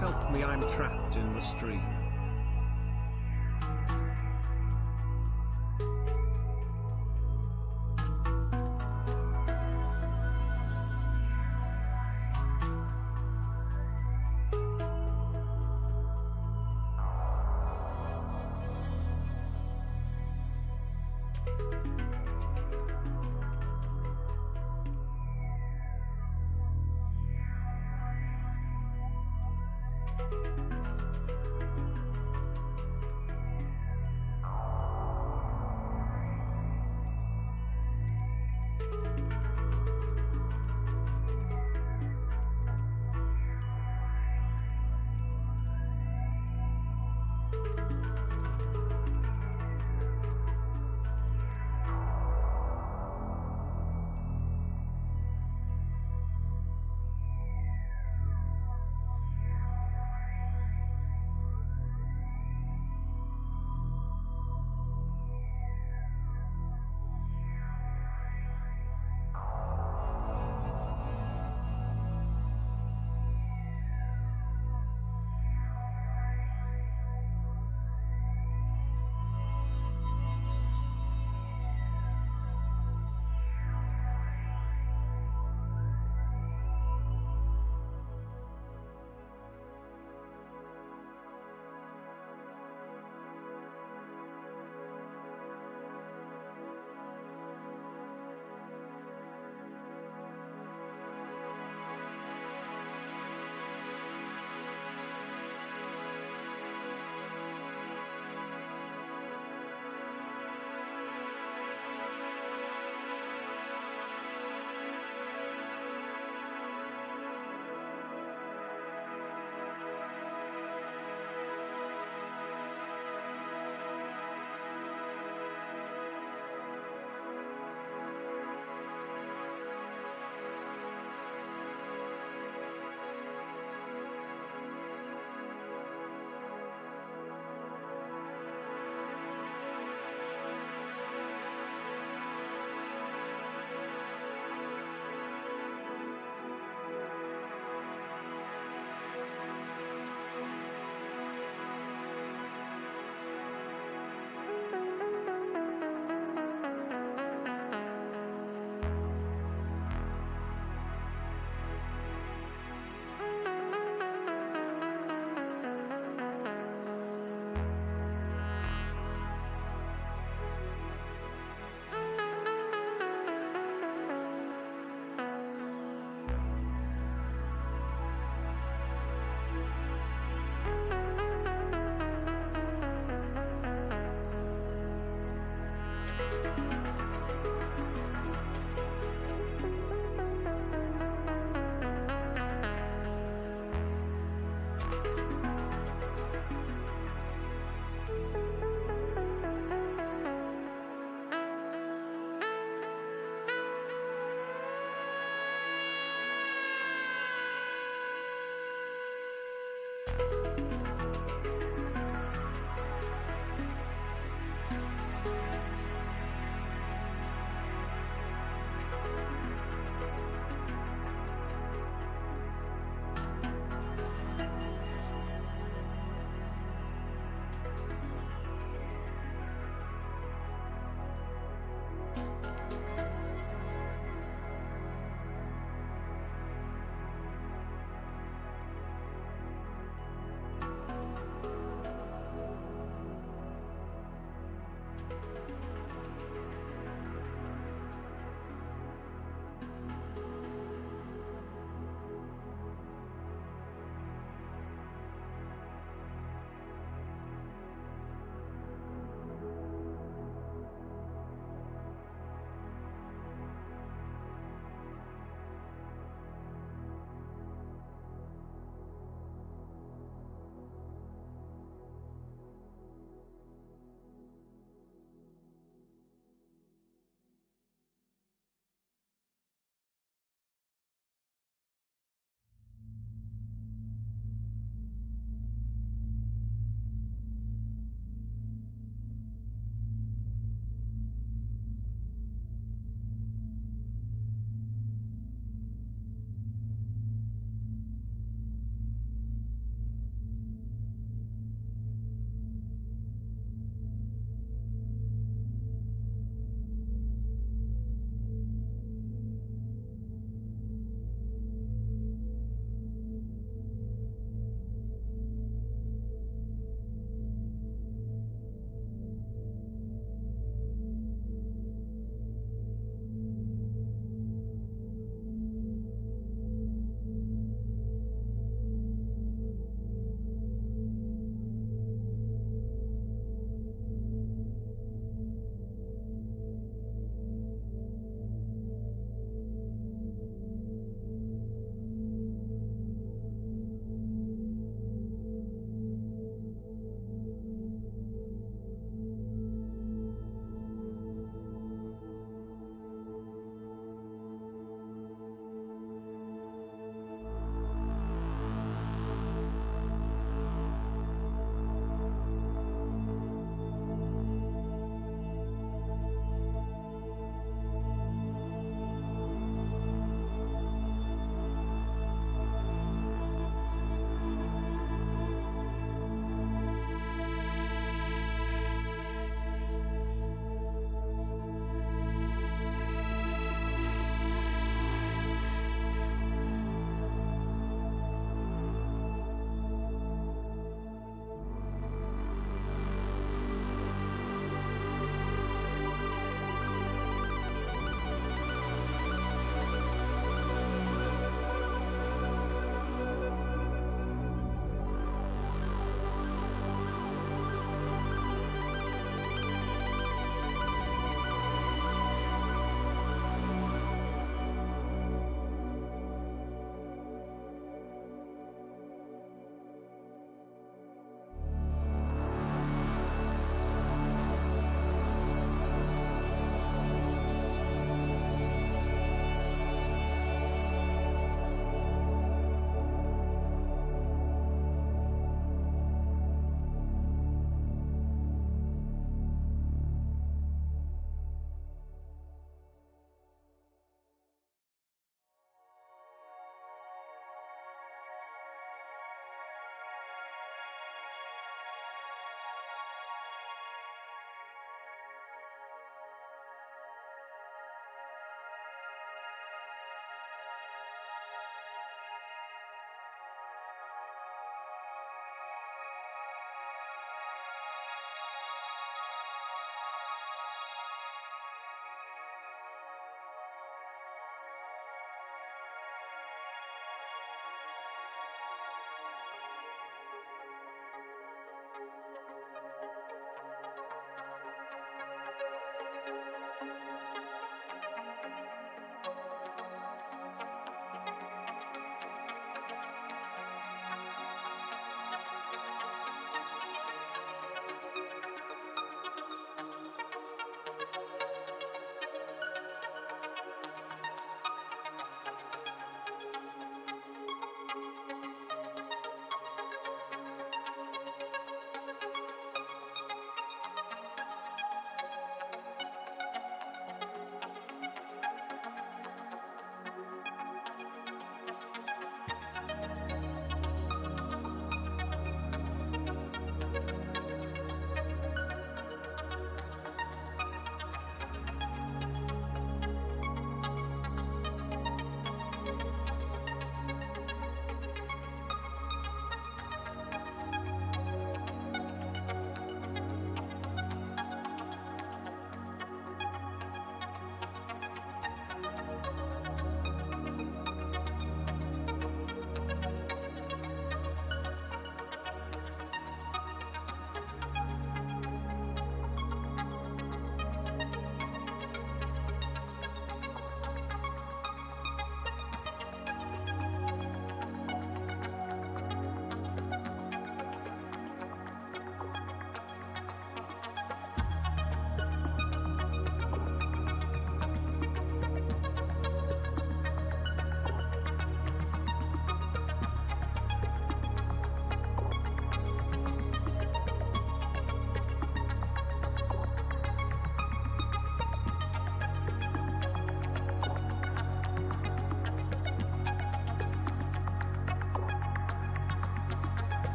Help me, I'm trapped in the stream.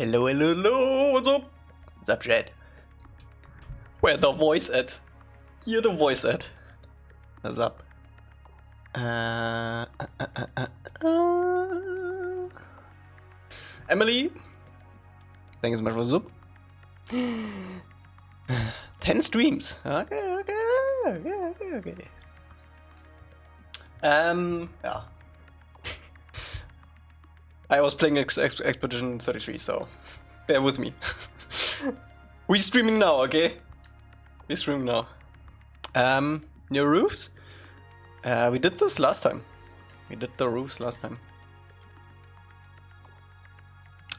Hello, hello, hello, what's up? What's up, chat? Where the voice at? Here the voice at. What's up? Emily! Thank you so much for the soup. 10 streams. Okay. Yeah. I was playing Expedition 33, so bear with me. We streaming now, okay? We streaming now. New roofs? We did this last time. We did the roofs last time.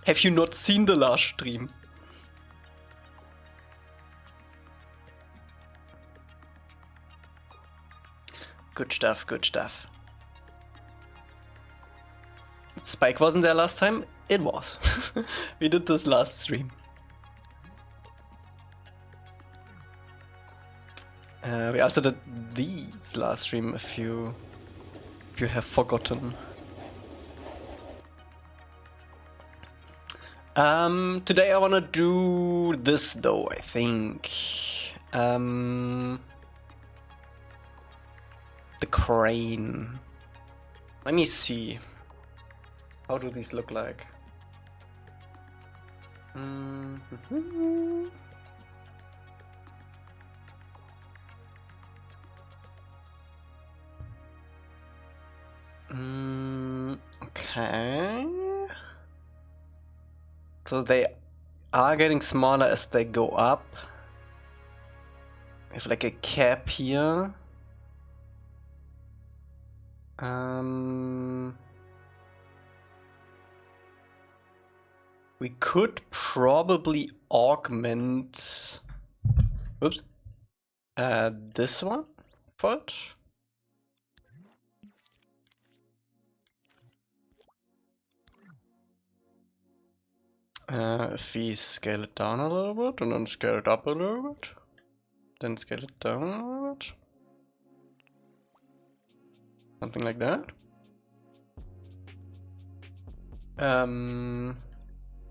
Have you not seen the last stream? Good stuff, good stuff. Spike wasn't there last time? It was. We did this last stream. We also did these last stream if you have forgotten. Today I wanna do this though, I think. The crane. Let me see. How do these look like? Okay. So they are getting smaller as they go up. We have like a cap here. We could probably augment, oops, this one for it. If we scale it down a little bit and then scale it up a little bit, then scale it down a little bit. Something like that.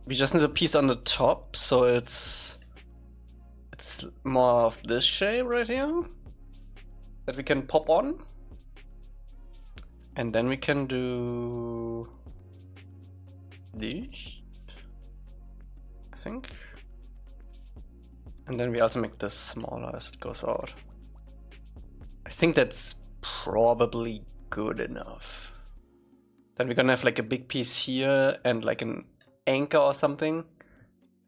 We just need a piece on the top, so it's more of this shape right here that we can pop on, and then we can do this, I think, and then we also make this smaller as it goes out. I think that's probably good enough. Then we're gonna have like a big piece here and like an anchor or something.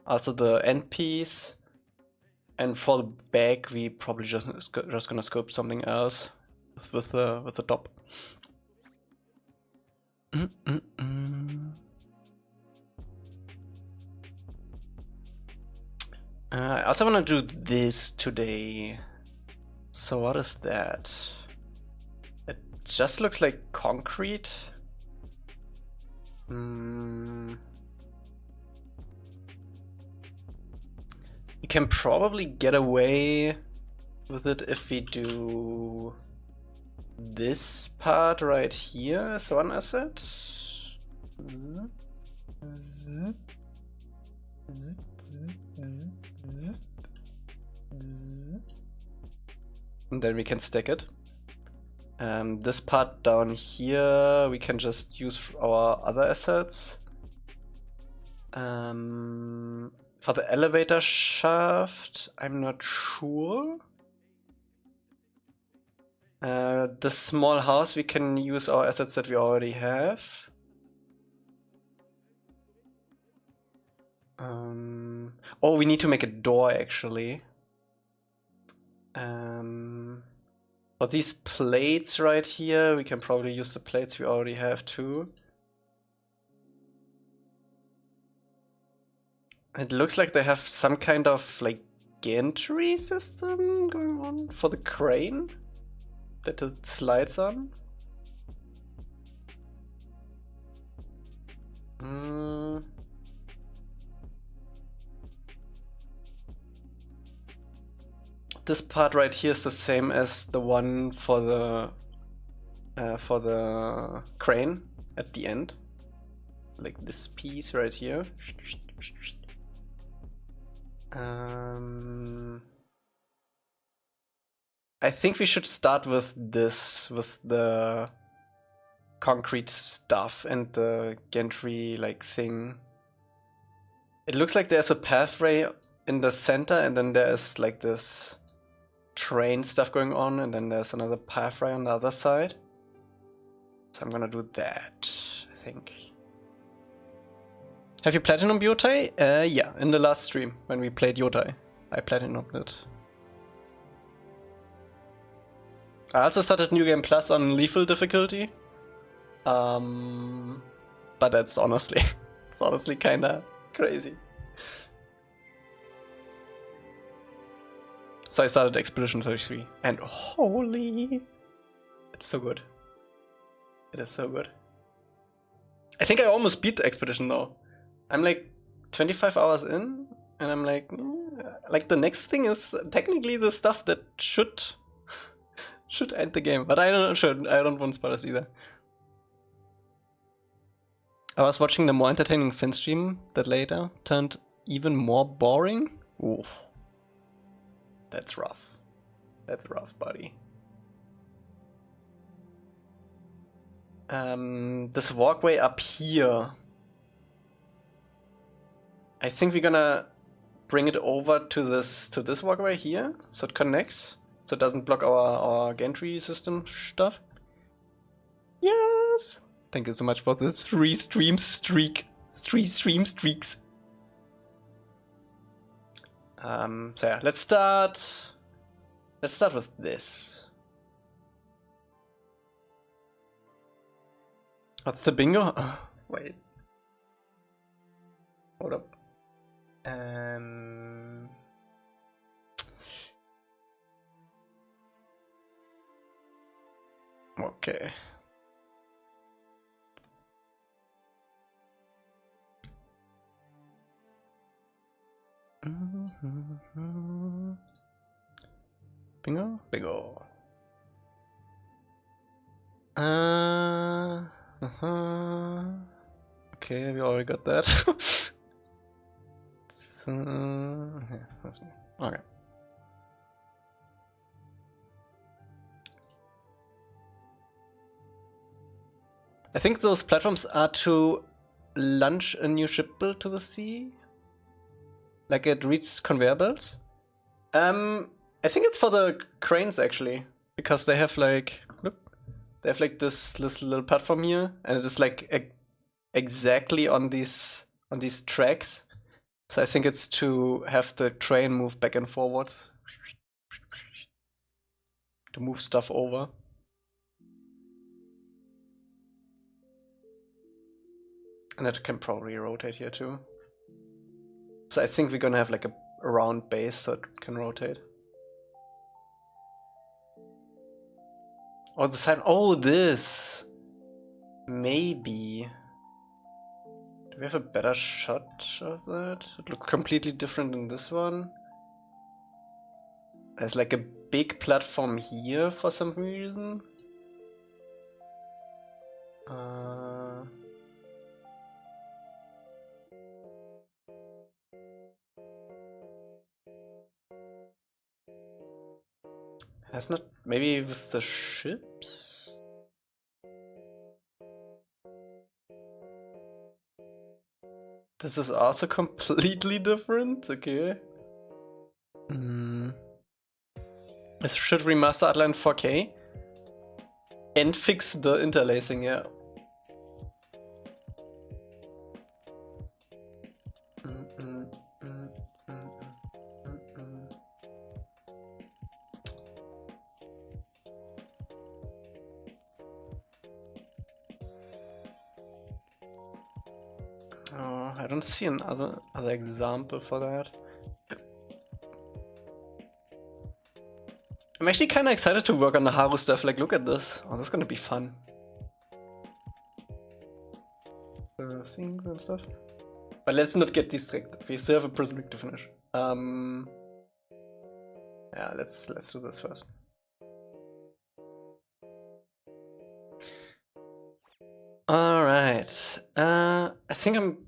Also the end piece. And for the back, we probably just gonna scope something else with the top. I also wanna do this today. So what is that? It just looks like concrete. We can probably get away with it if we do this part right here as one asset. And then we can stack it. This part down here we can just use our other assets. For the elevator shaft, I'm not sure. The small house, we can use our assets that we already have. Oh, we need to make a door actually. For these plates right here, we can probably use the plates we already have too. It looks like they have some kind of like gantry system going on for the crane that it slides on. This part right here is the same as the one for the crane at the end. Like this piece right here. I think we should start with this, with the concrete stuff and the gantry like thing. It looks like there's a pathway in the center, and then there's like this train stuff going on, and then there's another pathway on the other side. So I'm gonna do that, I think. Have you platinum Yotai? Yeah, in the last stream when we played Yotai, I platinumed it. I also started New Game Plus on lethal difficulty. But that's honestly, it's honestly kinda crazy. So I started Expedition 33, and holy, it's so good. It is so good. I think I almost beat the Expedition now. I'm like 25 hours in, and I'm like the next thing is technically the stuff that should end the game, but I don't want spoilers either. I was watching the more entertaining Finn stream that later turned even more boring. Ooh, that's rough. That's rough, buddy. This walkway up here. I think we're gonna bring it over to this walkway here, so it connects, so it doesn't block our gantry system stuff. Yes! Thank you so much for this 3 stream streaks. So yeah, let's start with this. What's the bingo? Wait. Hold up. Okay. Bingo? Bingo. Okay, we already got that. Yeah, that's me. Okay. I think those platforms are to launch a new ship build to the sea. Like it reads conveyor belts. I think it's for the cranes actually, because they have like, look, they have like this little platform here, and it is like exactly on these tracks. So I think it's to have the train move back and forwards to move stuff over. And it can probably rotate here too. So I think we're gonna have like a round base so it can rotate. Oh, the side. Oh, this. Maybe. Do we have a better shot of that? It looks completely different in this one. There's like a big platform here for some reason. That's not. Maybe with the ships? This is also completely different? Okay. This should remaster ATLA in 4K and fix the interlacing, yeah. Oh, I don't see another example for that. I'm actually kind of excited to work on the Haru stuff. Like, look at this. Oh, that's gonna be fun. The things and stuff. But let's not get distracted. We still have a prismatic to finish. Yeah, let's do this first. All right. I think I'm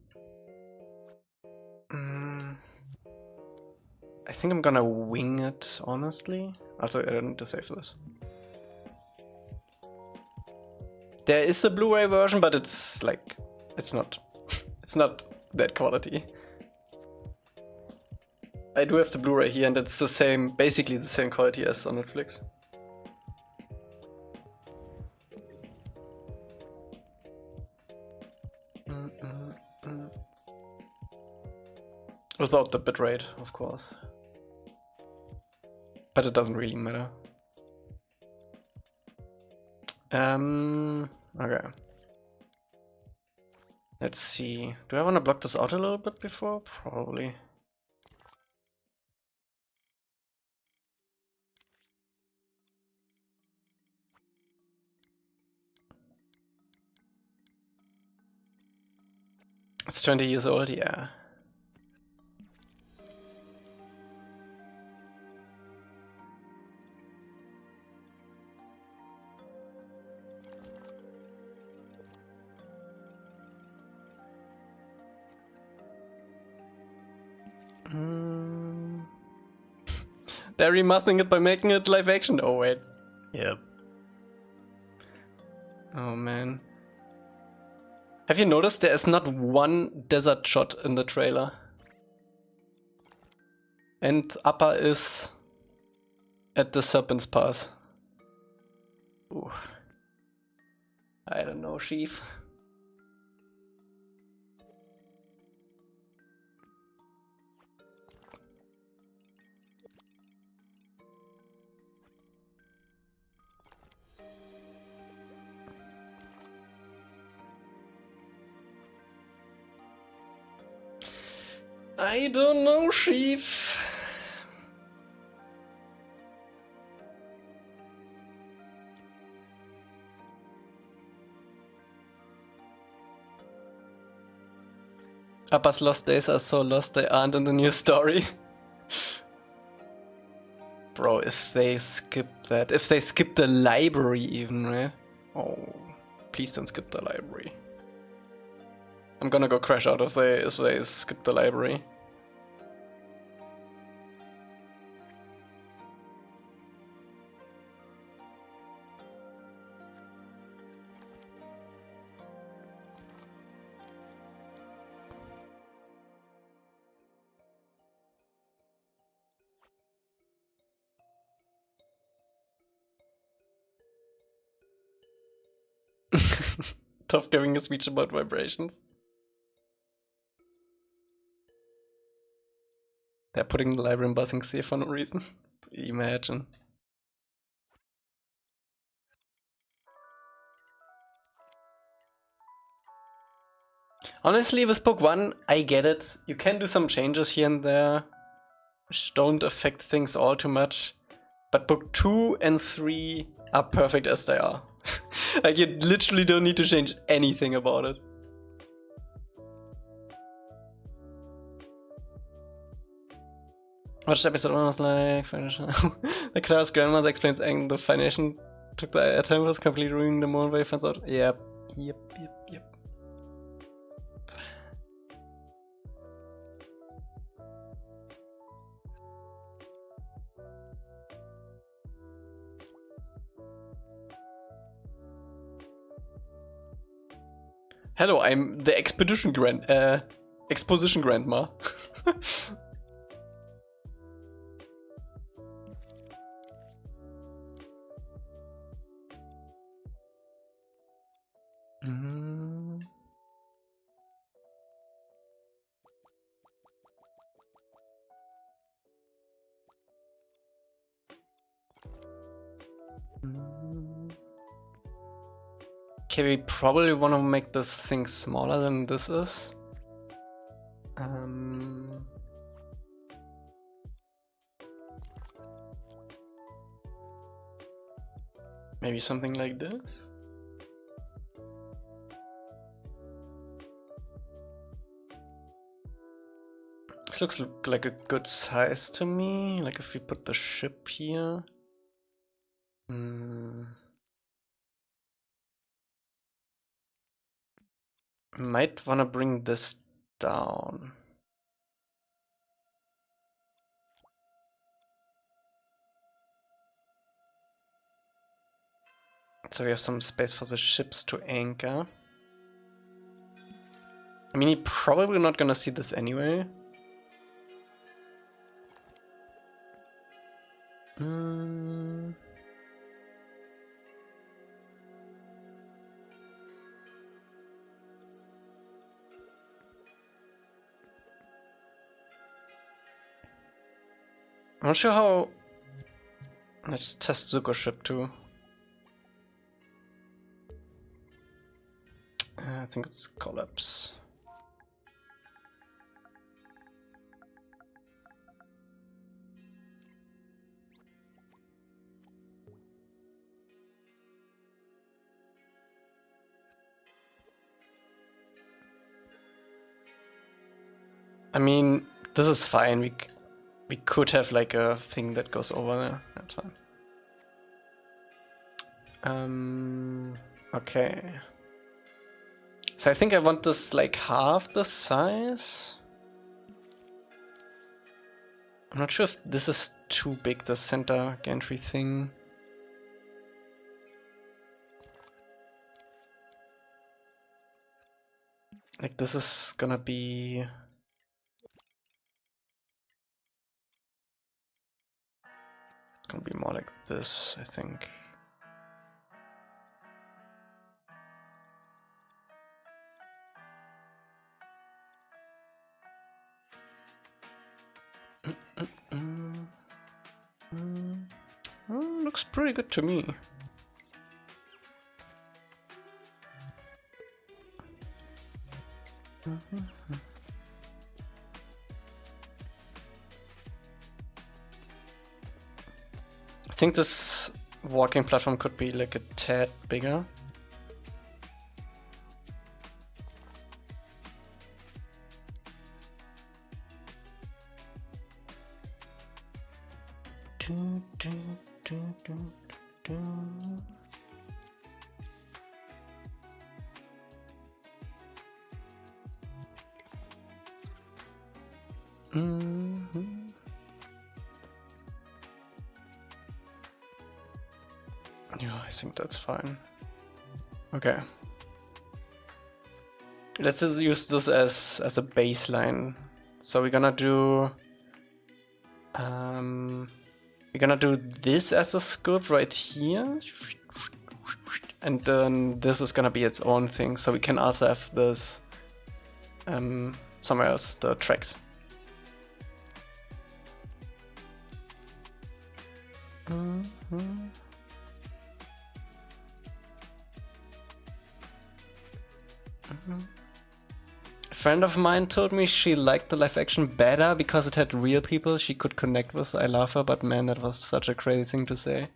think I'm gonna wing it, honestly. Also, I don't need to save this. There is a Blu-ray version, but it's like, it's not that quality. I do have the Blu-ray here, and it's the same, basically the same quality as on Netflix. Without the bitrate, of course. But it doesn't really matter. Okay. Let's see. Do I want to block this out a little bit before? Probably. It's 20 years old, yeah. They're remastering it by making it live action. Oh wait. Yep. Oh man. Have you noticed there is not one desert shot in the trailer? And Appa is at the Serpent's Pass. Ooh. I don't know, Chief. I don't know, Chief. Appa's lost days are so lost they aren't in the new story. Bro, if they skip that, if they skip the library even, right? Oh, please don't skip the library. I'm gonna go crash out if they skip the library. Tough giving a speech about vibrations. They're putting the library in buzzing safe for no reason. Imagine. Honestly, with book 1, I get it. You can do some changes here and there, which don't affect things all too much. But book 2 and 3 are perfect as they are. Like, you literally don't need to change anything about it. Watched episode 1 was like, the Clara's grandmother explains Aang the Foundation took the airtime was completely ruining the moment where he finds out. Yep. Hello, I'm the exposition grandma. Okay, we probably want to make this thing smaller than this is. Maybe something like this? This looks like a good size to me, like if we put the ship here. Might wanna bring this down. So we have some space for the ships to anchor. I mean, you're probably not gonna see this anyway. I'm not sure how. Let's test Zuko ship too. I think it's collapse. I mean, this is fine. We could have like a thing that goes over there. That's fine. Okay. So I think I want this like half the size. I'm not sure if this is too big, the center gantry thing. Like this is gonna be... It's gonna be more like this, I think. Looks pretty good to me. I think this walking platform could be like a tad bigger. Yeah, I think that's fine. Okay. Let's just use this as a baseline. So we're gonna do this as a scoop right here. And then this is gonna be its own thing. So we can also have this somewhere else, the tracks. A friend of mine told me she liked the live action better because it had real people she could connect with. I love her, but man, that was such a crazy thing to say.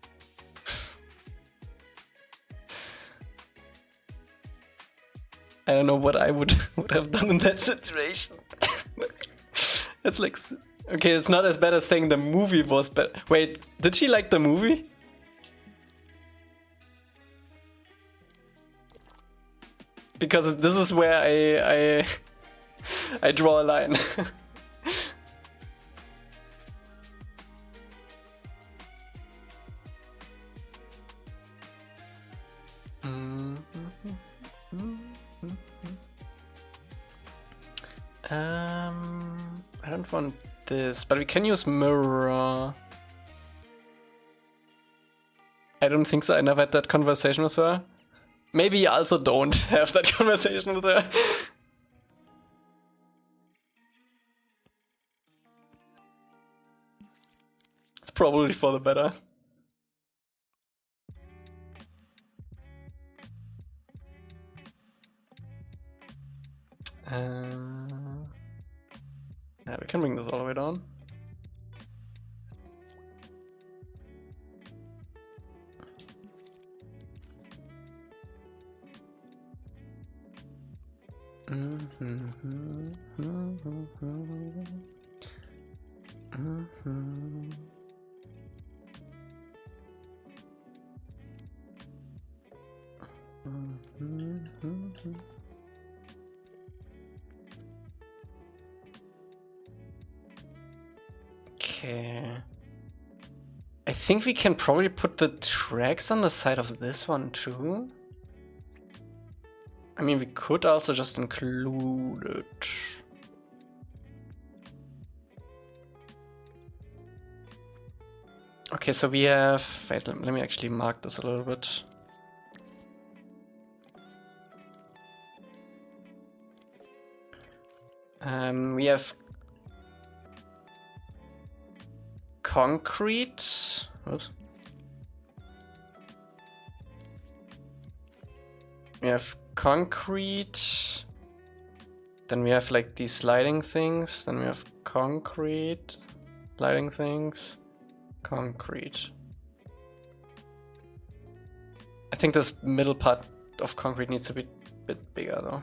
I don't know what I would have done in that situation. It's like, okay, it's not as bad as saying the movie was bad. Wait, did she like the movie? Because this is where I draw a line. I don't want this, but we can use mirror. I don't think so. I never had that conversation with her. Maybe you also don't have that conversation with her. It's probably for the better. Yeah, we can bring this all the way down. Okay. I think we can probably put the tracks on the side of this one too. I mean, we could also just include it. Okay, so we have... Wait, let me actually mark this a little bit. We have concrete. Oops. We have concrete. Then we have like these sliding things. Then we have concrete, sliding things, concrete. I think this middle part of concrete needs to be a bit bigger though.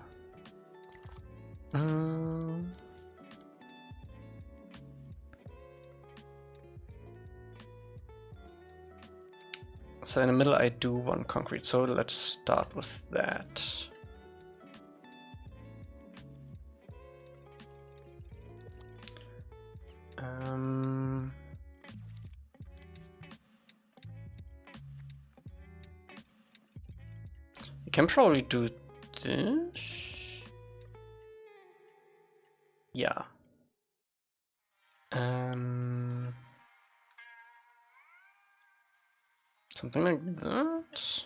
So in the middle I do want concrete, so let's start with that. You can probably do this. Yeah. Something like that.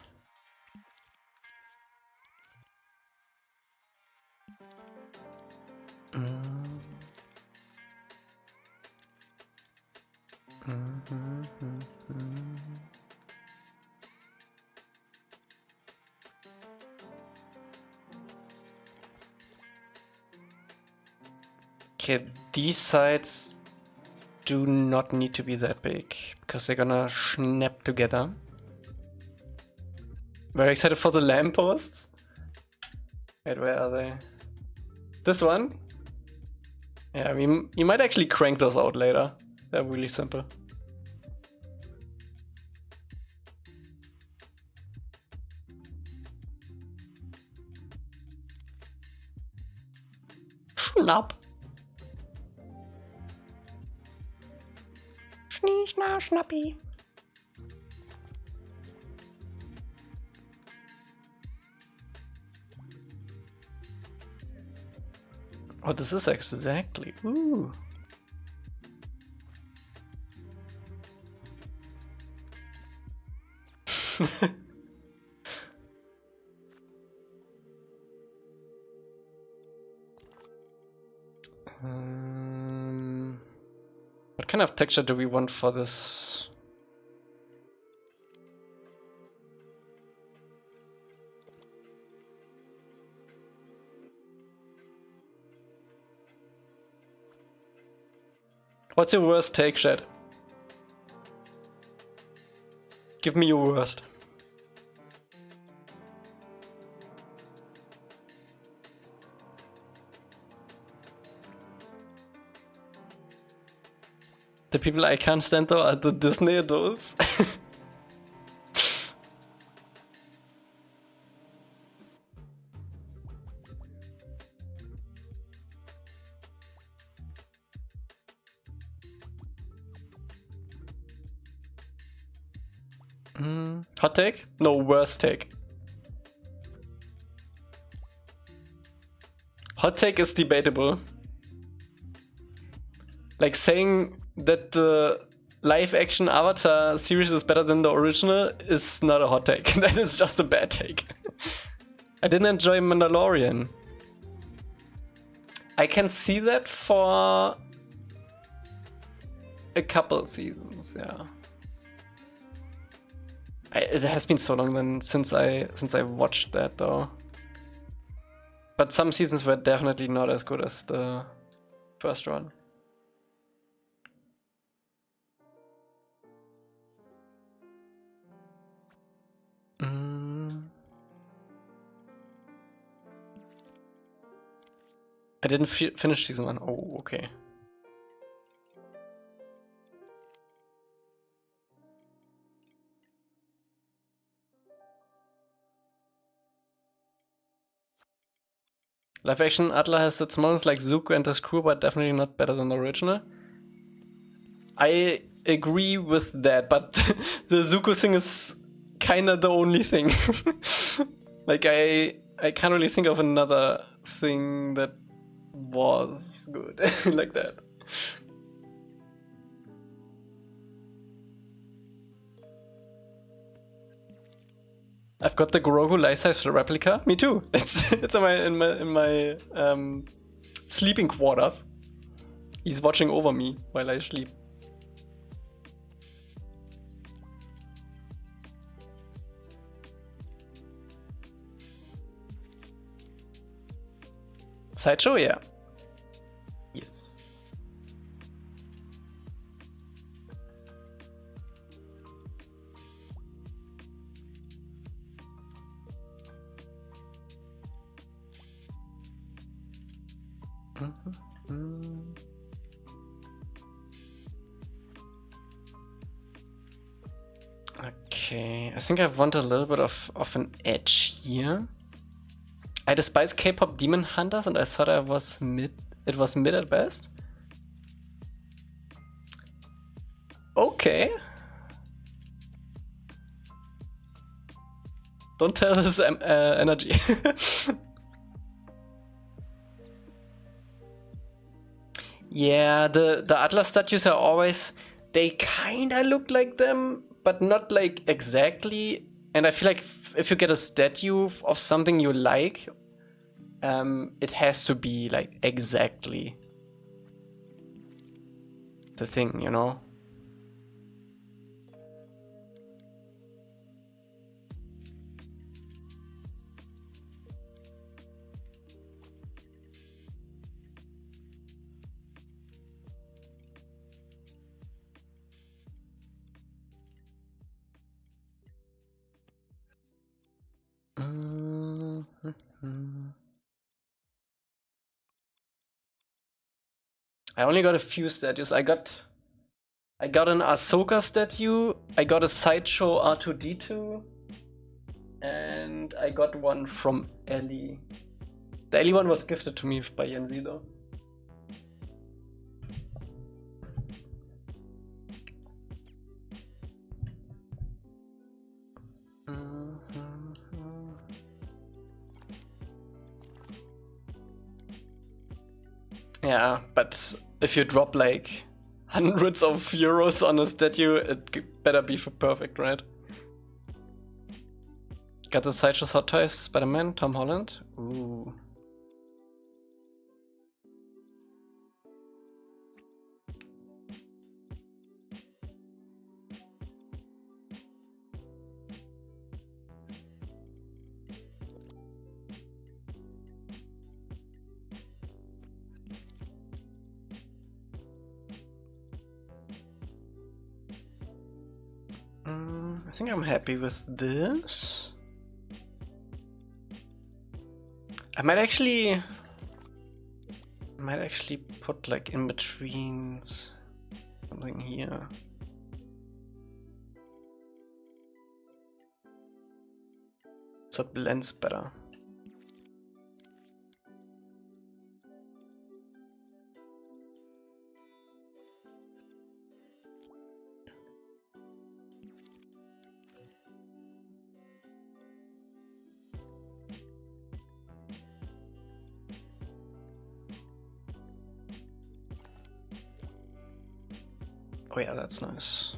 Okay, these sides do not need to be that big because they're gonna snap together. Very excited for the lampposts. Wait, where are they? This one? Yeah, you might actually crank those out later. They're really simple. Schnapp. Schnee, schna, schnappi. Oh, this is exactly. Ooh. What kind of texture do we want for this? What's your worst take, Shed? Give me your worst. The people I can't stand though are the Disney adults. Hot take? No, worst take. Hot take is debatable. Like saying that the live action Avatar series is better than the original is not a hot take. That is just a bad take. I didn't enjoy Mandalorian. I can see that for a couple seasons, yeah. It has been so long then since I watched that though. But some seasons were definitely not as good as the first one. I didn't finish season 1. Oh, okay. Live action ATLA has its moments like Zuko and his crew, but definitely not better than the original. I agree with that, but the Zuko thing is kinda the only thing. Like I can't really think of another thing that was good like that. I've got the Grogu life-size replica. Me too. It's in my sleeping quarters. He's watching over me while I sleep. Sideshow, yeah. Yes. Okay, I think I want a little bit of an edge here. I despise K-pop Demon Hunters and I thought it was mid at best. Okay. Don't tell this energy. Yeah, the ATLA statues are always, they kinda look like them, but not like exactly. And I feel like if you get a statue of something you like, it has to be like exactly the thing, you know? I only got a few statues. I got an Ahsoka statue, I got a Sideshow R2-D2, and I got one from Ellie. The Ellie one was gifted to me by Yenzi though. Yeah, but if you drop like hundreds of euros on a statue, it better be for perfect, right? Got the Sideshow's Hot Toys, Spider-Man, Tom Holland. Ooh. I think I'm happy with this. I might actually put like in betweens something here. So it blends better. Oh yeah, that's nice.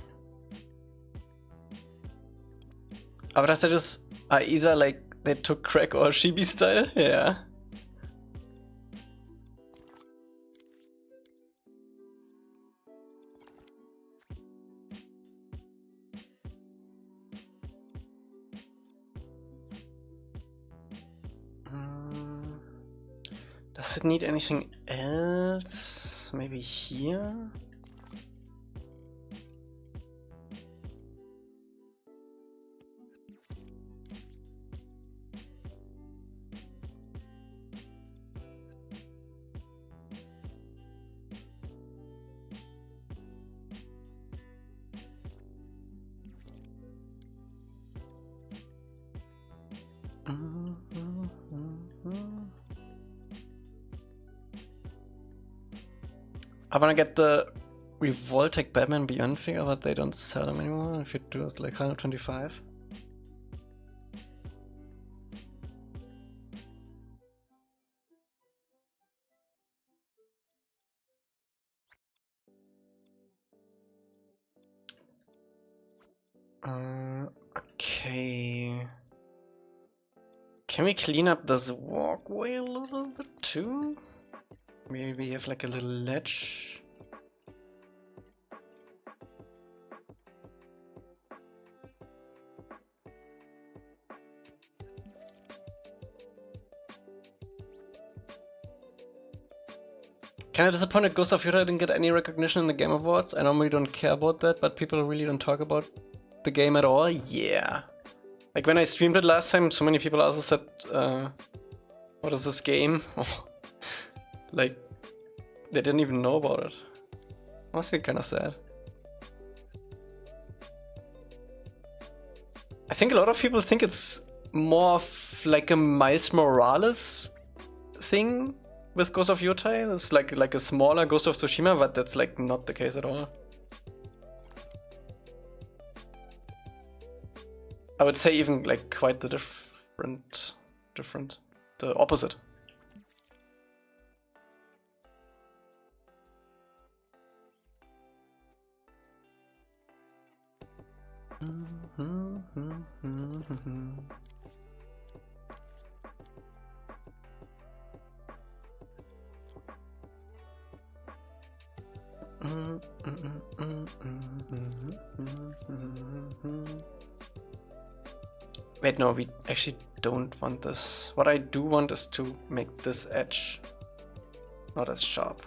Aber das ist either like they took crack or chibi style, yeah. Does it need anything else? Maybe here? I wanna get the Revoltech Batman Beyond figure, but they don't sell them anymore. If you do, it's like 125. Okay. Can we clean up this walkway a little bit too? Maybe have like a little ledge. Kinda disappointed Ghost of Yota didn't get any recognition in the Game Awards. I normally don't care about that, but people really don't talk about the game at all. Yeah. Like when I streamed it last time, so many people also said, what is this game? Like, they didn't even know about it. Honestly, kinda sad. I think a lot of people think it's more of like a Miles Morales thing with Ghost of Yota. It's like a smaller Ghost of Tsushima, but that's like not the case at all. I would say even like quite the different, the opposite. Wait, no, we actually don't want this. What I do want is to make this edge not as sharp.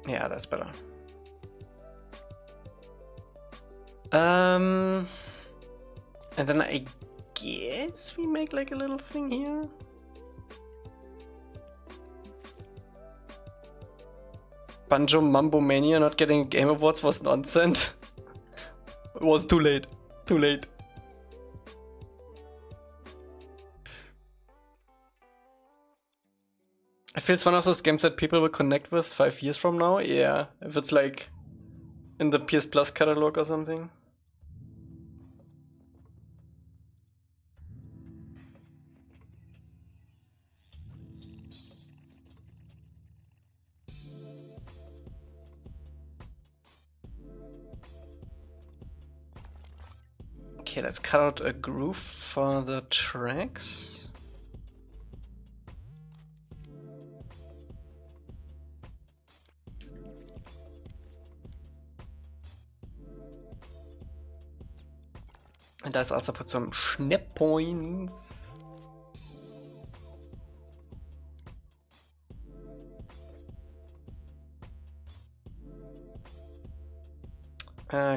Yeah, that's better. And then I guess we make like a little thing here. Banjo Mambo Mania not getting Game Awards was nonsense. It was too late. Too late. I feel it's one of those games that people will connect with 5 years from now. Yeah, if it's like in the PS Plus catalog or something. Okay, let's cut out a groove for the tracks. And let's also put some snap points.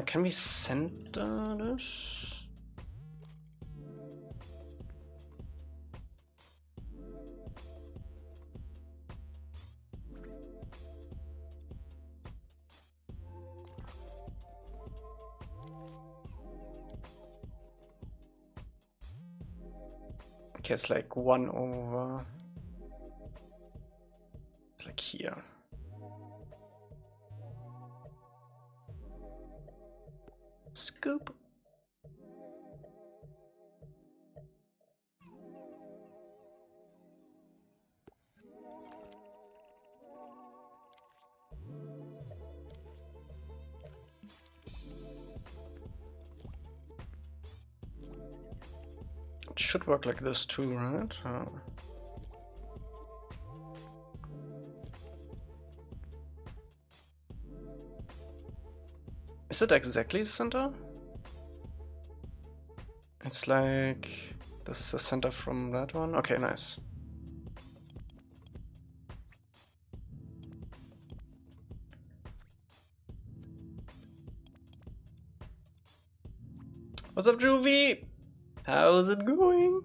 Can we center this? Okay, it's like 1 over. It's like here. Scoop. It should work like this too, right? Oh. Is it exactly the center? It's like this is the center from that one. Okay, nice. What's up, Juvie? How's it going?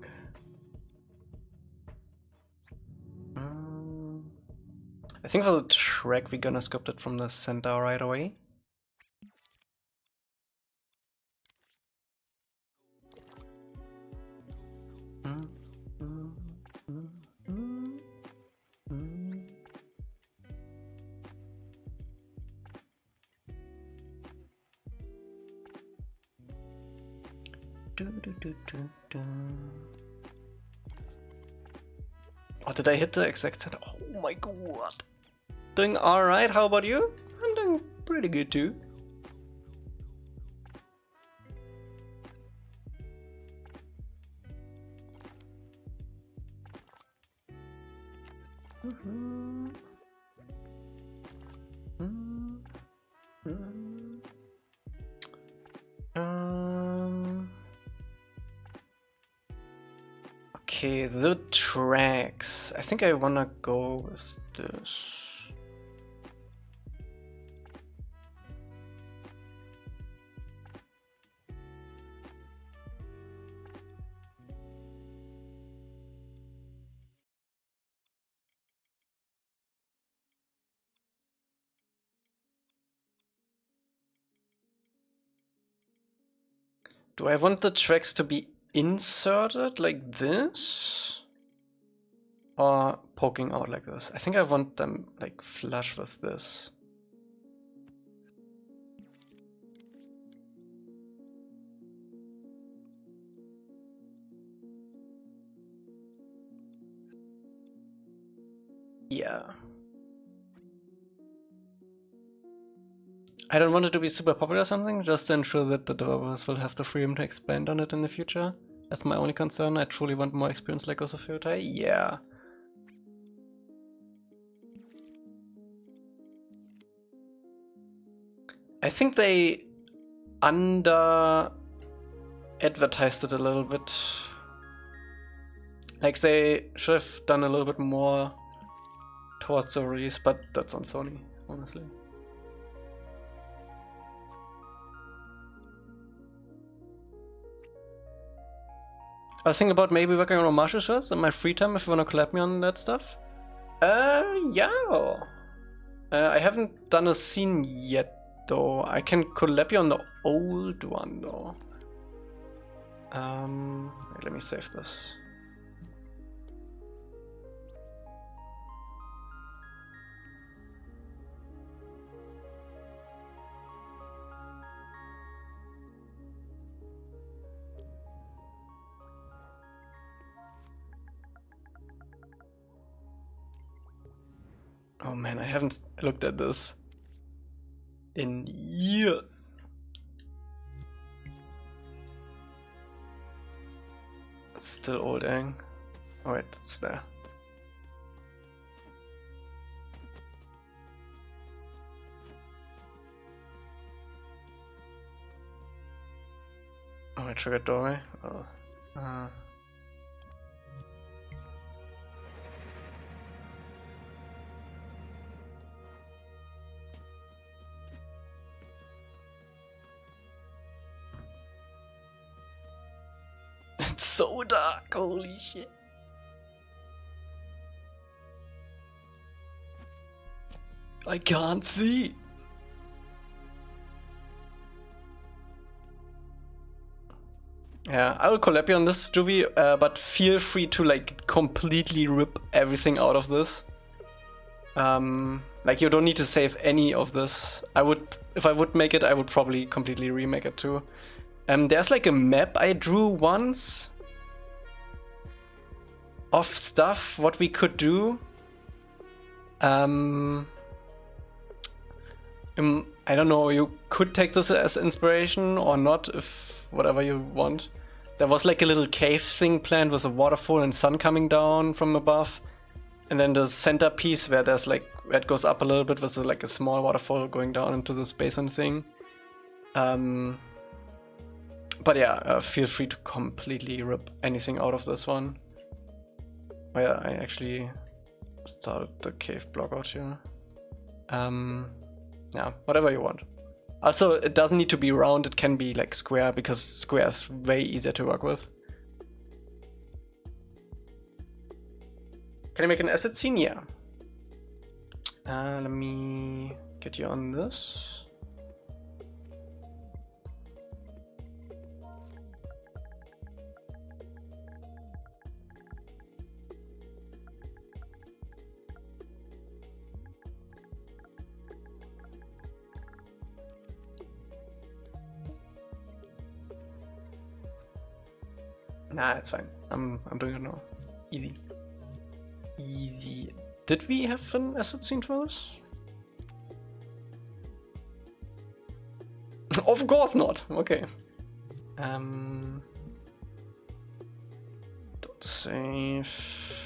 I think for the track we're gonna sculpt it from the center right away. Oh, did I hit the exact center? Oh my god. Doing alright, how about you? I'm doing pretty good too. Okay, the tracks. I think I wanna go with this. Do I want the tracks to be inserted like this? Or poking out like this? I think I want them like flush with this. Yeah. I don't want it to be super popular or something, just to ensure that the developers will have the freedom to expand on it in the future. That's my only concern. I truly want more experience like Ghost of Tsushima. Yeah. I think they under advertised it a little bit. Like they should have done a little bit more towards the release, but that's on Sony, honestly. I was thinking about maybe working on martial shows in my free time if you want to collab me on that stuff. Yeah. I haven't done a scene yet though. I can collab you on the old one though. Let me save this. Oh man, I haven't looked at this in years. It's still old, Ang. Oh wait, it's there. Oh, I triggered doorway. Oh. It's so dark, holy shit. I can't see. Yeah, I will collab you on this, Juvie, but feel free to like completely rip everything out of this. Like you don't need to save any of this. I would, if I would make it, I would probably completely remake it too. There's like a map I drew once of stuff, what we could do. I don't know, you could take this as inspiration or not, if whatever you want. There was like a little cave thing planned with a waterfall and sun coming down from above. And then the centerpiece where there's like, where it goes up a little bit with like a small waterfall going down into this basin thing. But yeah, feel free to completely rip anything out of this one. Oh yeah, I actually started the cave block out here. Yeah, whatever you want. Also, it doesn't need to be round, it can be like square, because square is way easier to work with. Can I make an asset scene? Yeah. Let me get you on this. Nah, it's fine. I'm doing it now. Easy. Easy. Did we have an asset scene for this? Of course not. Okay. Don't save.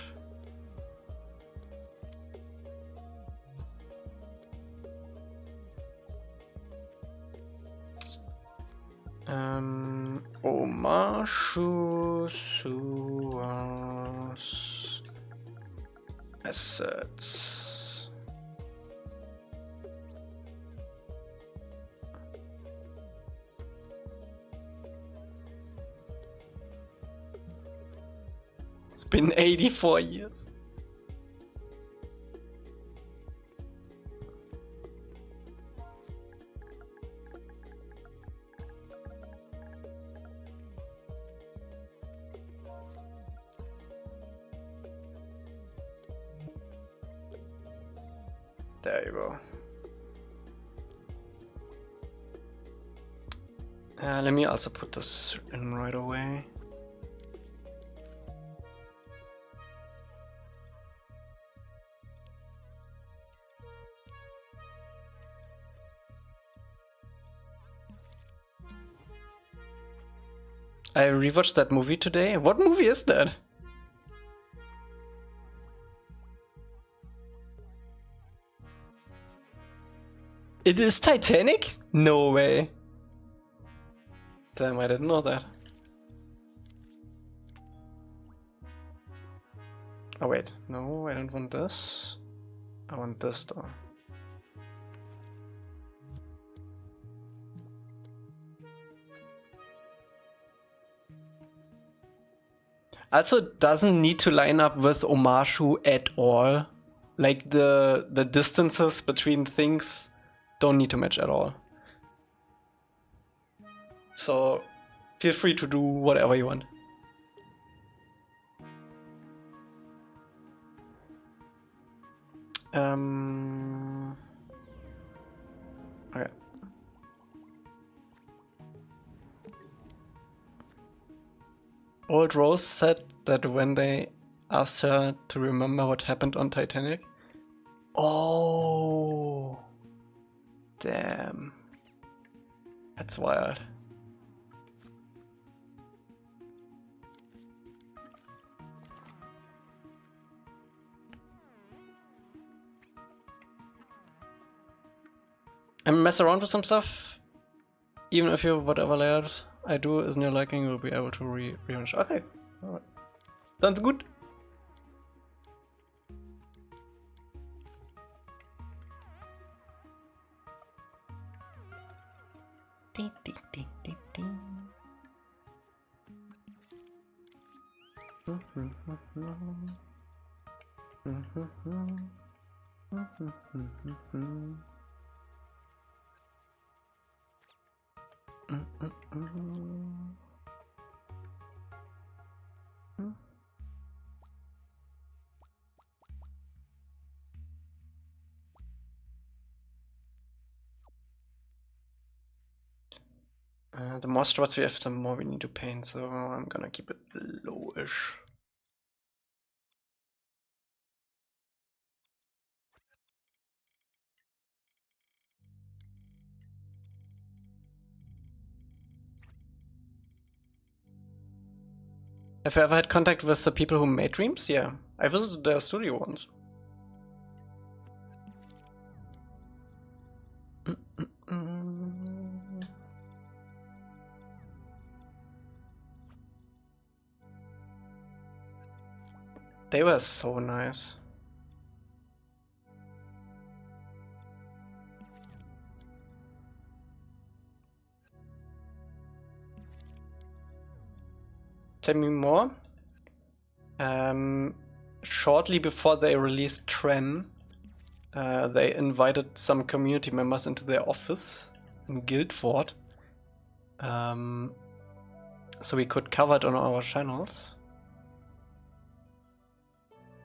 Omashu Suas assets. It's been 84 years. There you go. Let me also put this in right away. I rewatched that movie today. What movie is that? It is Titanic? No way. Damn, I didn't know that. Oh wait, no, I don't want this. I want this though. Also, it doesn't need to line up with Omashu at all. Like the distances between things don't need to match at all. So feel free to do whatever you want. Okay. Old Rose said that when they asked her to remember what happened on Titanic. Oh, damn. That's wild. I mess around with some stuff. Even if you whatever layout I do isn't your liking, you'll be able to rearrange. Okay, alright. Sounds good. The more struts we have, the more we need to paint, so I'm gonna keep it lowish. Have you ever had contact with the people who made Dreams? Yeah, I visited their studio once. They were so nice. Tell me more. Shortly before they released Tren, they invited some community members into their office in Guildford, so we could cover it on our channels.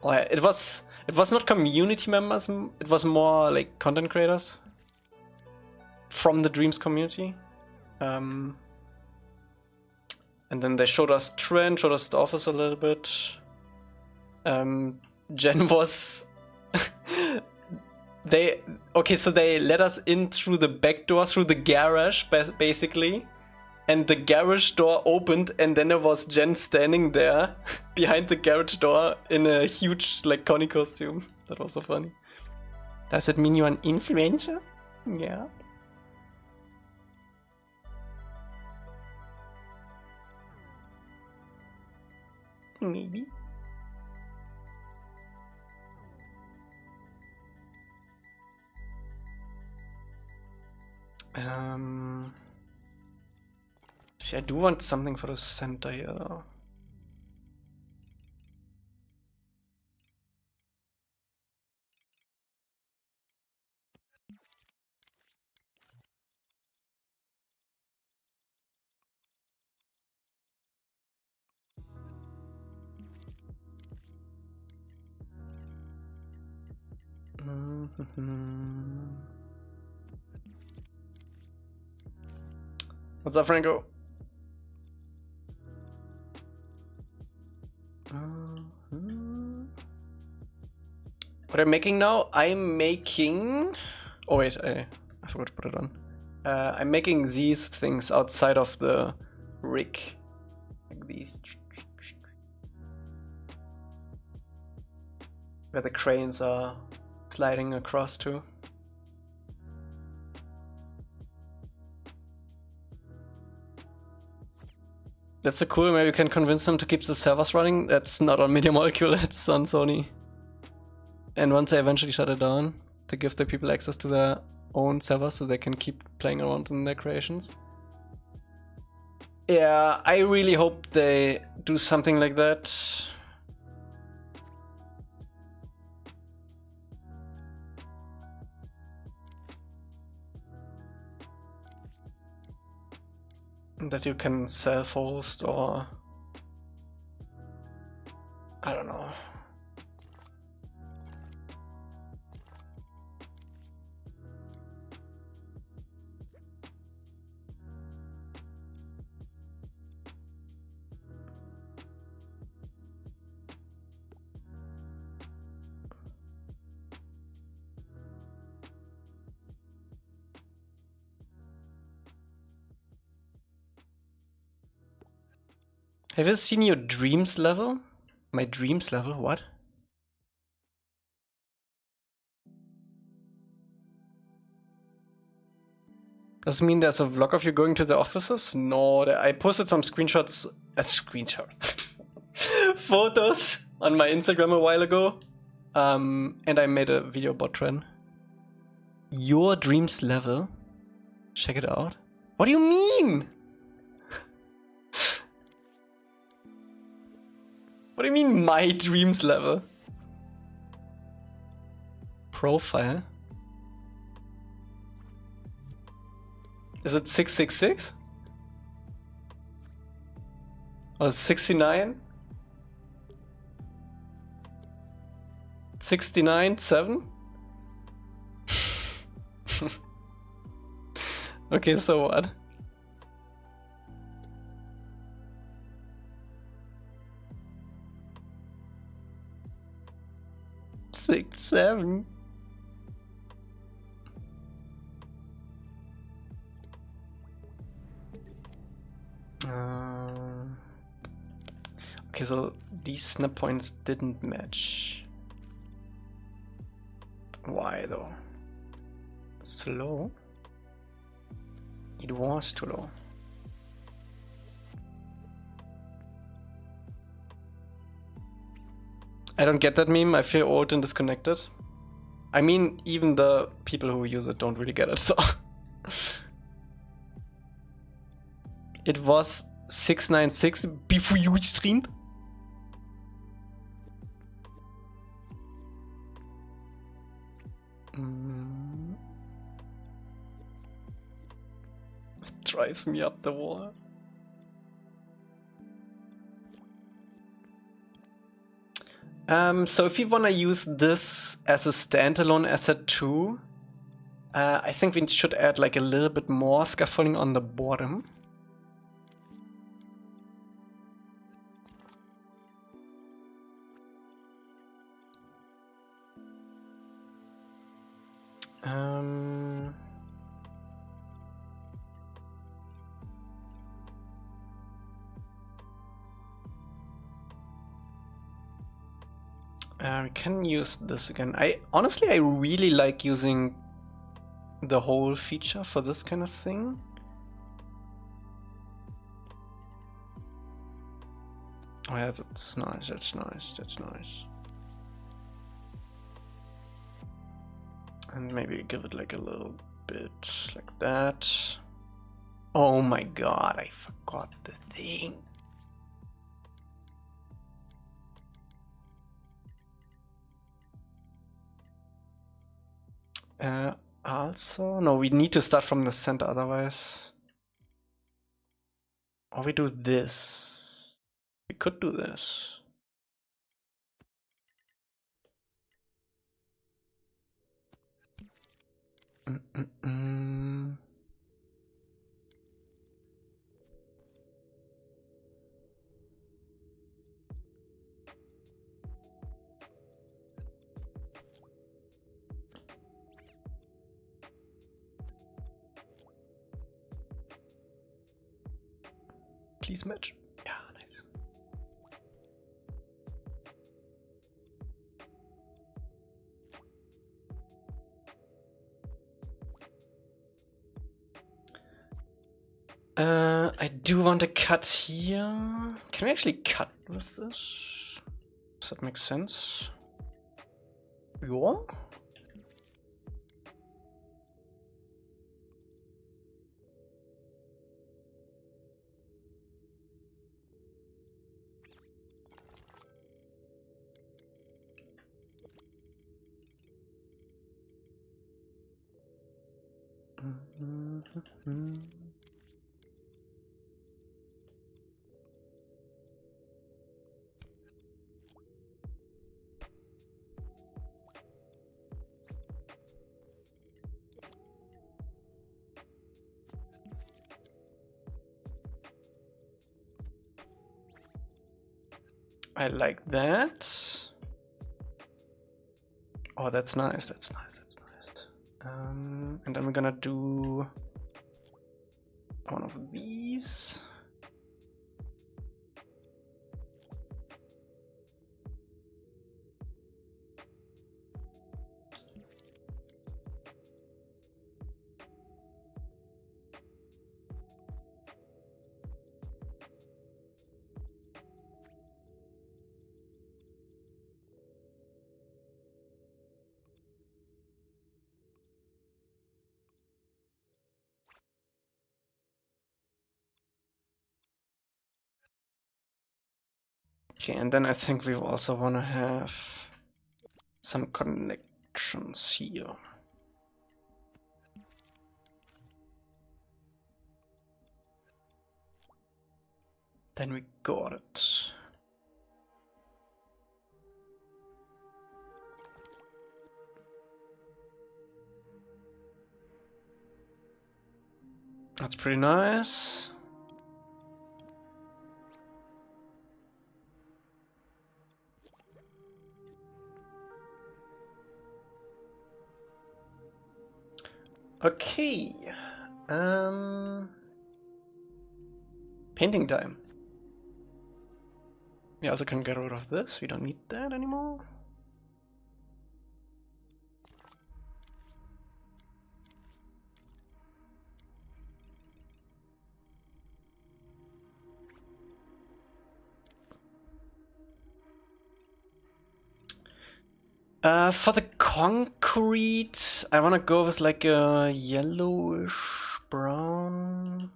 Well, it was not community members, it was more like content creators from the Dreams community. And then they showed us Trent, showed us the office a little bit. Jen was... so they let us in through the back door, through the garage, basically. And the garage door opened, and then there was Jen standing there behind the garage door in a huge, like, Connie costume. That was so funny. Does it mean you're an influencer? Yeah. Maybe. See, I do want something for the center here, though. What's up, Franco? What I'm making now? I'm making... Oh wait, I forgot to put it on. I'm making these things outside of the rig. Like these. Where the cranes are sliding across to. That's so cool, maybe you can convince them to keep the servers running. That's not on Media Molecule, that's on Sony. And once they eventually shut it down, to give the people access to their own servers so they can keep playing around in their creations. Yeah, I really hope they do something like that. That you can self-host or... I don't know. Have you seen your dreams level? My dreams level? What? Does it mean there's a vlog of you going to the offices? No, I posted some screenshots, photos on my Instagram a while ago. And I made a video about Tren. Your dreams level? Check it out. What do you mean? What do you mean my dreams level? Profile? Is it 666? Or 69? 69, 7? Okay, so what? Six, 7. Okay, so these snap points didn't match. Why though? It's too low. It was too low. I don't get that meme. I feel old and disconnected. I mean, even the people who use it don't really get it, so. It was 696 before you streamed. It drives me up the wall. So if you want to use this as a standalone asset too, I think we should add like a little bit more scaffolding on the bottom. We can use this again. Honestly, I really like using the whole feature for this kind of thing. Oh yeah, that's nice, that's nice, that's nice. And maybe give it like a little bit like that. Oh my god, I forgot the thing. Also, no, we need to start from the center otherwise. Or we do this. We could do this. Please match. Yeah, nice. I do want to cut here. Can we actually cut with this? Does that make sense? Yeah. I like that. Oh, that's nice, that's nice, that's nice. And then we're gonna do one of these. Okay, and then I think we also want to have some connections here. Then we got it. That's pretty nice. Okay. Painting time. We also can get rid of this. We don't need that anymore. For the concrete, I want to go with like a yellowish brown.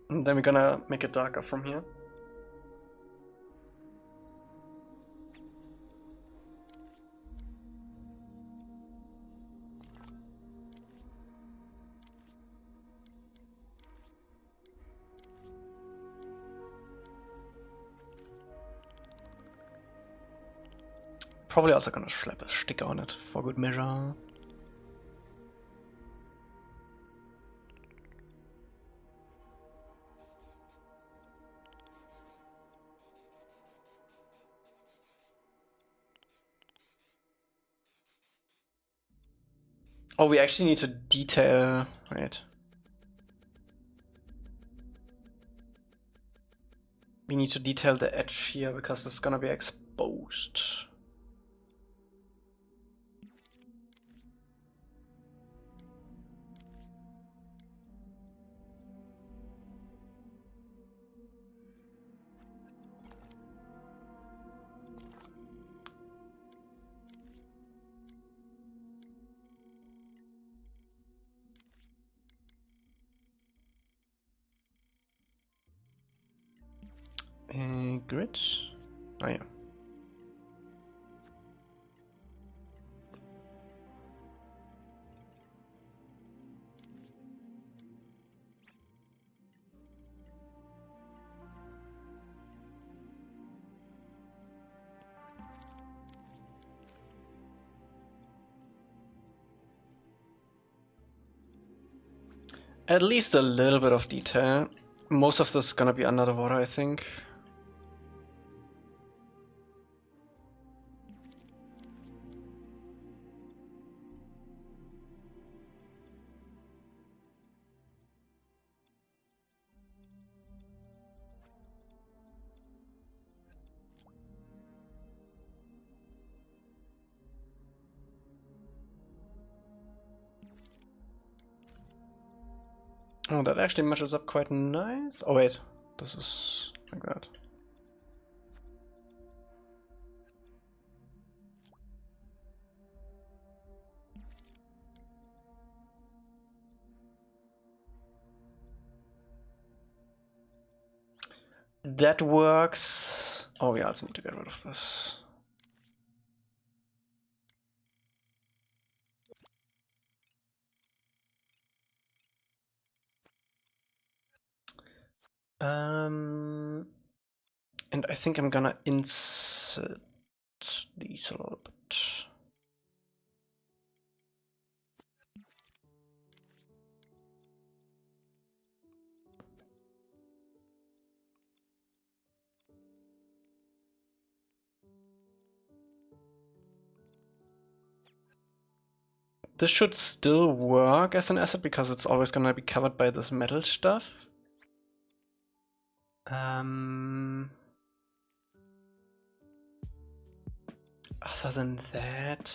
And then we're gonna make it darker from here. Probably also gonna slap a sticker on it for good measure. Oh, we actually need to detail. Wait. We need to detail the edge here because it's gonna be exposed. Grid? Oh yeah. At least a little bit of detail. Most of this is gonna be under the water, I think. Oh, that actually matches up quite nice. Oh wait, this is like that. That works. Oh yeah, I also need to get rid of this. And I think I'm gonna insert these a little bit. This should still work as an asset because it's always gonna be covered by this metal stuff. Other than that,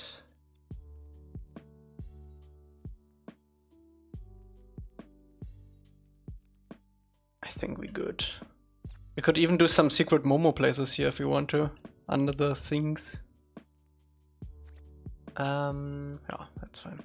I think we're good. We could even do some secret Momo places here if you want to, under the things. Yeah, that's fine.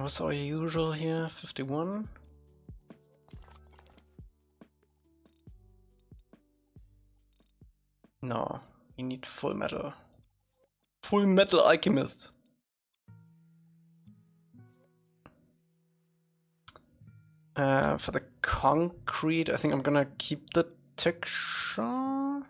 What's our usual here? 51? No, you need full metal. Full metal alchemist. For the concrete, I think I'm gonna keep the texture.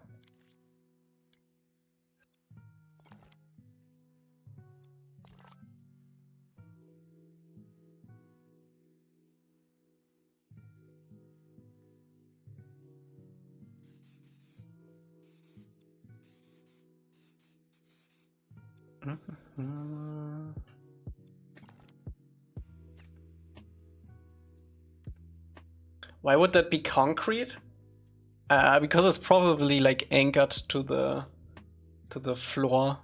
Why would that be concrete? Because it's probably like anchored to the floor.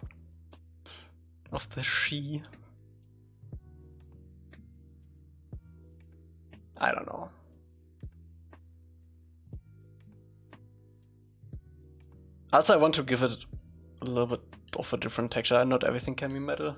of the she. I don't know. Also, I want to give it a little bit of a different texture. Not everything can be metal.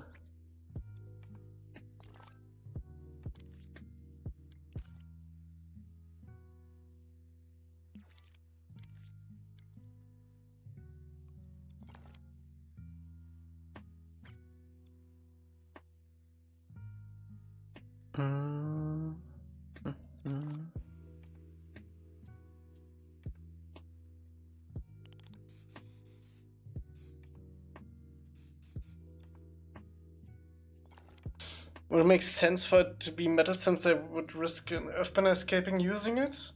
Would it make sense for it to be metal since I would risk an Earthbender escaping using it?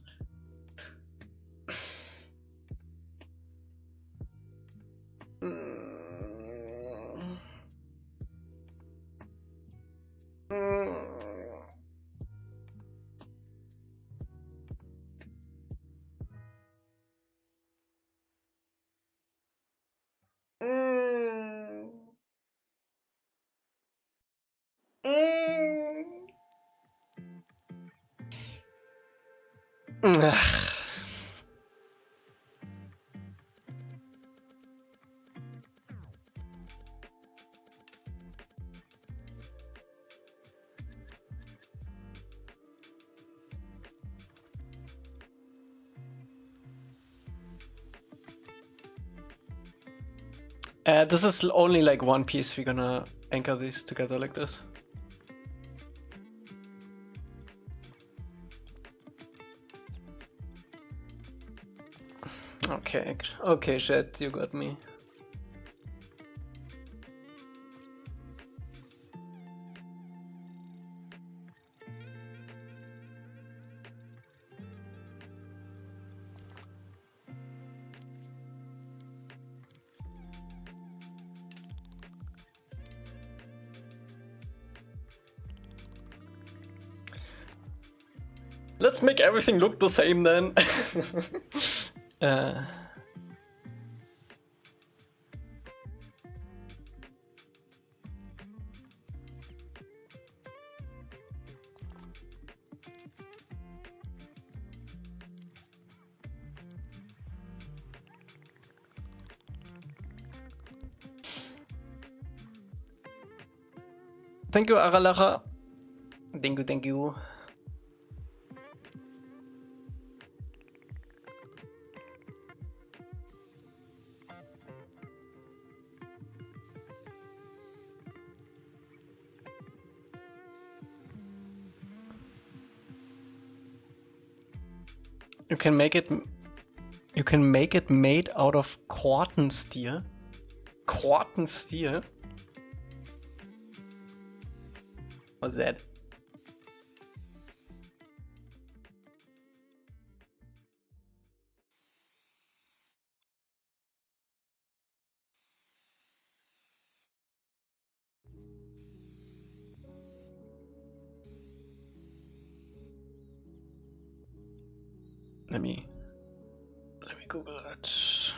This is only like one piece. We're gonna anchor these together like this. Okay, okay, Shed, you got me. Let's make everything look the same then. Thank you, Aralara. Thank you, thank you. You can make it made out of quarten steel. Quarten steel? What's that? Let me Google that.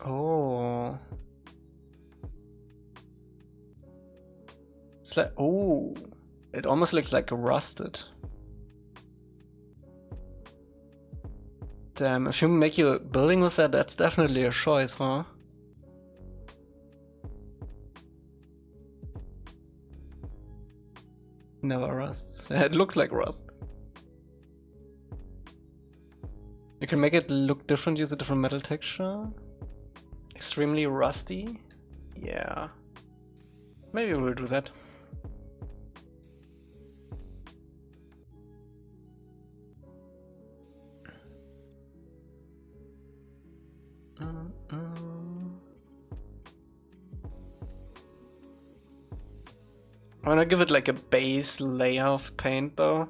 Oh. It's like, oh, it almost looks like rusted. Damn, if you make your building with that, that's definitely a choice, huh? Never rusts. It looks like rust. You can make it look different, use a different metal texture. Extremely rusty. Yeah. Maybe we'll do that. I wanna give it like a base layer of paint though,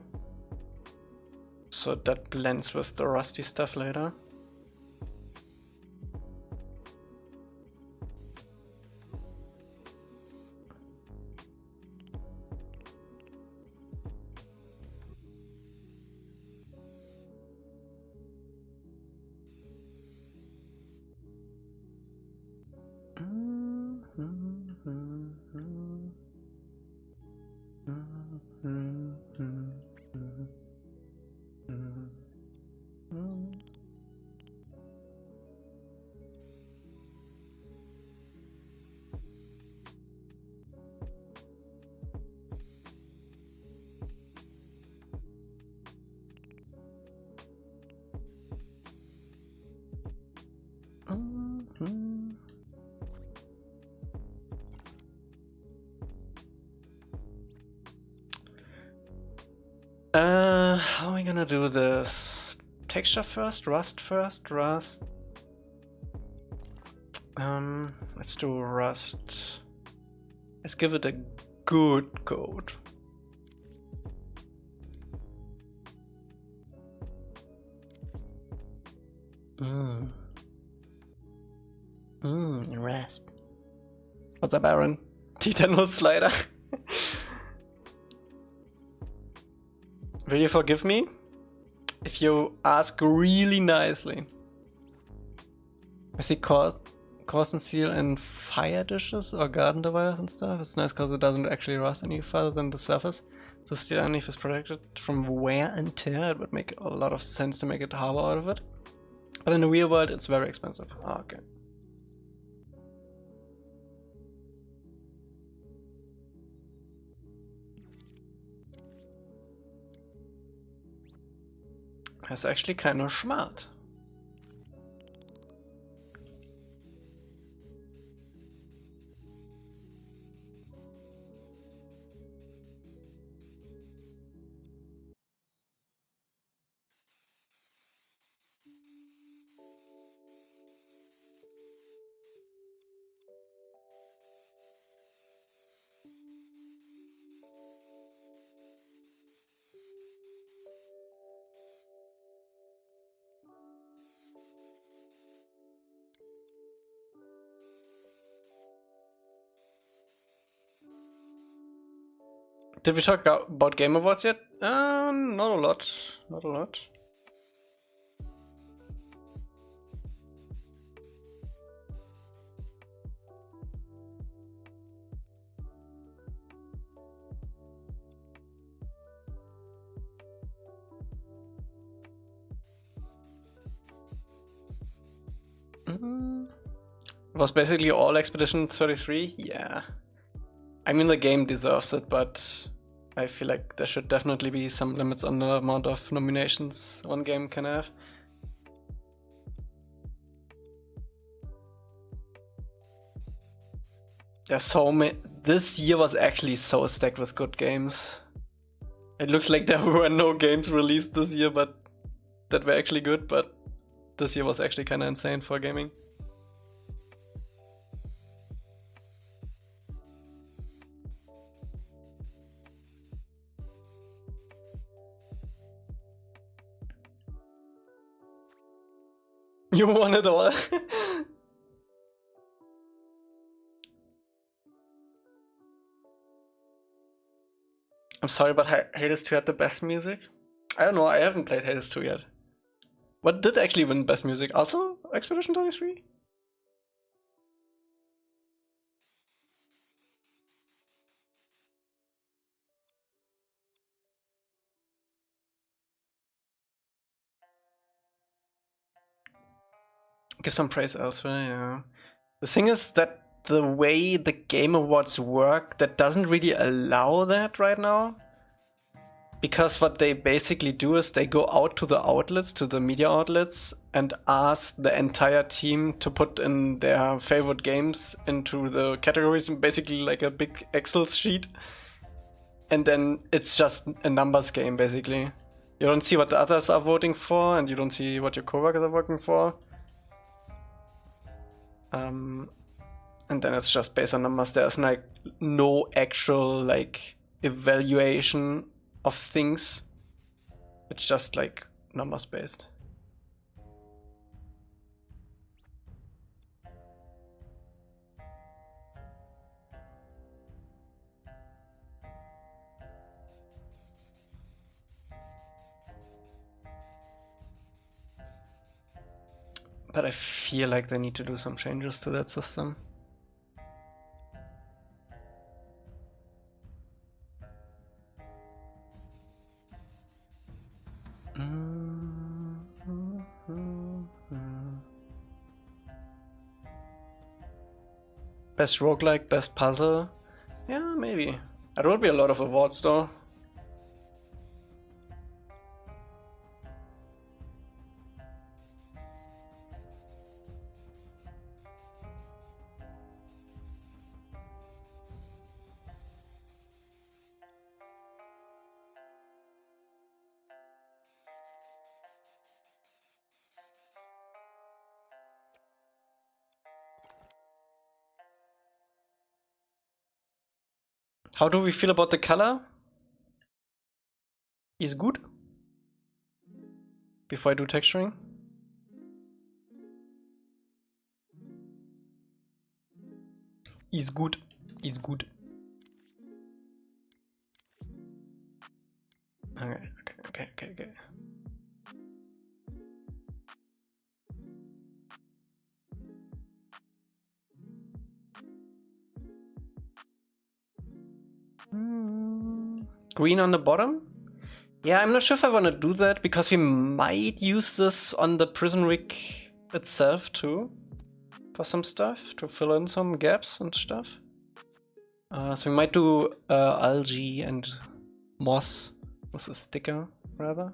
so that blends with the rusty stuff later. How are we gonna do this? Texture first, rust first, rust. Let's do rust. Let's give it a good coat. Rust. What's up, Aaron? Titanos slider. Will you forgive me? If you ask really nicely. I see coarsen seal in fire dishes or garden dividers and stuff. It's nice because it doesn't actually rust any further than the surface. So steel underneath is protected from wear and tear. It would make a lot of sense to make a harbor out of it. But in the real world, it's very expensive. Oh, okay. That's actually kind of smart. Did we talk about Game Awards yet? Not a lot. Not a lot. It was basically all Expedition 33? Yeah. I mean, the game deserves it, but I feel like there should definitely be some limits on the amount of nominations one game can have. There's so many. This year was actually so stacked with good games. It looks like there were no games released this year, but that were actually good. But this year was actually kind of insane for gaming. You won it all. I'm sorry, but Hades 2 had the best music? I don't know, I haven't played Hades 2 yet. What did actually win best music? Also Expedition 33? Give some praise elsewhere, yeah. The thing is that the way the Game Awards work, that doesn't really allow that right now. Because what they basically do is they go out to the outlets, to the media outlets, and ask the entire team to put in their favorite games into the categories, basically like a big Excel sheet. And then it's just a numbers game, basically. You don't see what the others are voting for, and you don't see what your coworkers are working for. And then it's just based on numbers. There's like no actual like evaluation of things. It's just like numbers based. But I feel like they need to do some changes to that system. Best roguelike, best puzzle? Yeah, maybe. There will be a lot of awards though. How do we feel about the color? Is good. Before I do texturing. Is good. Is good. Okay. Green on the bottom? Yeah, I'm not sure if I want to do that because we might use this on the prison rig itself too. For some stuff, to fill in some gaps and stuff. So we might do algae and moss with a sticker, rather.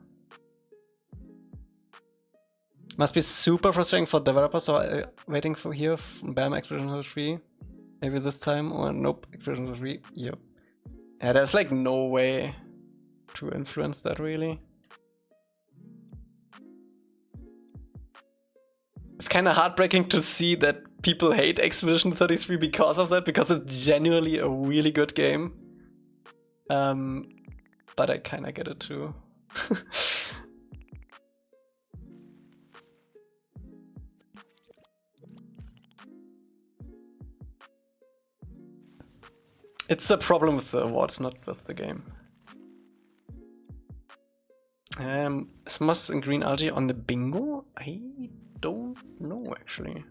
Must be super frustrating for developers, so waiting for here, bam, Expedition 3. Maybe this time, or nope, Expedition 3, yep. Yeah, there's like no way to influence that really. It's kind of heartbreaking to see that people hate Expedition 33 because of that, because it's genuinely a really good game. But I kind of get it too. It's a problem with the awards, not with the game. Is moss and green algae on the bingo? I don't know actually.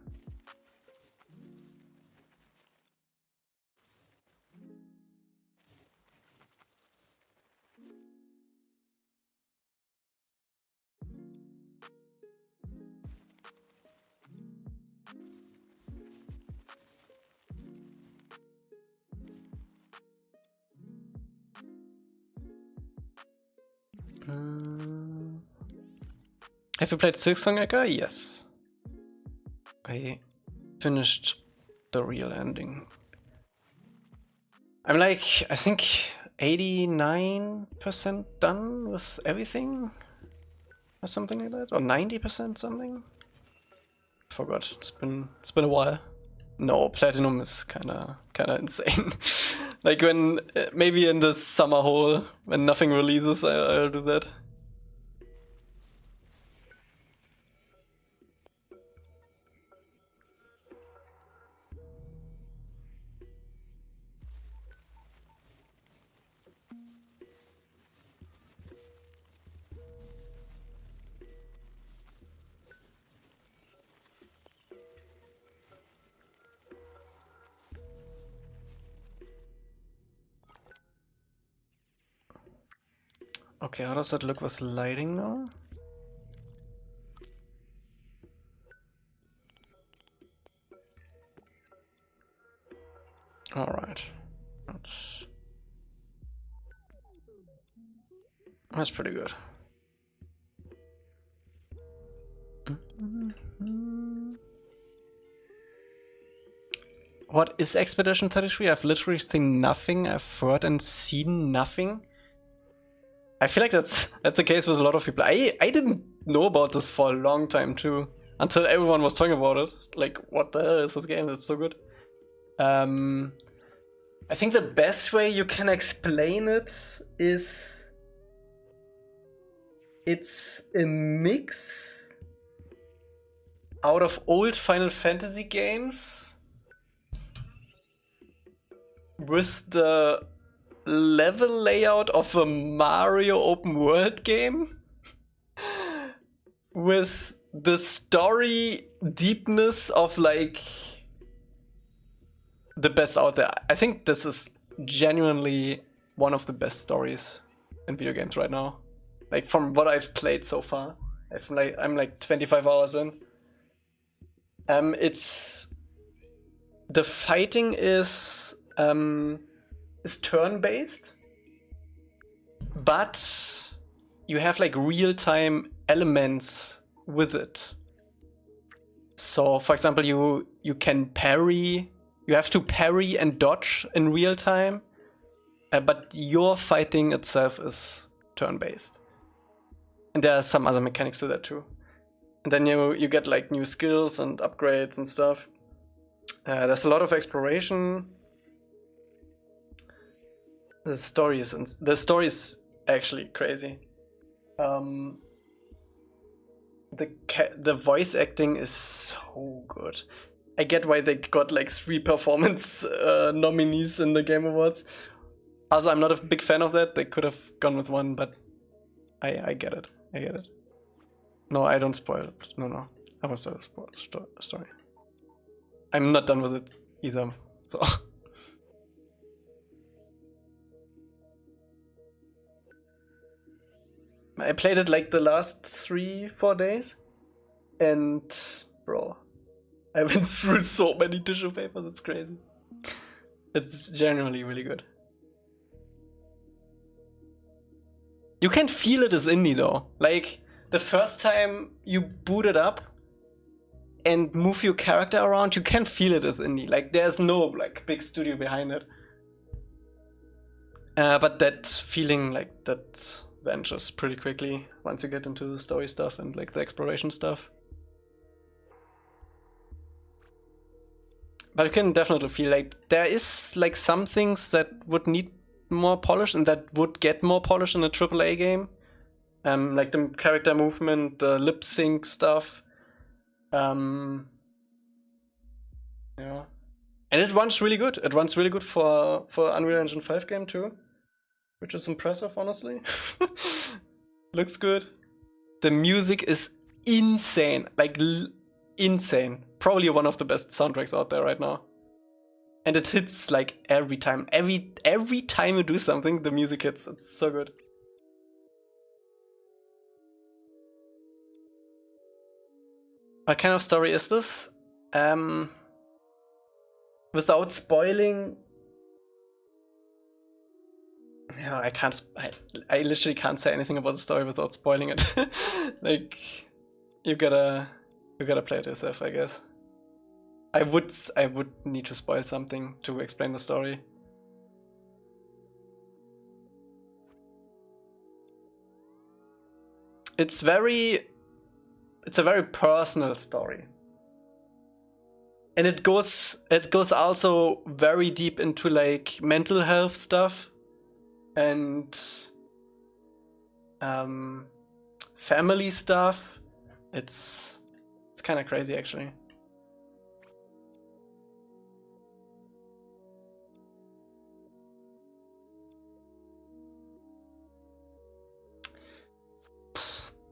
Have you played Silksong Echo? Yes. I finished the real ending. I'm like, I think 89% done with everything? Or something like that? Or 90% something? Forgot. It's been a while. No, Platinum is kinda insane. Like when, maybe in the summer hole, when nothing releases, I'll do that. Okay, how does that look with lighting now? Alright. That's pretty good. What is Expedition 33? I've literally seen nothing. I've heard and seen nothing. I feel like that's the case with a lot of people. I didn't know about this for a long time too, until everyone was talking about it. Like, what the hell is this game? It's so good. I think the best way you can explain it is it's a mix out of old Final Fantasy games with the level layout of a Mario open world game with the story deepness of like the best out there. I think this is genuinely one of the best stories in video games right now. Like from what I've played so far. I'm like 25 hours in. It's the fighting is turn-based, but you have like real-time elements with it. So, for example, you can parry. You have to parry and dodge in real time, but your fighting itself is turn-based. And there are some other mechanics to that too. And then you get like new skills and upgrades and stuff. There's a lot of exploration. The story is actually crazy. The voice acting is so good. I get why they got like 3 performance nominees in the Game Awards. Also, I'm not a big fan of that. They could have gone with 1, but I get it. I get it. No, I don't spoil it. No. I was so spoil story. I'm not done with it either. So. I played it like the last 3-4 days, and bro, I went through so many tissue papers. It's crazy. It's genuinely really good. You can feel it as indie though. Like the first time you boot it up and move your character around, you can feel it as indie. Like there's no like big studio behind it. But that feeling, like, that vanishes pretty quickly once you get into the story stuff and like the exploration stuff. But you can definitely feel like there is like some things that would need more polish and that would get more polish in a AAA game. Like the character movement, the lip sync stuff. Yeah. And it runs really good. It runs really good for Unreal Engine 5 game too, which is impressive, honestly. Looks good. The music is insane, like insane. Probably one of the best soundtracks out there right now. And it hits like every time. Every time you do something, the music hits. It's so good. What kind of story is this? Without spoiling. Yeah, I literally can't say anything about the story without spoiling it. Like, you gotta play it yourself, I guess. I would need to spoil something to explain the story. It's a very personal story. And it goes also very deep into like mental health stuff and family stuff. It's kind of crazy actually.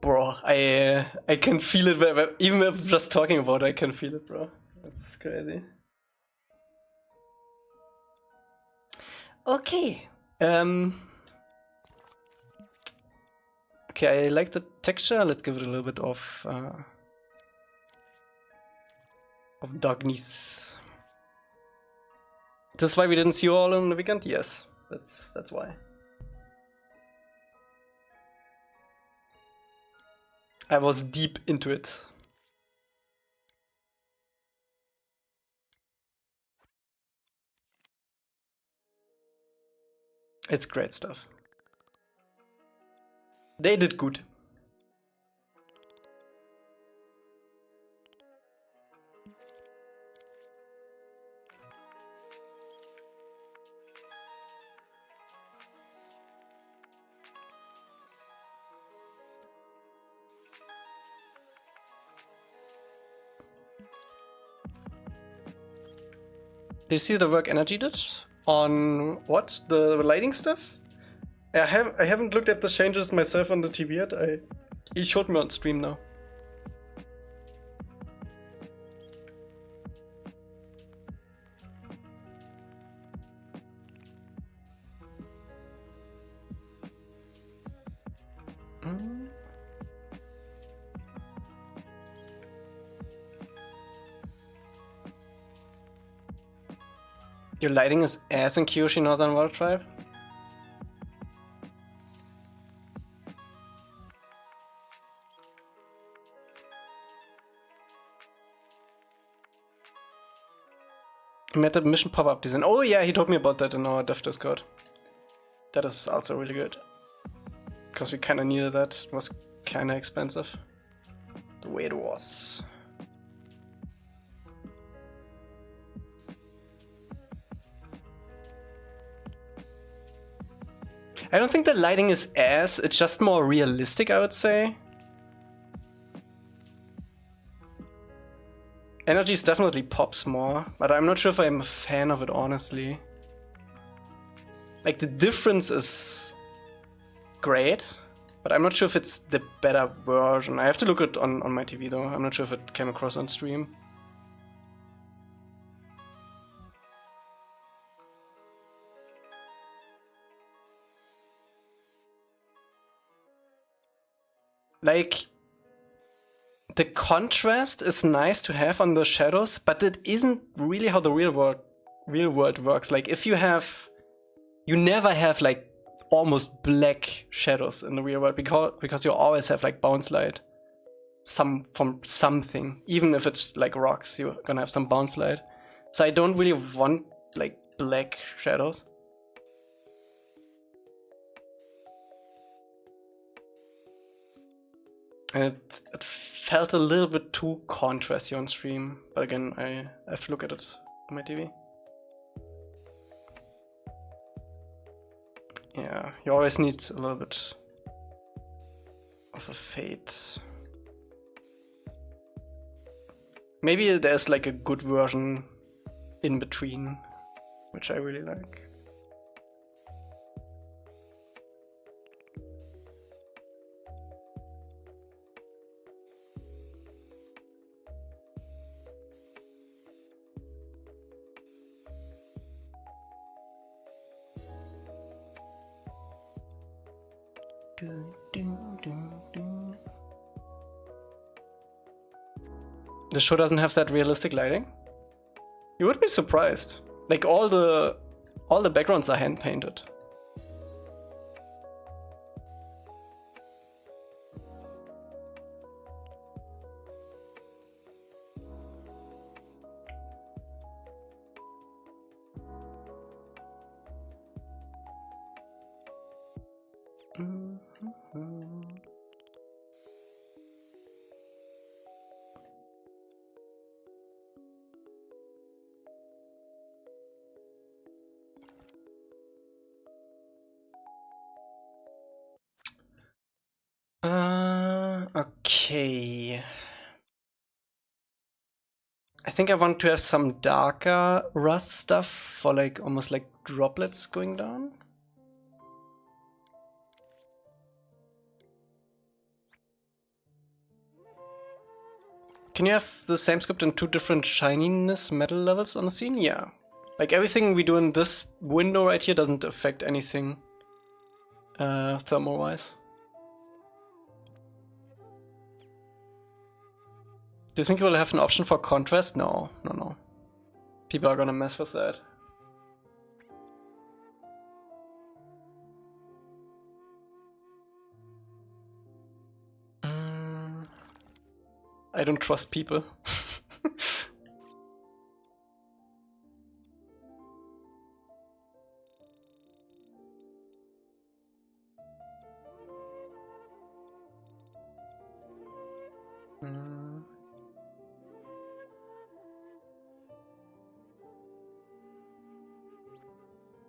Bro, I can feel it. Even if just talking about it, I can feel it, bro. It's crazy. Okay. Okay, I like the texture. Let's give it a little bit of darkness. This is why we didn't see you all on the weekend? Yes, that's why. I was deep into it. It's great stuff. They did good. Did you see the work Energy did on what? The lighting stuff? I haven't looked at the changes myself on the TV yet. He showed me on stream now. Your lighting is ass in Kyoshi Northern Water Tribe? Method mission pop-up design. Oh yeah, he told me about that in our dev Discord. That is also really good. Because we kinda needed that. It was kinda expensive. The way it was. I don't think the lighting is ass, it's just more realistic, I would say. Energies definitely pops more, but I'm not sure if I'm a fan of it, honestly. Like, the difference is great, but I'm not sure if it's the better version. I have to look it on my TV though. I'm not sure if it came across on stream. Like, the contrast is nice to have on the shadows, but it isn't really how the real world works. Like, if you never have like almost black shadows in the real world because you always have like bounce light from something. Even if it's like rocks, you're gonna have some bounce light. So I don't really want like black shadows. And it felt a little bit too contrasty on stream, but again, I have to look at it on my TV. Yeah, you always need a little bit of a fade. Maybe there's like a good version in between, which I really like. The show doesn't have that realistic lighting? You would be surprised. Like all the backgrounds are hand painted. Okay. I think I want to have some darker rust stuff for like almost like droplets going down. Can you have the same script in two different shininess metal levels on the scene? Yeah. Like everything we do in this window right here doesn't affect anything thermal-wise. Do you think we'll have an option for contrast? No, no. People are gonna mess with that. I don't trust people.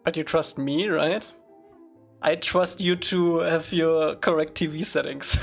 But you trust me, right? I trust you to have your correct TV settings.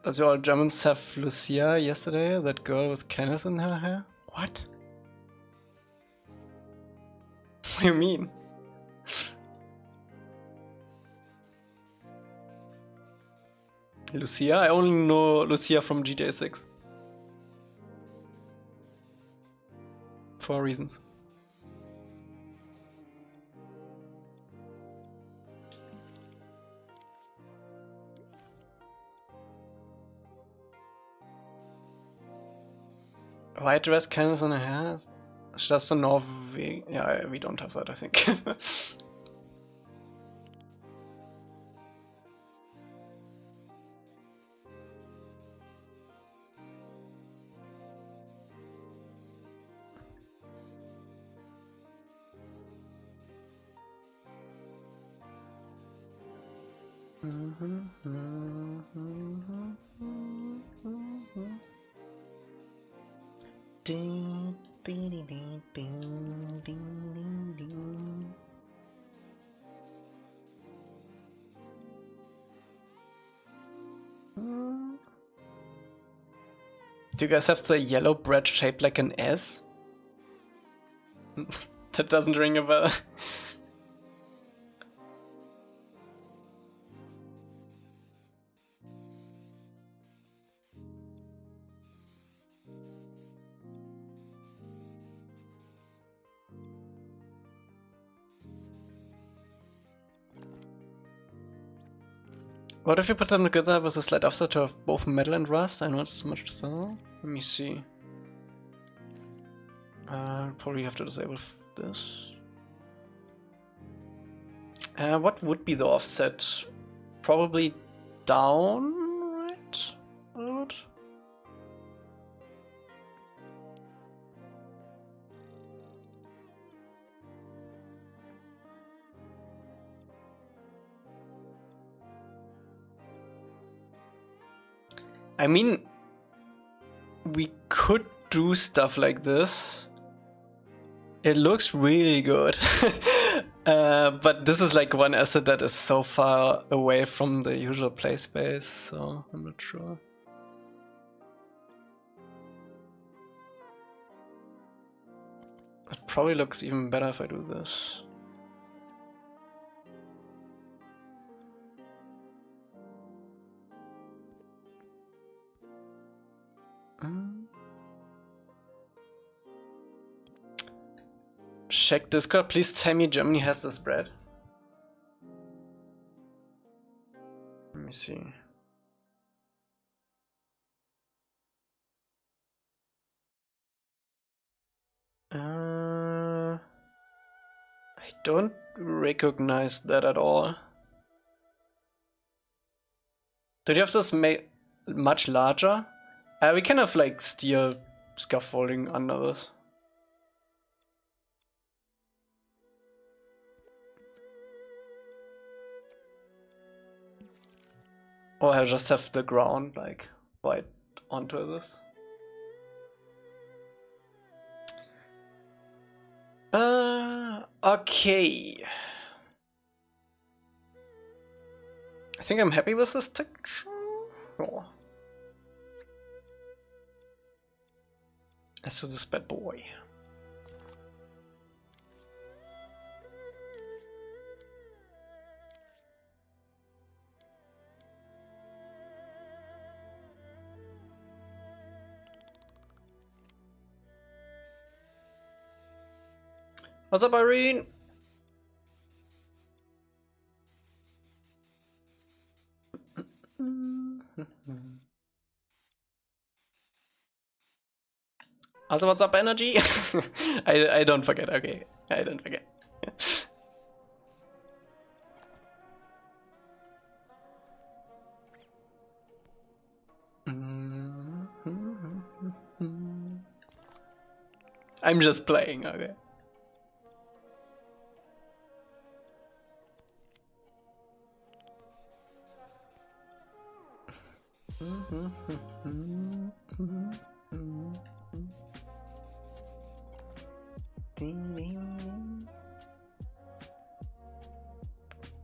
Does your Germans have Lucia yesterday? That girl with candles in her hair? What? What do you mean? Lucia? I only know Lucia from GTA 6. For reasons. White dress candles on her hair? It's just a Norway. Yeah, we don't have that, I think. Ding, ding, ding, ding, ding, ding, ding. Do you guys have the yellow bread shaped like an S? That doesn't ring a bell. What if you put them together with a slight offset of both metal and rust? I know it's much so. Let me see. Probably have to disable this. What would be the offset? Probably down, right? A little bit? I mean, we could do stuff like this. It looks really good. But this is like one asset that is so far away from the usual play space, so I'm not sure. It probably looks even better if I do this. Check Discord, please tell me Germany has this bread. Let me see. I don't recognize that at all. Do you have this much larger? We can have like steel scaffolding under this. Or I just have the ground like right onto this. Okay. I think I'm happy with this texture. Oh. Let's do this bad boy. What's up, Irene? Also, what's up, energy? I don't forget. Okay, I don't forget. I'm just playing. Okay.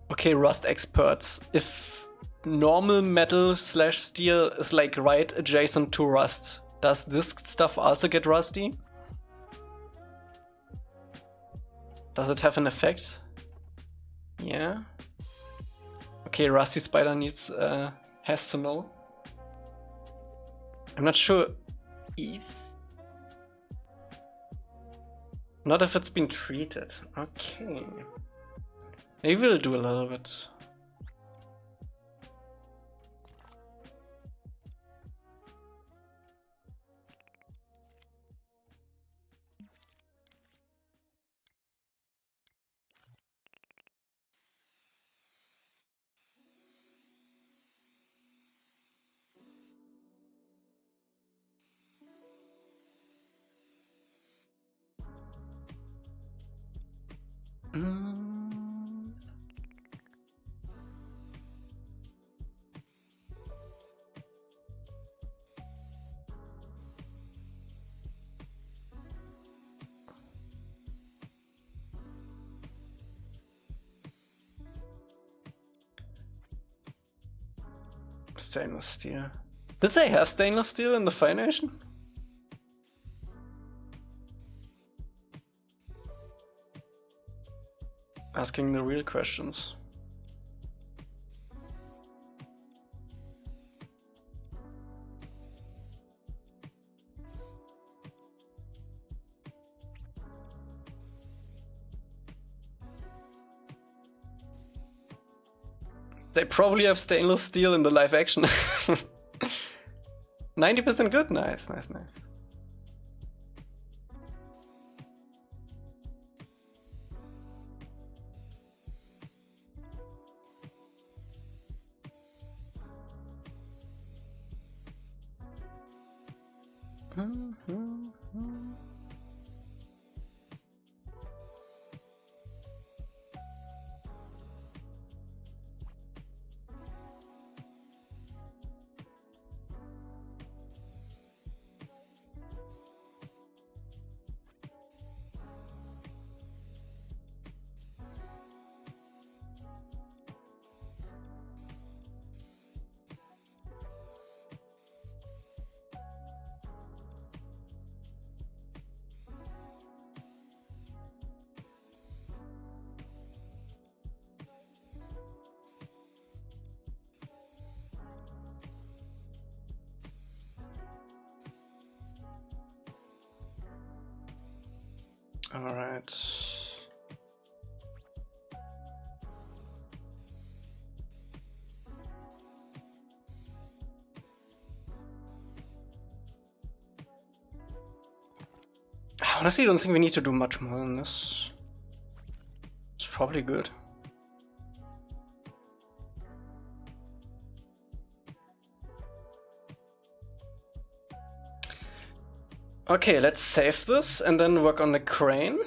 Okay, rust experts. If normal metal / steel is like right adjacent to rust, does this stuff also get rusty? Does it have an effect? Yeah. Okay, Rusty Spider needs has to know. I'm not sure if. Not if it's been treated. Okay. Maybe we'll do a little bit. Stainless steel. Did they have stainless steel in the Fire Nation? Asking the real questions. They probably have stainless steel in the live action. 90% good? Nice, nice, nice. All right. I honestly don't think we need to do much more than this. It's probably good. Okay, let's save this and then work on the crane.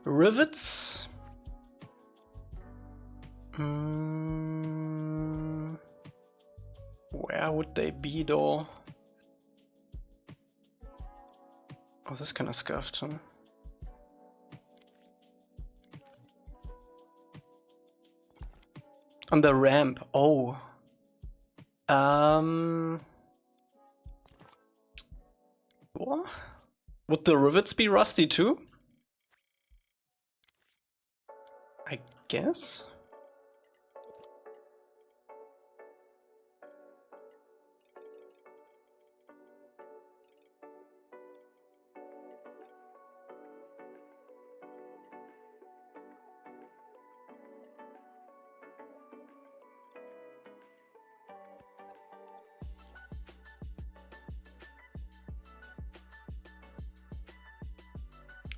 Rivets. Where would they be though? Oh, this is kind of scuffed, huh? On the ramp. Oh. What? Would the rivets be rusty too? I guess.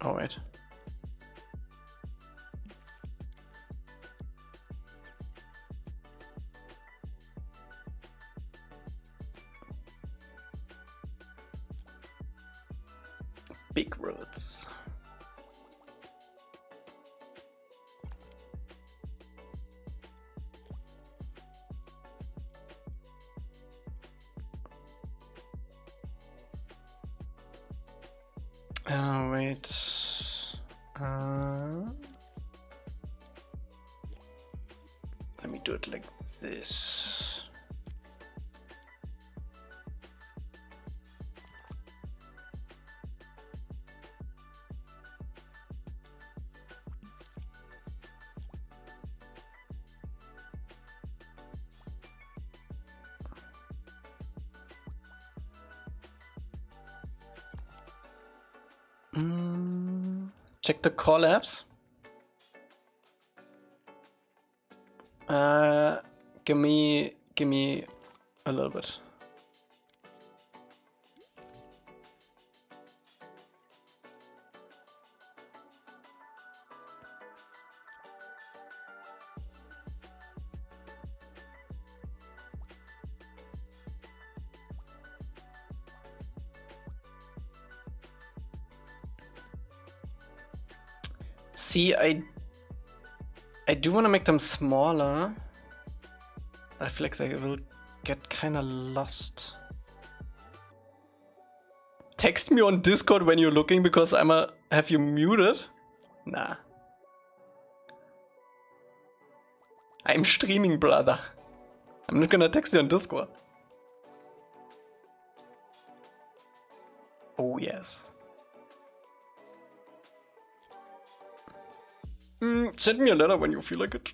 Oh, wait. Big rivets. Wait. Let me do it like this. Check the collapse. Give me a little bit. See, I do want to make them smaller. I feel like they will get kind of lost. Text me on Discord when you're looking because have you muted? Nah. I'm streaming, brother. I'm not gonna text you on Discord. Oh yes. Send me a letter when you feel like it.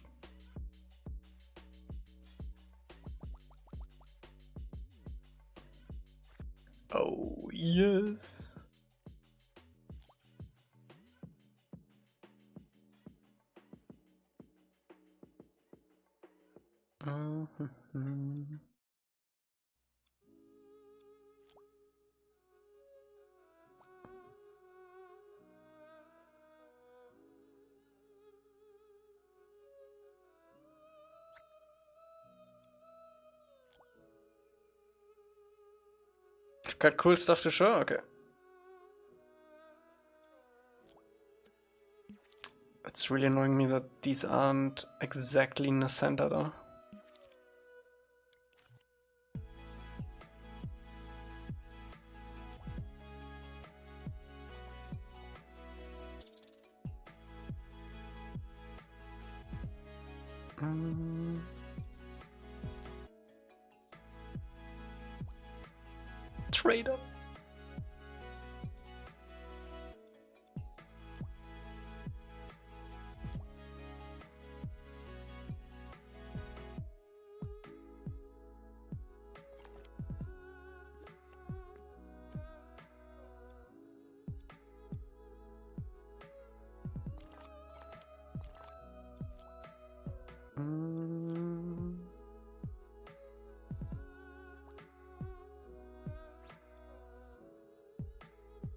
Oh yes. I've got cool stuff to show? Okay. It's really annoying me that these aren't exactly in the center though. Trade up.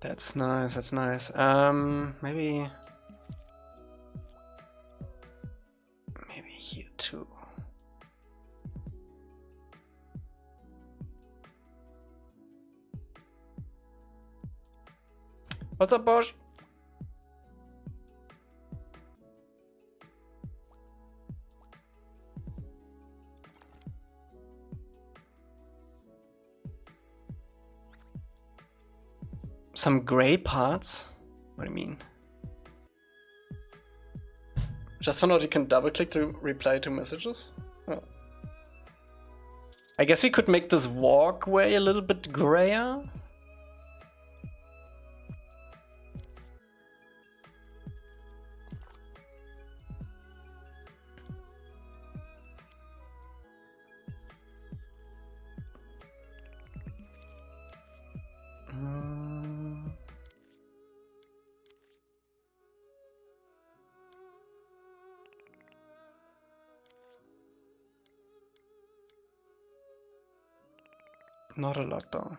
That's nice, that's nice. Maybe here too. What's up, Bosch? Some gray parts? What do you mean? Just found out you can double click to reply to messages? Oh. I guess we could make this walkway a little bit grayer. Not a lot though.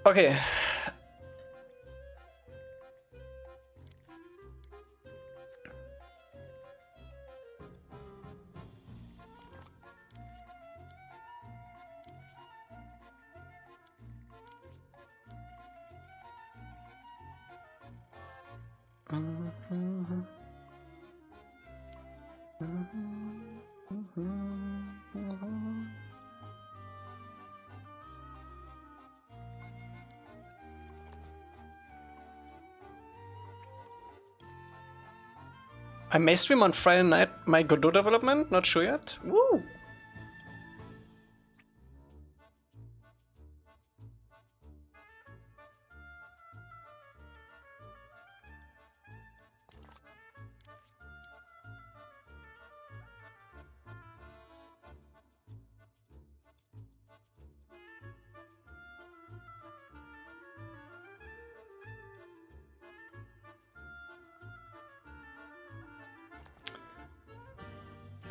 Okay. I may stream on Friday night my Godot development, not sure yet. Woo!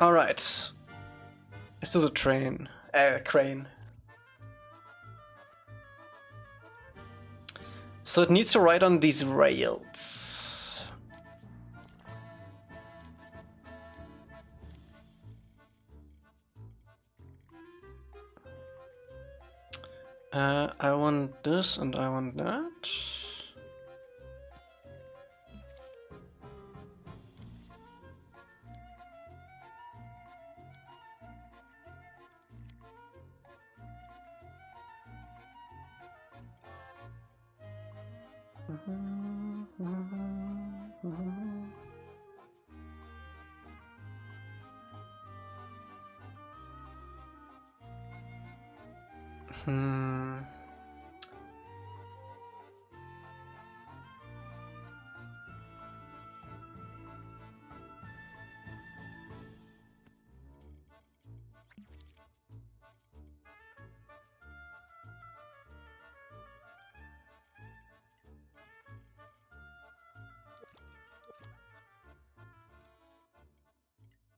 Alright. Let's do the crane. So it needs to ride on these rails. I want this and I want that.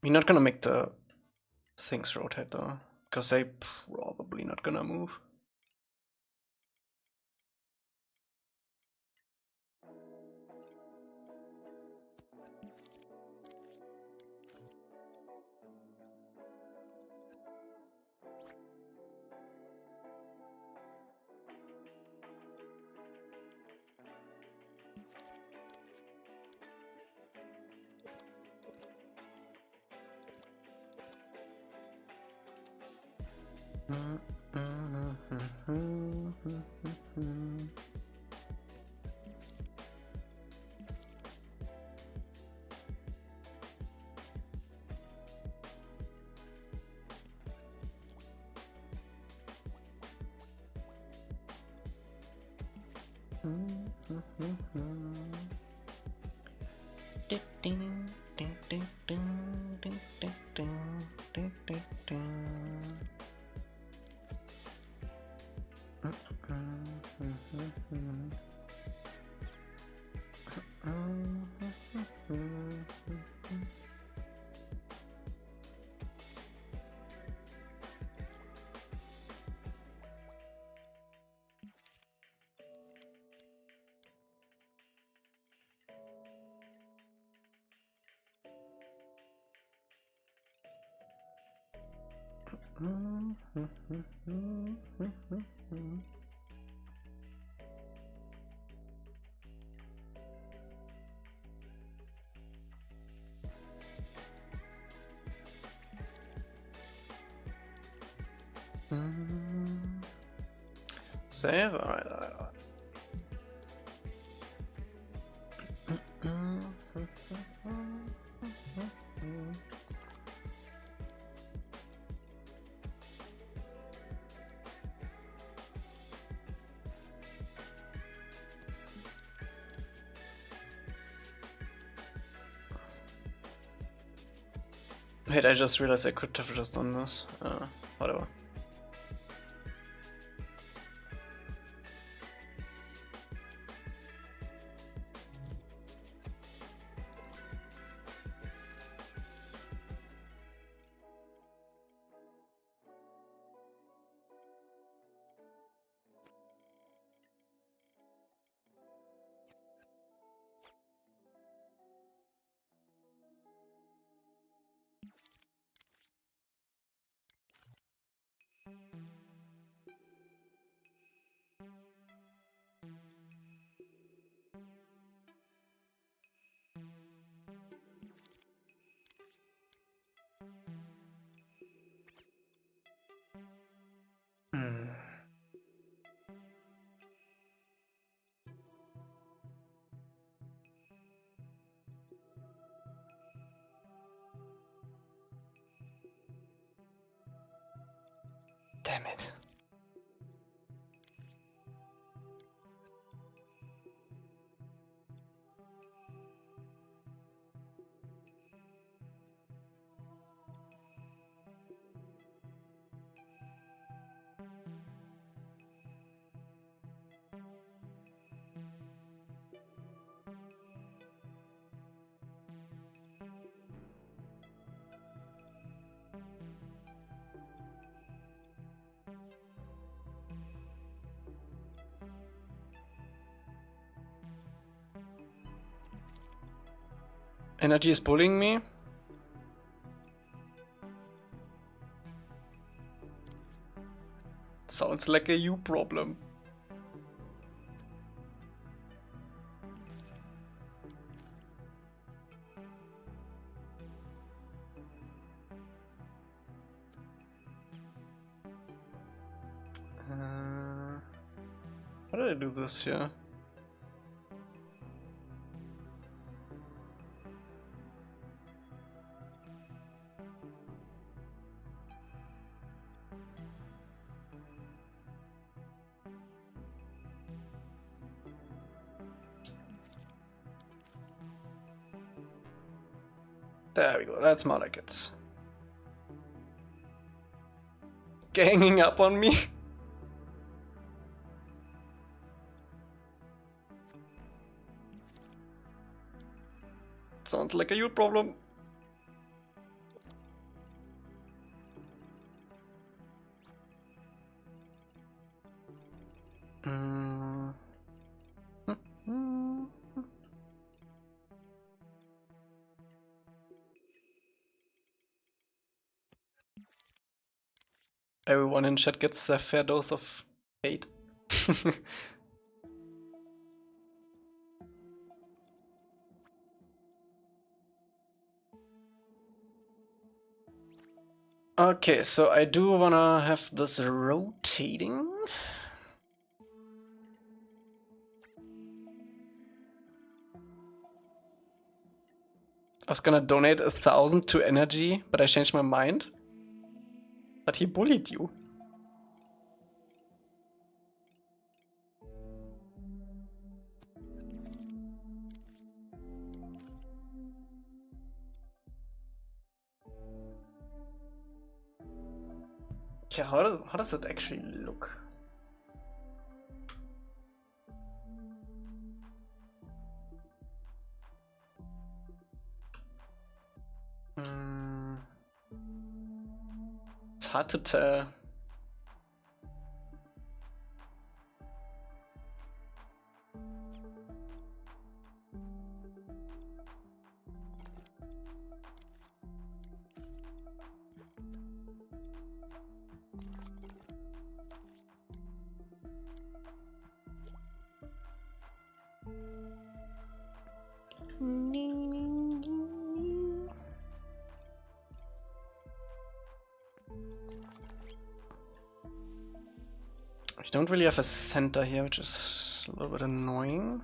We're not gonna make the things rotate though, because they probably not gonna move. Save? Alright. Wait, I just realized I could have just done this. Whatever. Damn it. Energy is bullying me. Sounds like a you problem. How did I do this here? There we go, that's more like it. Ganging up on me? Sounds like a you problem. Everyone in chat gets a fair dose of hate. Okay, so I do wanna have this rotating. I was gonna donate 1,000 to energy, but I changed my mind. But he bullied you. Yeah, how does it actually look? It's hard to tell. I don't really have a center here, which is a little bit annoying.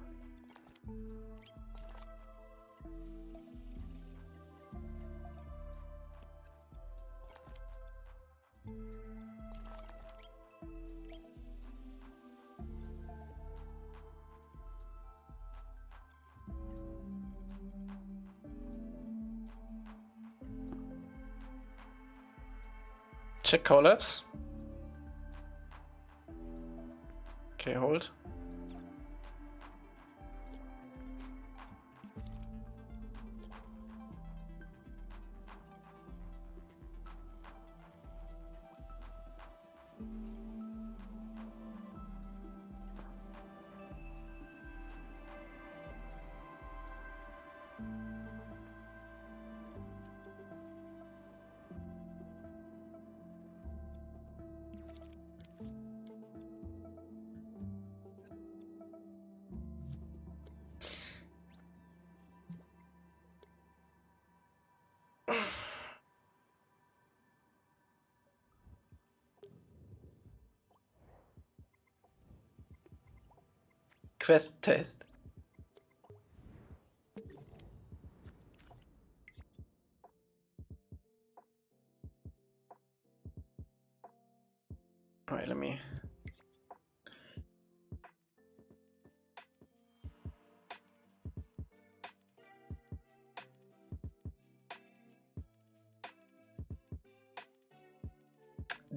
Check collapse. Okay, hold. Quest test.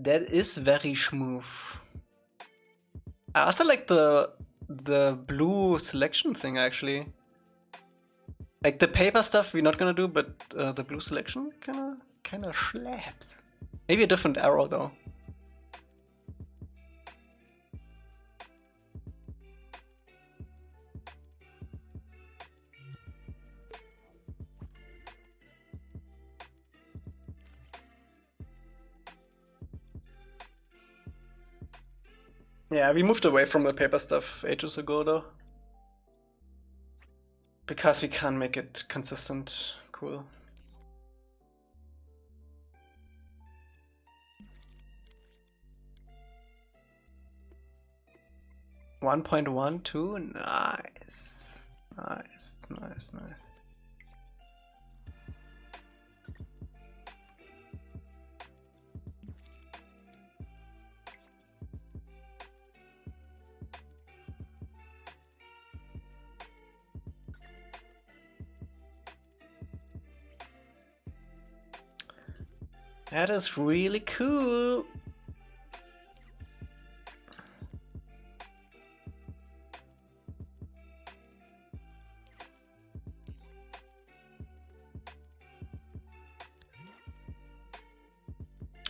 That is very smooth. I also like the blue selection thing actually. Like the paper stuff we're not gonna do, but the blue selection kinda slaps. Maybe a different arrow though. Yeah, we moved away from the paper stuff ages ago though. Because we can't make it consistent. Cool. $1.12? Nice. Nice, nice, nice. That is really cool.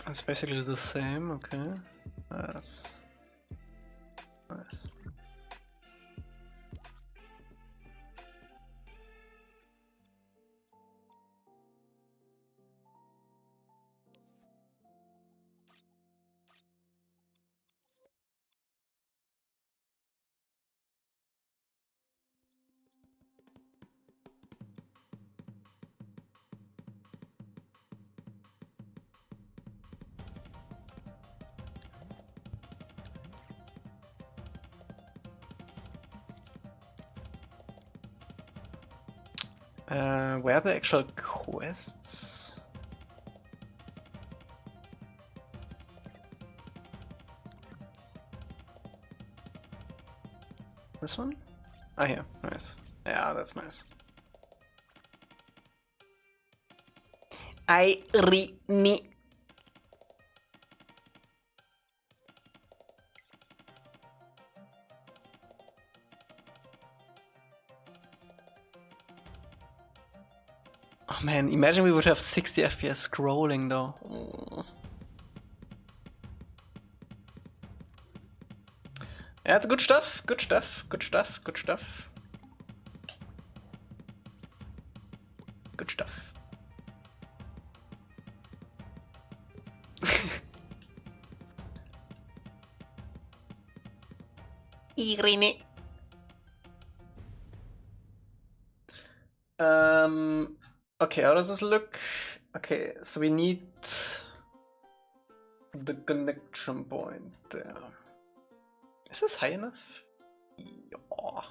It's basically the same, okay. That's nice. Where are the actual quests? This one? Ah, here. Nice. Yeah, that's nice. Irene. Oh man, imagine we would have 60 FPS scrolling though. Oh. Yeah, it's good stuff, good stuff, good stuff, good stuff. Good stuff. Irene. Okay, how does this look? Okay, so we need the connection point there. Is this high enough? Yeah.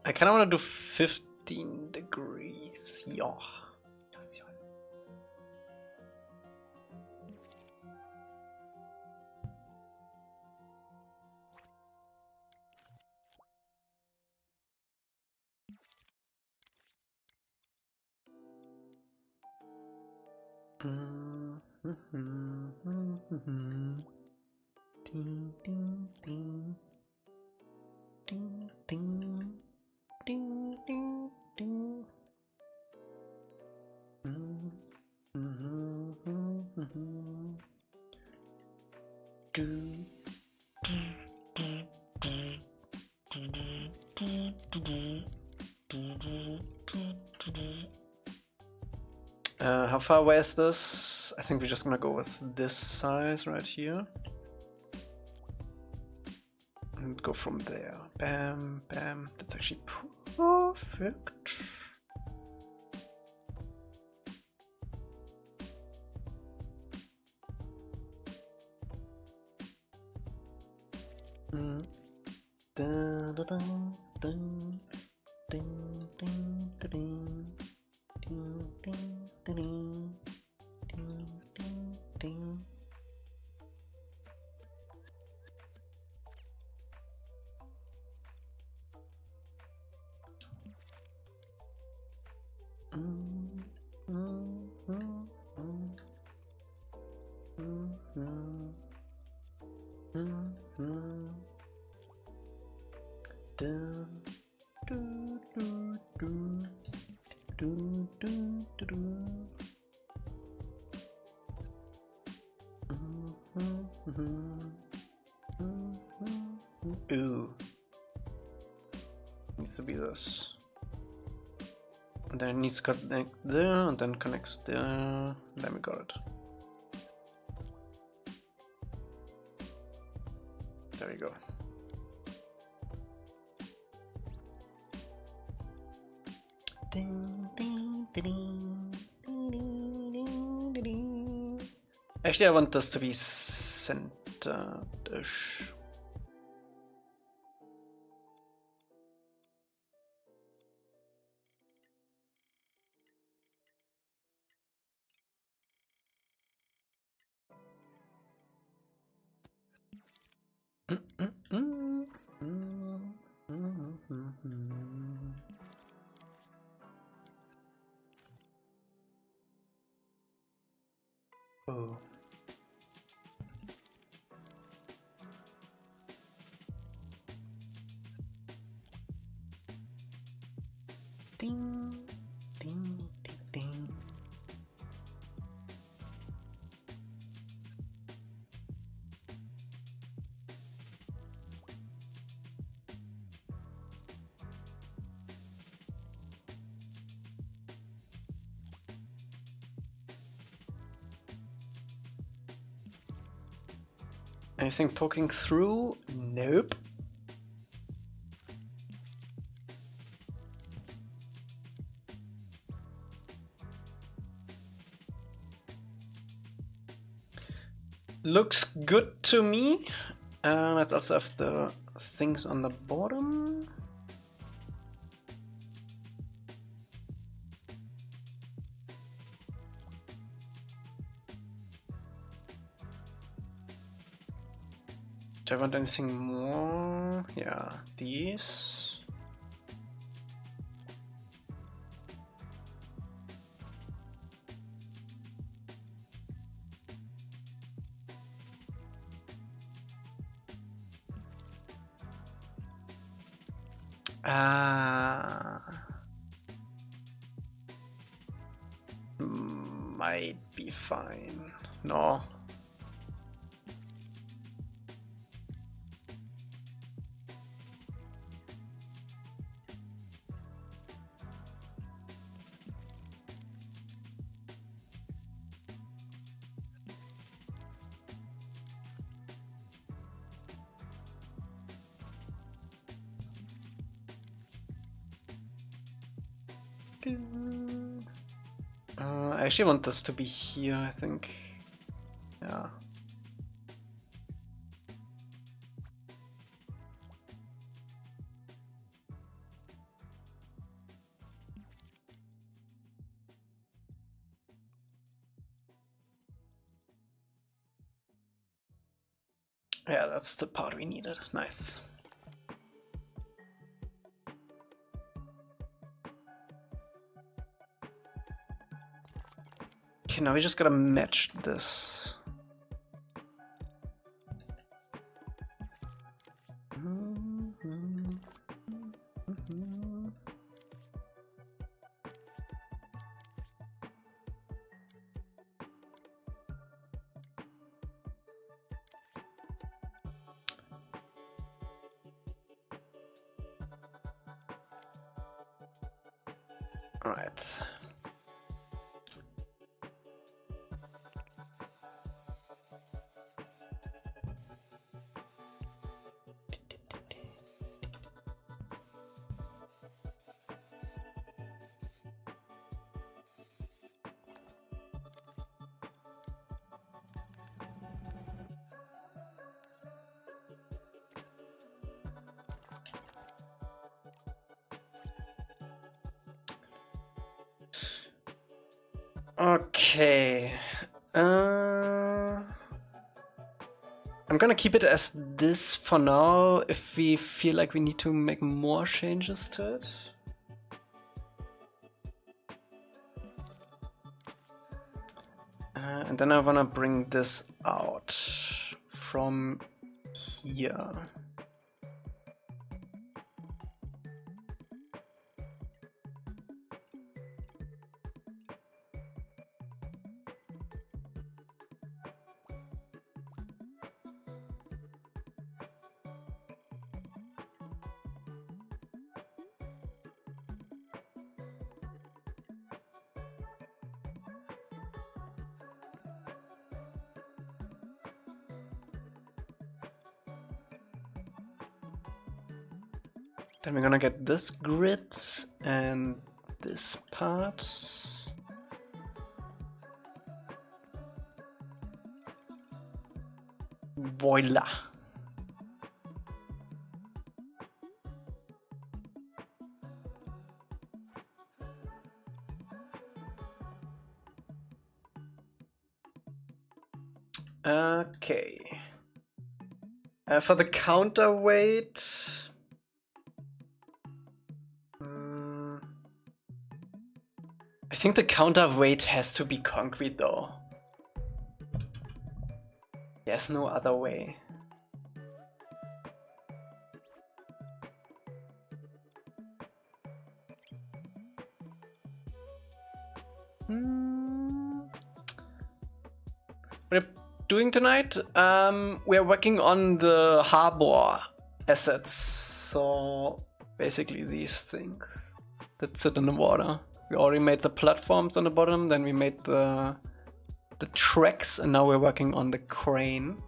I kind of want to do 15 degrees. Yeah. Yes, yes. Ding, ding, ding. Ding, ding. Ding, ding, ding. How far away is this? I think we're just gonna go with this size right here. And go from there. Bam, bam. That's actually perfect. Dun, dun, dun, dun, ding, ding, ding, ding, ding, ding, ding, ding, ding. Ooh. Needs to be this. And then it needs to connect there, and then connects there. Then we got it. There we go. Ding, ding, ding, ding, ding, ding, ding. Actually, I want this to be centered-ish. Oh. Ding, ding, ding, ding. Anything poking through? Nope. Looks good to me. Let's also have the things on the bottom. Do I want anything more? Yeah, these. Might be fine. No. I actually want this to be here, I think. Yeah. Yeah, that's the part we needed. Nice. Okay, now we just gotta match this. All right. Okay. I'm gonna keep it as this for now. If we feel like we need to make more changes to it. And then I wanna bring this out from here. Then we're gonna get this grid and this part. Voila. Okay. For the counterweight, I think the counterweight has to be concrete though. There's no other way. What are you doing tonight? We're working on the harbor assets. So basically these things that sit in the water. We already made the platforms on the bottom, then we made the tracks, and now we're working on the crane.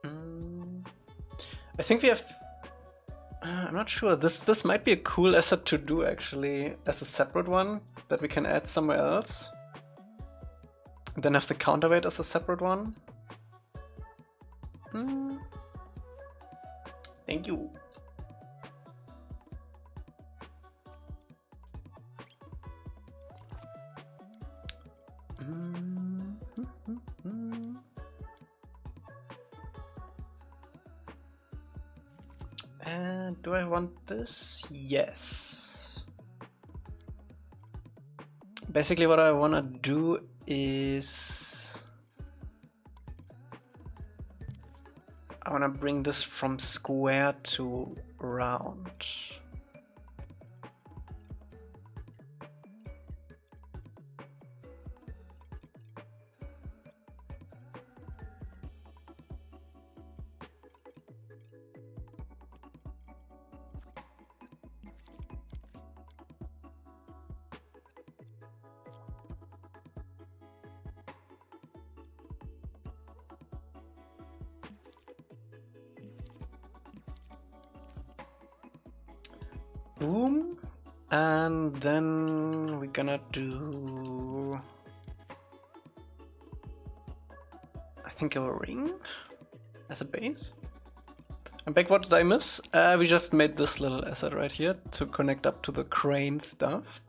I think we have... I'm not sure. This might be a cool asset to do actually as a separate one that we can add somewhere else. Then have the counterweight as a separate one. Thank you. And do I want this? Yes. Basically what I want to do is I want to bring this from square to round. Boom. And then we're gonna do, I think, a ring as a base. And back, what did I miss? We just made this little asset right here to connect up to the crane stuff.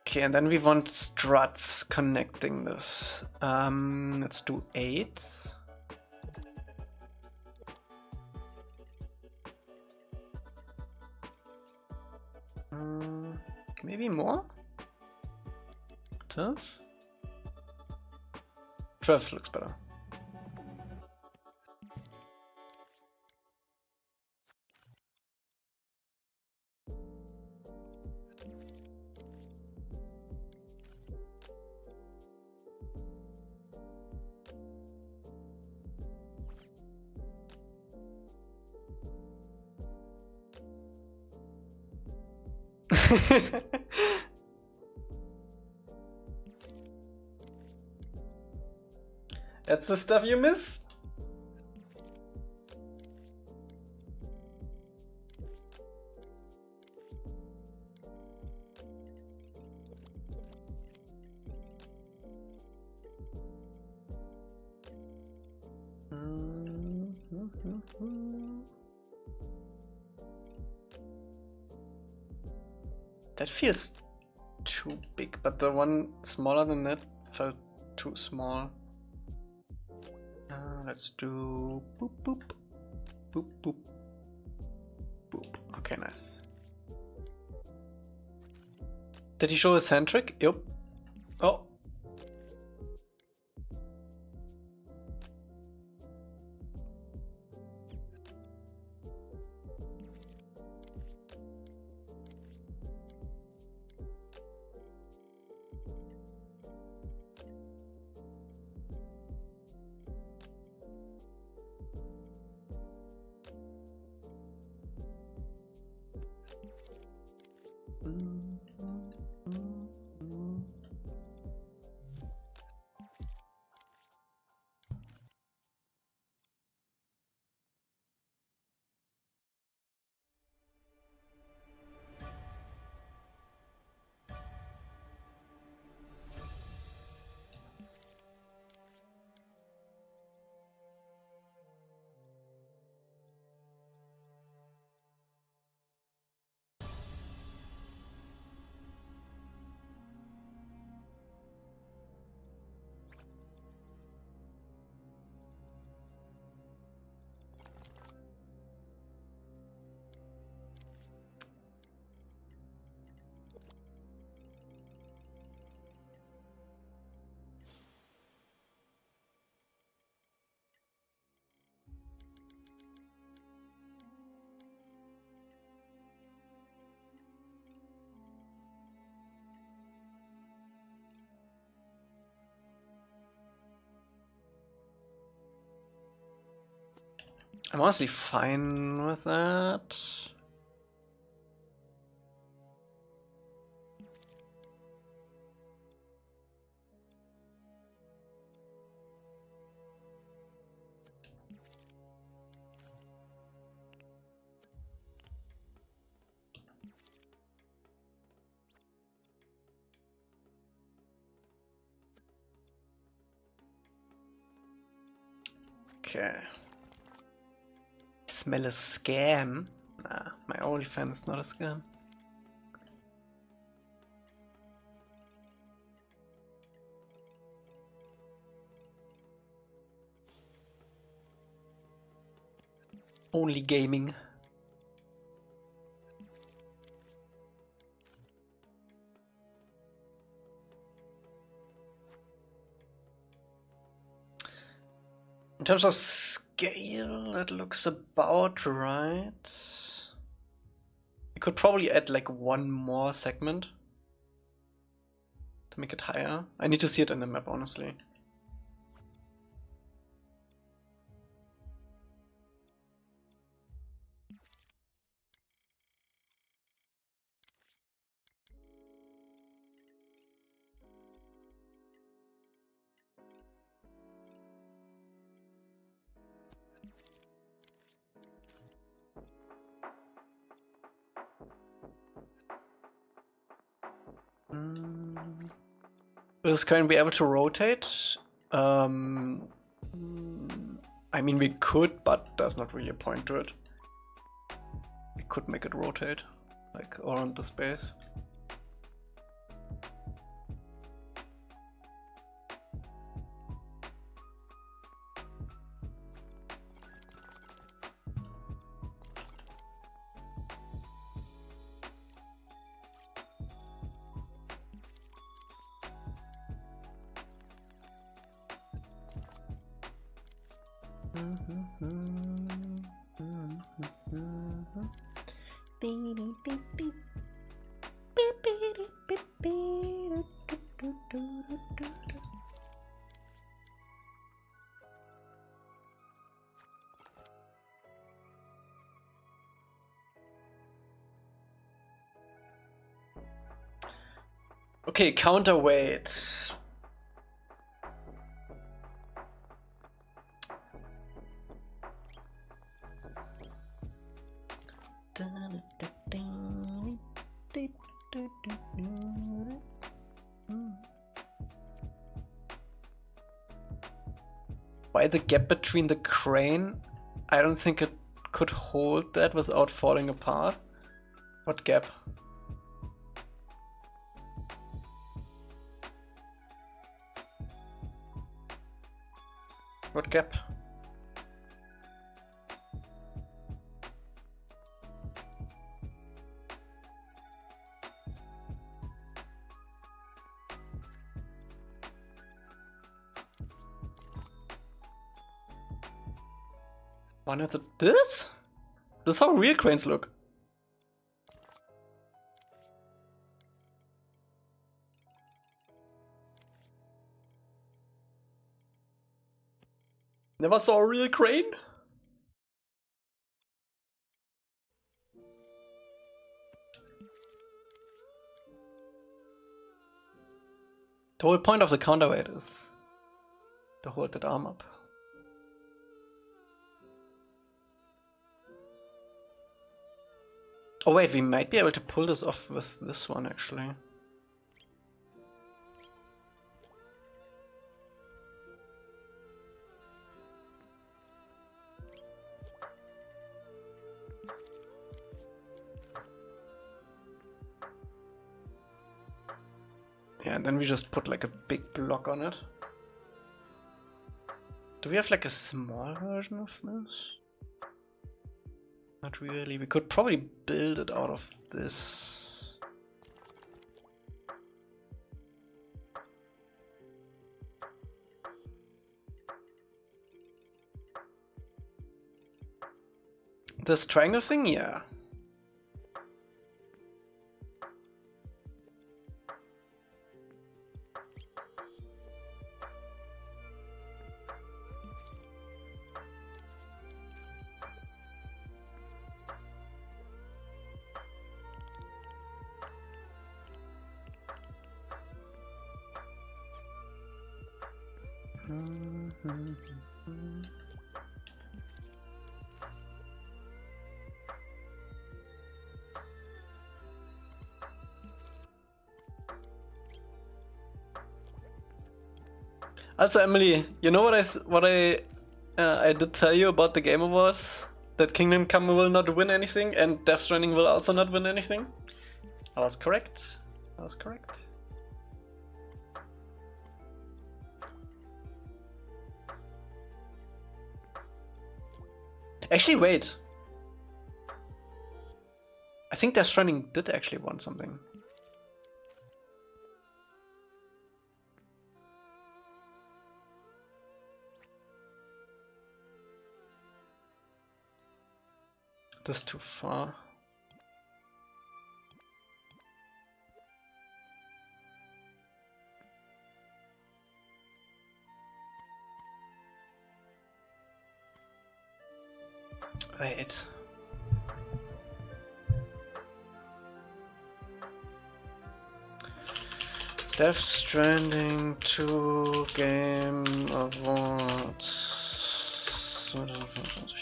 Okay, and then we want struts connecting this. Let's do 8. Maybe more? 12? 12 looks better. That's the stuff you miss. That feels too big, but the one smaller than that felt too small. Let's do boop boop boop boop boop. Okay, nice. Did he show his hand trick? Yep. Oh. I'm honestly fine with that. Okay. Smell a scam? Nah, my OnlyFans is not a scam. Only gaming. In terms of scale, that looks about right. We could probably add like one more segment to make it higher. I need to see it in the map, honestly. Is this going to be able to rotate? I I mean, we could, but there's not really a point to it. We could make it rotate, like around the space. Okay, counterweight. Why the gap between the crane? I don't think it could hold that without falling apart. What gap? What gap? One at this? This is how real cranes look. Never saw a real crane? The whole point of the counterweight is to hold that arm up. Oh wait, we might be able to pull this off with this one actually. Yeah, and then we just put like a big block on it. Do we have like a small version of this? Not really. We could probably build it out of this. This triangle thing, yeah. Also, Emily, you know what I did tell you about the Game Awards? That Kingdom Come will not win anything and Death Stranding will also not win anything? I was correct. I was correct. Actually, wait. I think Death Stranding did actually win something. This is too far. Wait. Death Stranding 2 Game Awards 2025.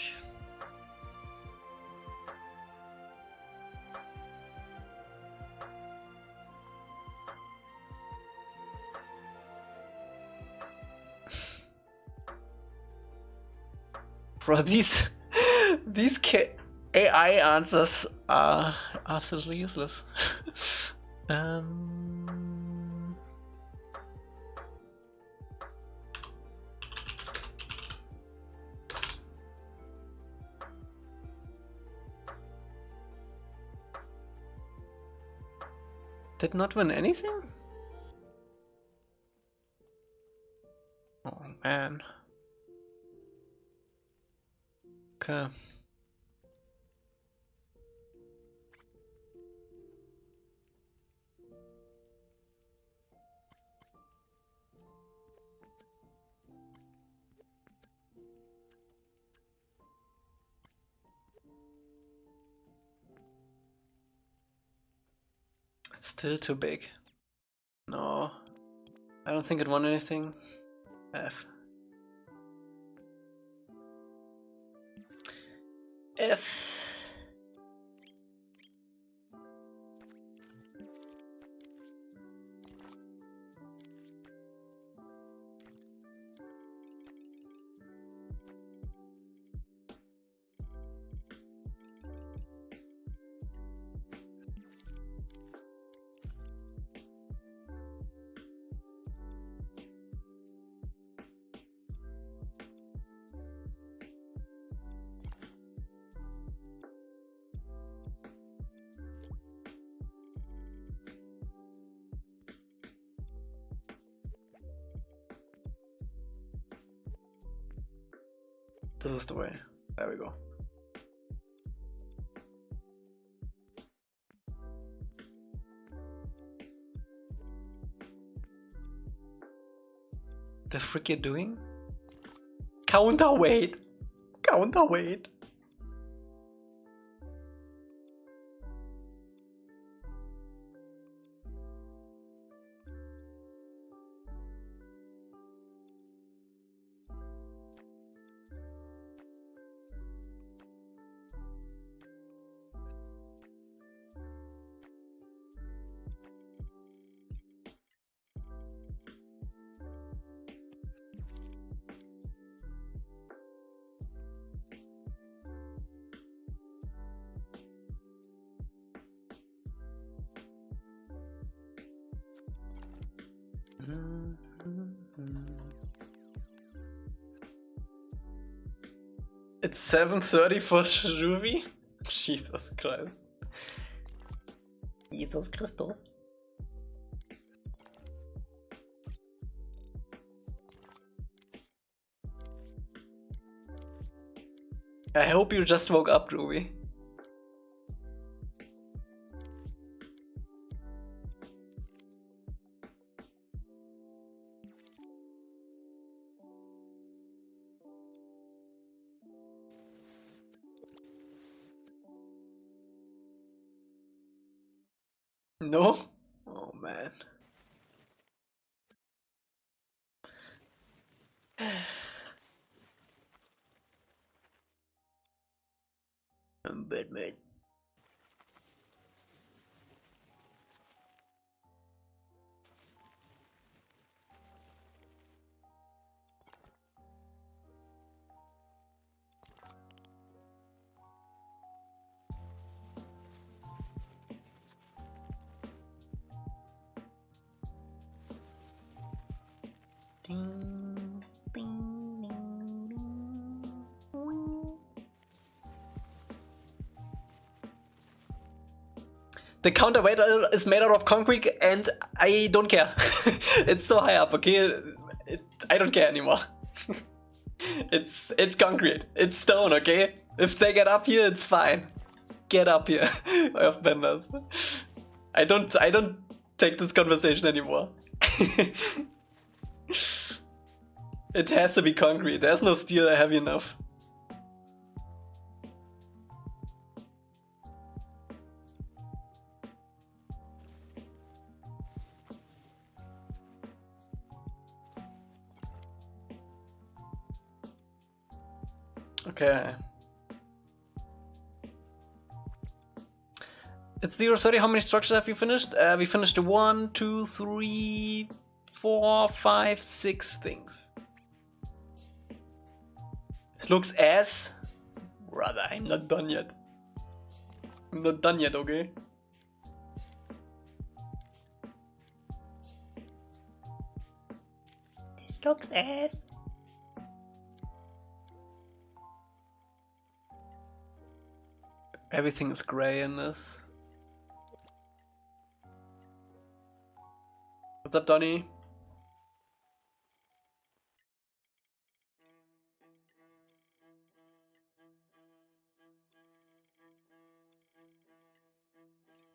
Bro, these AI answers are absolutely useless. Did not win anything? Oh man. Okay. It's still too big. No, I don't think it won anything. F. F. This is the way. There we go. The frick you doing? Counterweight! Counterweight! It's 7:30 for Shruvi? Jesus Christ. Jesus Christus. I hope you just woke up, Ruby. No? Oh man. I'm bad, man. Ding, ding, ding, ding. The counterweight is made out of concrete and I don't care. It's so high up, okay? I don't care anymore. It's concrete. It's stone, okay? If they get up here, it's fine. Get up here, Airbenders. I don't take this conversation anymore. It has to be concrete. There's no steel heavy enough. Okay. It's 0:30. How many structures have you finished? We finished 1, 2, 3, 4, 5, 6 things. This looks ass. Brother, I'm not done yet. I'm not done yet, okay? This looks ass. Everything is grey in this. What's up, Donnie?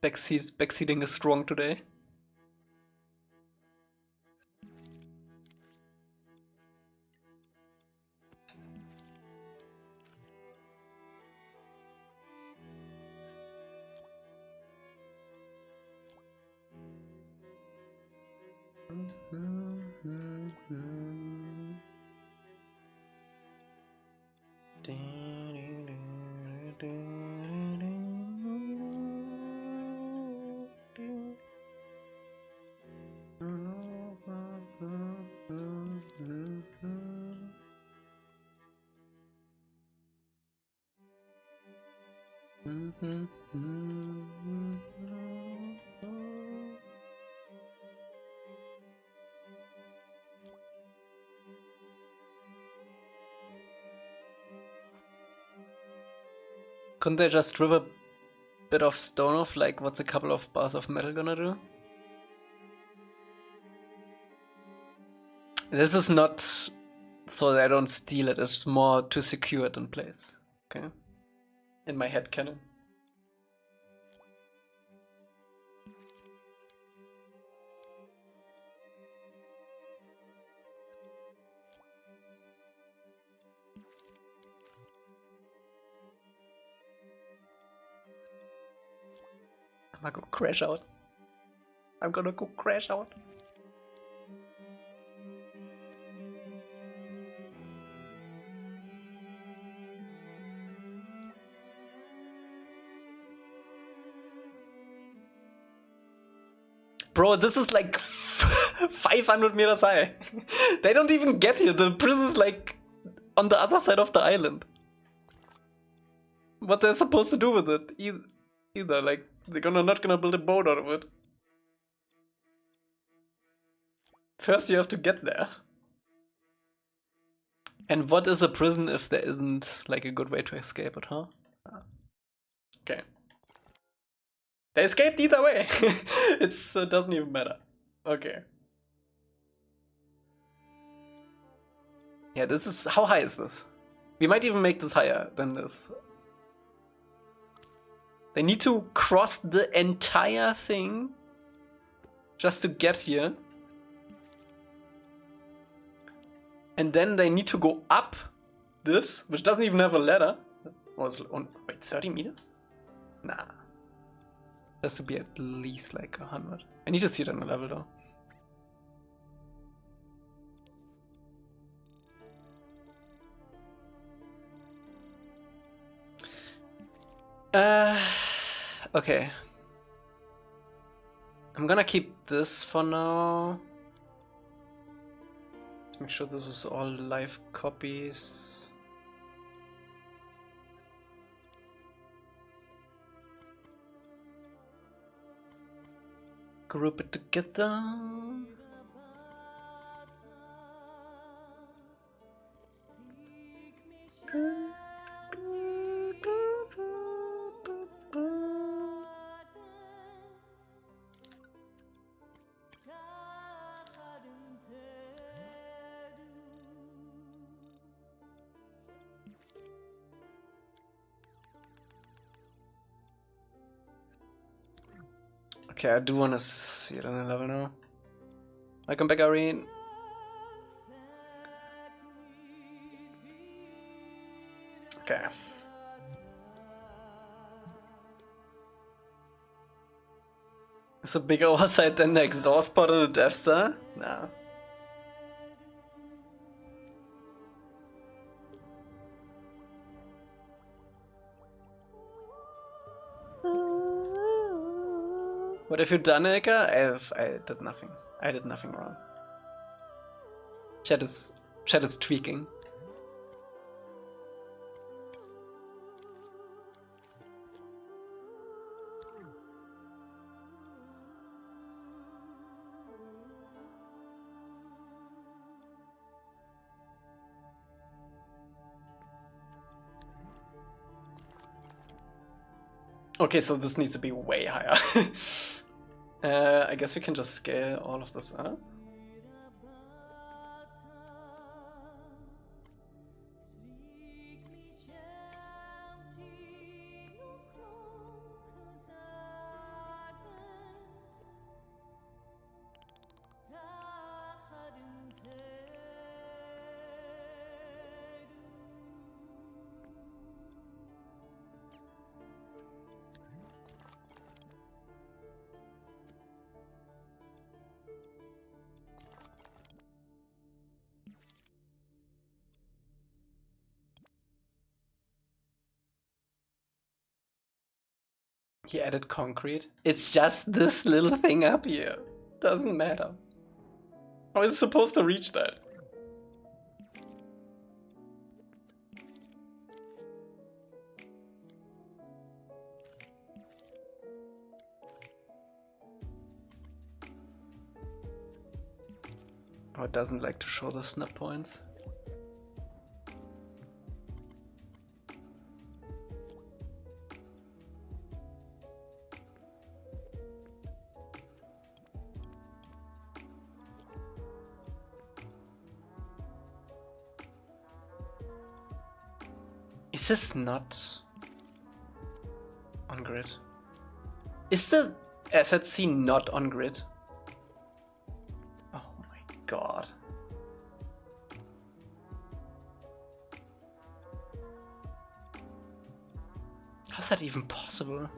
Backseating is strong today. Couldn't they just rip a bit of stone off? Like, what's a couple of bars of metal gonna do? This is not so that I don't steal it, it's more to secure it in place. Okay? In my head canon. I'm gonna go crash out. I'm gonna go crash out. Bro, this is like 500 meters high. They don't even get here. The prison's like on the other side of the island. What they're supposed to do with it either. Like, they're not gonna build a boat out of it. First you have to get there. And what is a prison if there isn't like a good way to escape it, huh? Okay. They escaped either way. It doesn't even matter. Okay. Yeah, this is... How high is this? We might even make this higher than this. They need to cross the entire thing just to get here. And then they need to go up this, which doesn't even have a ladder. Oh, wait, 30 meters? Nah. Has to be at least like 100. I need to see it on the level though. Okay. I'm gonna keep this for now. Let's make sure this is all live copies. Group it together. Okay, I do want to see it on the level now. Welcome back, Irene. Okay. Is a bigger oversight than the exhaust pod on the Death Star? Nah. What have you done, Elca? I did nothing. I did nothing wrong. Chat is tweaking. Okay, so this needs to be way higher. I guess we can just scale all of this up. He added concrete. It's just this little thing up here. Doesn't matter. How is it supposed to reach that? Oh, it doesn't like to show the snap points. Is this not on grid? Is the asset C not on grid? Oh my god. How's that even possible?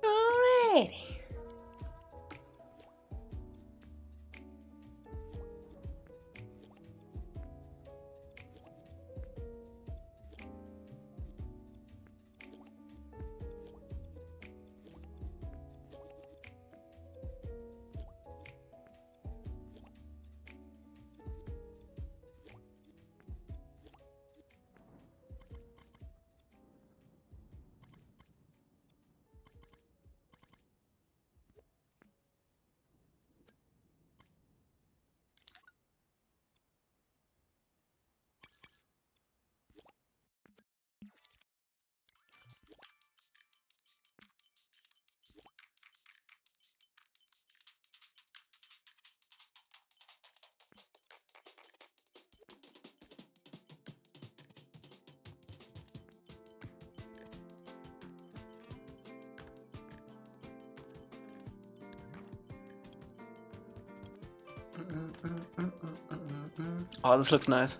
Alrighty. Oh, this looks nice.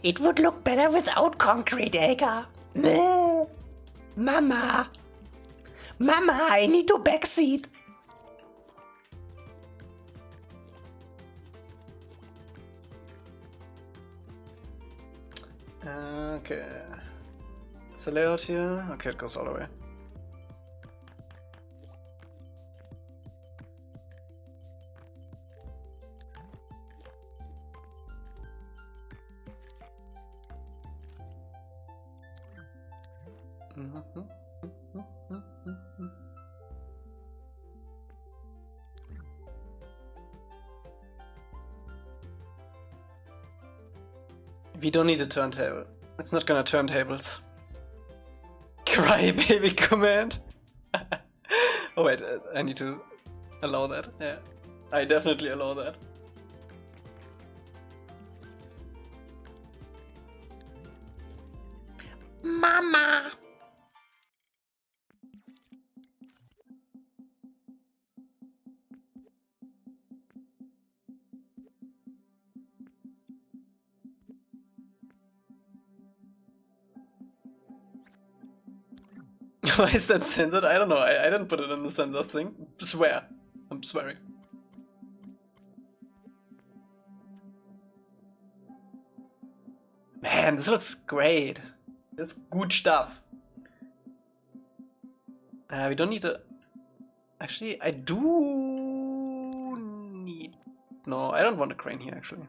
It would look better without concrete, Elca. Mama! Mama, I need to backseat! Okay. It's the layout here. Okay, it goes all the way. We don't need a turntable. It's not gonna turn tables. Cry baby command. Oh wait, I need to allow that. Yeah, I definitely allow that. Mama. Why is that censored? I don't know. I didn't put it in the censors thing. Swear. I'm swearing. Man, this looks great. This is good stuff. We don't need to... Actually, I do need... No, I don't want a crane here, actually.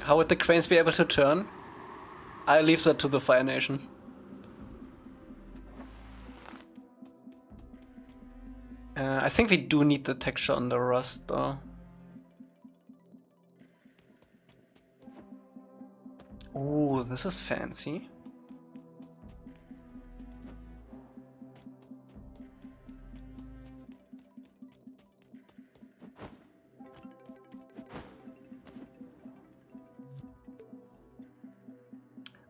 How would the cranes be able to turn? I leave that to the Fire Nation. I think we do need the texture on the rust though. Ooh, this is fancy.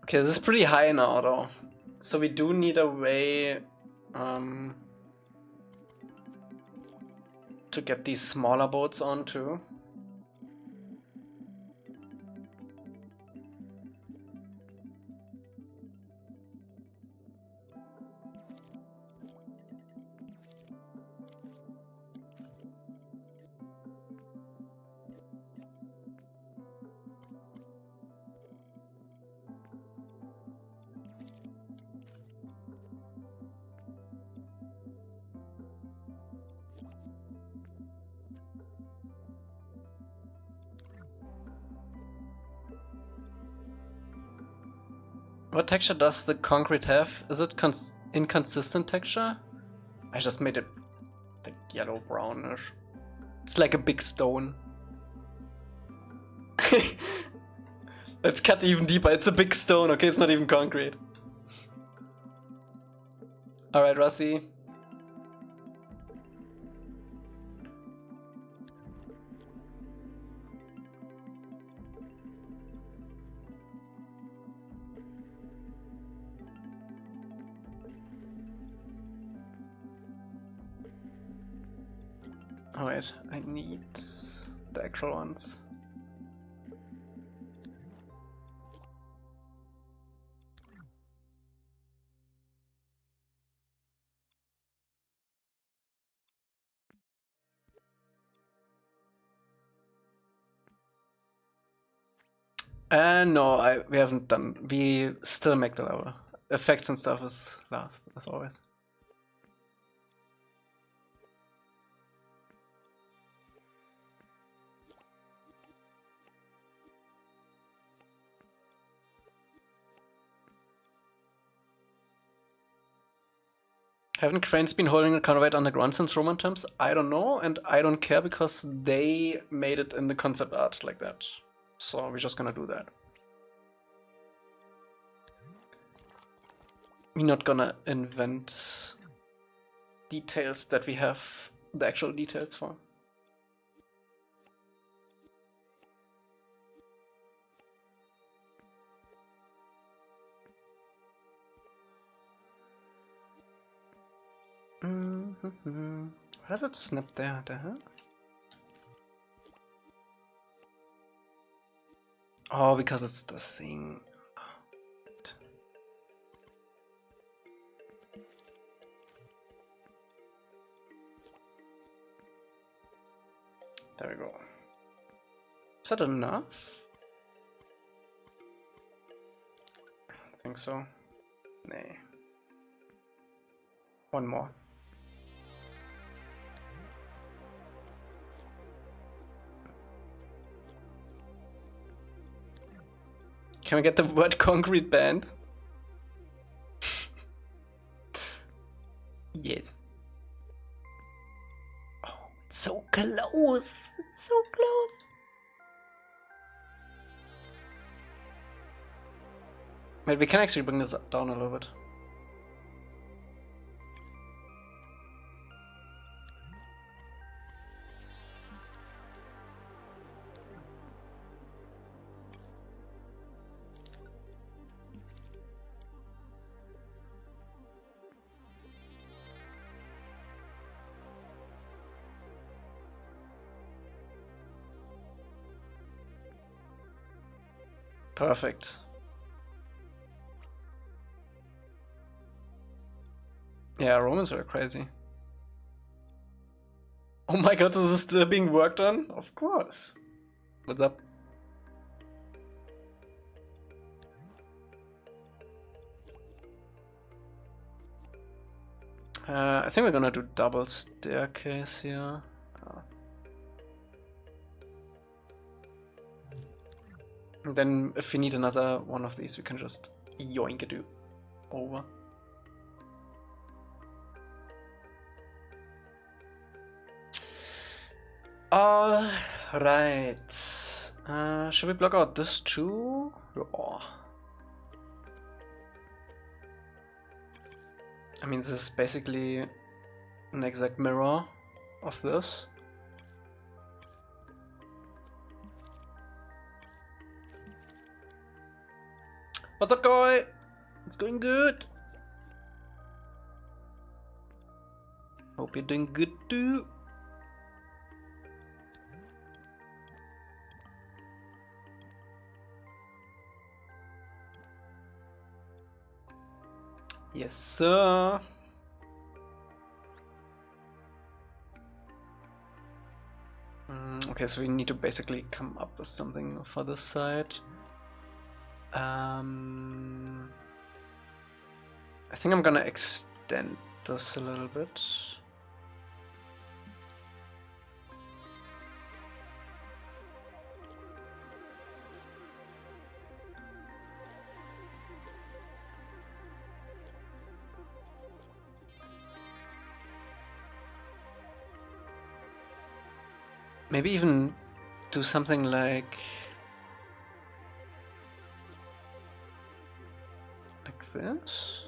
Okay, this is pretty high now though. So we do need a way to get these smaller boats on too. What texture does the concrete have? Is it inconsistent texture? I just made it like yellow brownish. It's like a big stone. Let's cut even deeper. It's a big stone, okay? It's not even concrete. Alright, Rusty. Oh wait, I need the actual ones. No, we haven't done. We still make the level. Effects and stuff is last, as always. Haven't cranes been holding the counterweight underground since Roman times? I don't know, and I don't care because they made it in the concept art like that. So we're just gonna do that. We're not gonna invent details that we have the actual details for. Why does it snap there? The hell? Oh, because it's the thing. There we go. Is that enough? I think so. Nay. One more. Can we get the word concrete banned? Yes. Oh, it's so close. It's so close. Wait, we can actually bring this down a little bit. Perfect. Yeah, Romans are crazy. Oh my god, this is still being worked on? Of course. What's up? I think we're gonna do double staircase here. And then if we need another one of these, we can just yoink it over. Alright. Should we block out this too? Oh. I mean, this is basically an exact mirror of this. What's up, guy? It's going good. Hope you're doing good too. Yes, sir. Okay, so we need to basically come up with something for this side. I think I'm gonna extend this a little bit. Maybe even do something like this.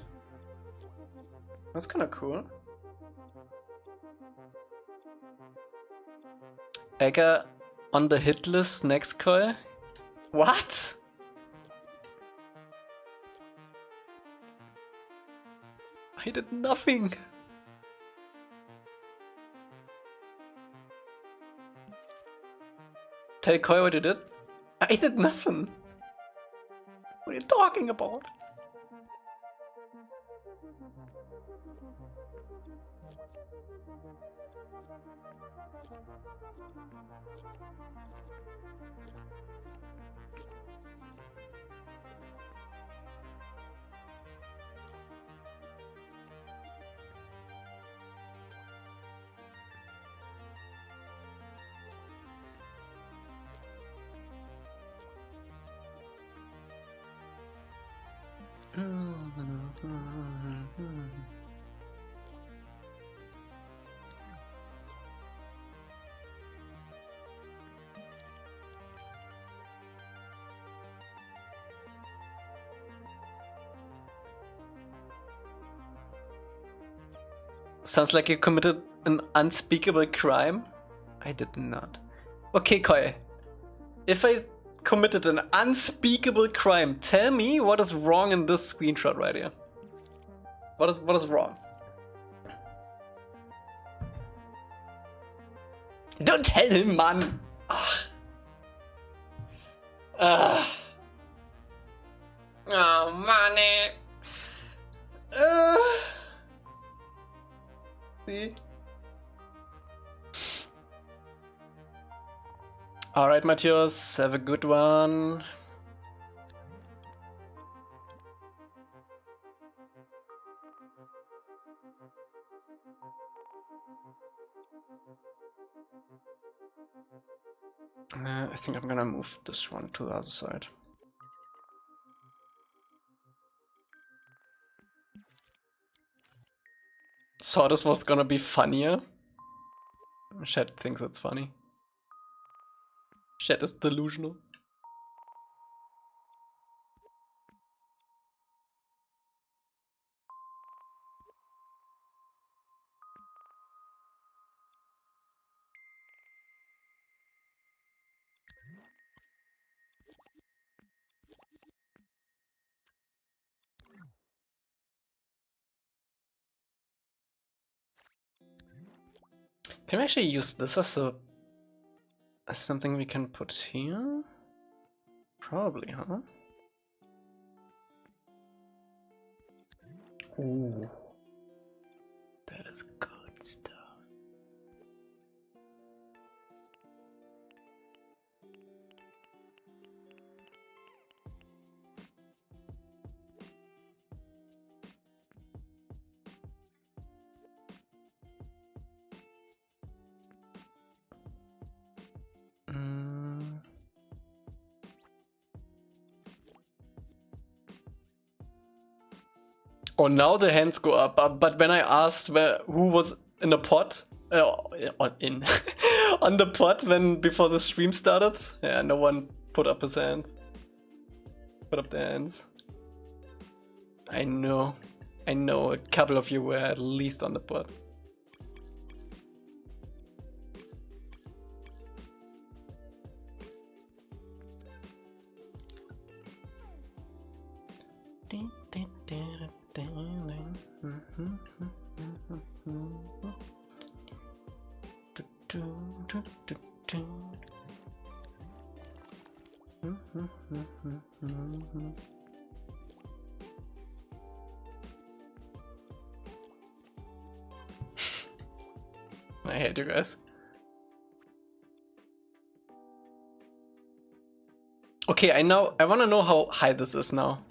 That's kind of cool. Elca on the hit list next call. What? I did nothing. Tell Koi what you did? I did nothing. What are you talking about? Sounds like you committed an unspeakable crime. I did not. Okay, Koi. If I committed an unspeakable crime, tell me what is wrong in this screenshot right here. What is wrong? Don't tell him, man. Oh, money. See? Alright, Matthias, have a good one. I think I'm gonna move this one to the other side. So this was gonna be funnier. Chat thinks it's funny. Chat is delusional. Can we actually use this as something we can put here? Probably, huh? Ooh. That is good stuff. Oh, now the hands go up. But when I asked who was in the pot, on the pot before the stream started, yeah, no one put up his hands. Put up their hands. I know a couple of you were at least on the pot. I hate you guys. Okay, I wanna know how high this is now.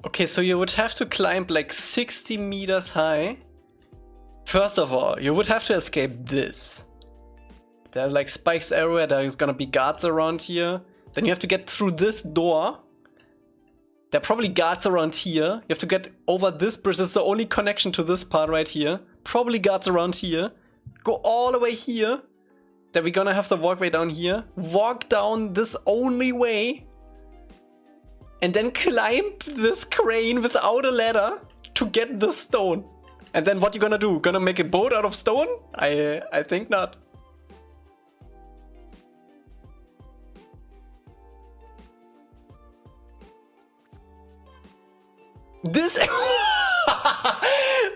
Okay, so you would have to climb like 60 meters high. First of all, you would have to escape this. There are like spikes everywhere, there's gonna be guards around here. Then you have to get through this door. There are probably guards around here. You have to get over this bridge, this is the only connection to this part right here. Probably guards around here. Go all the way here. Then we're gonna have the walkway down here. Walk down this only way. And then climb this crane without a ladder to get the stone. And then what you gonna do? Gonna make a boat out of stone? I think not. This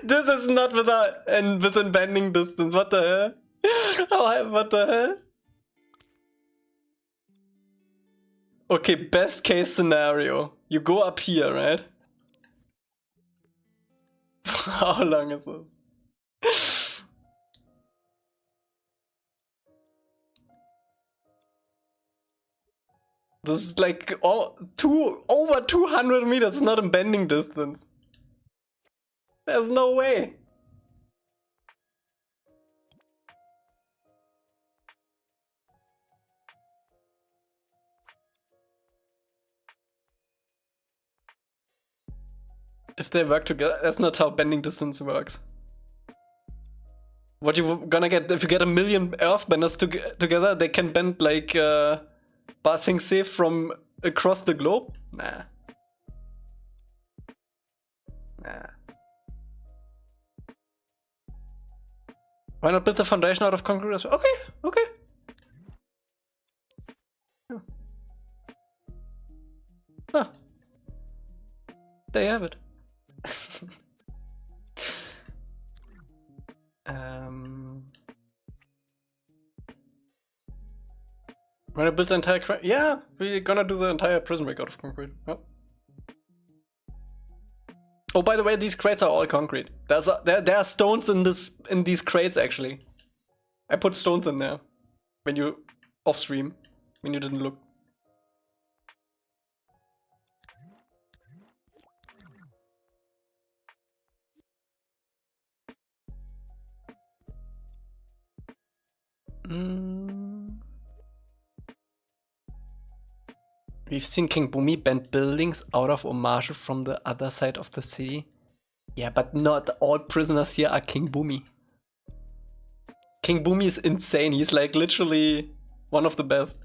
this is not within bending distance. What the hell? Oh, what the hell? Okay, best case scenario. You go up here, right? How long is this? This is like over 200 meters, not in bending distance. There's no way. If they work together, that's not how bending distance works. What you gonna get if you get 1 million earthbenders together? They can bend like passing safe from across the globe? Nah. Nah. Why not build the foundation out of concrete as well? Okay, okay. Yeah. Ah. There you have it. Wanna build the entire yeah, we're gonna do the entire prison break out of concrete. Yep. Oh, by the way, these crates are all concrete. There are stones in these crates actually. I put stones in there when you off stream, when you didn't look. We've seen King Boomy bend buildings out of homage from the other side of the city. Yeah, but not all prisoners here are King Boomy. King Boomy is insane. He's like literally one of the best.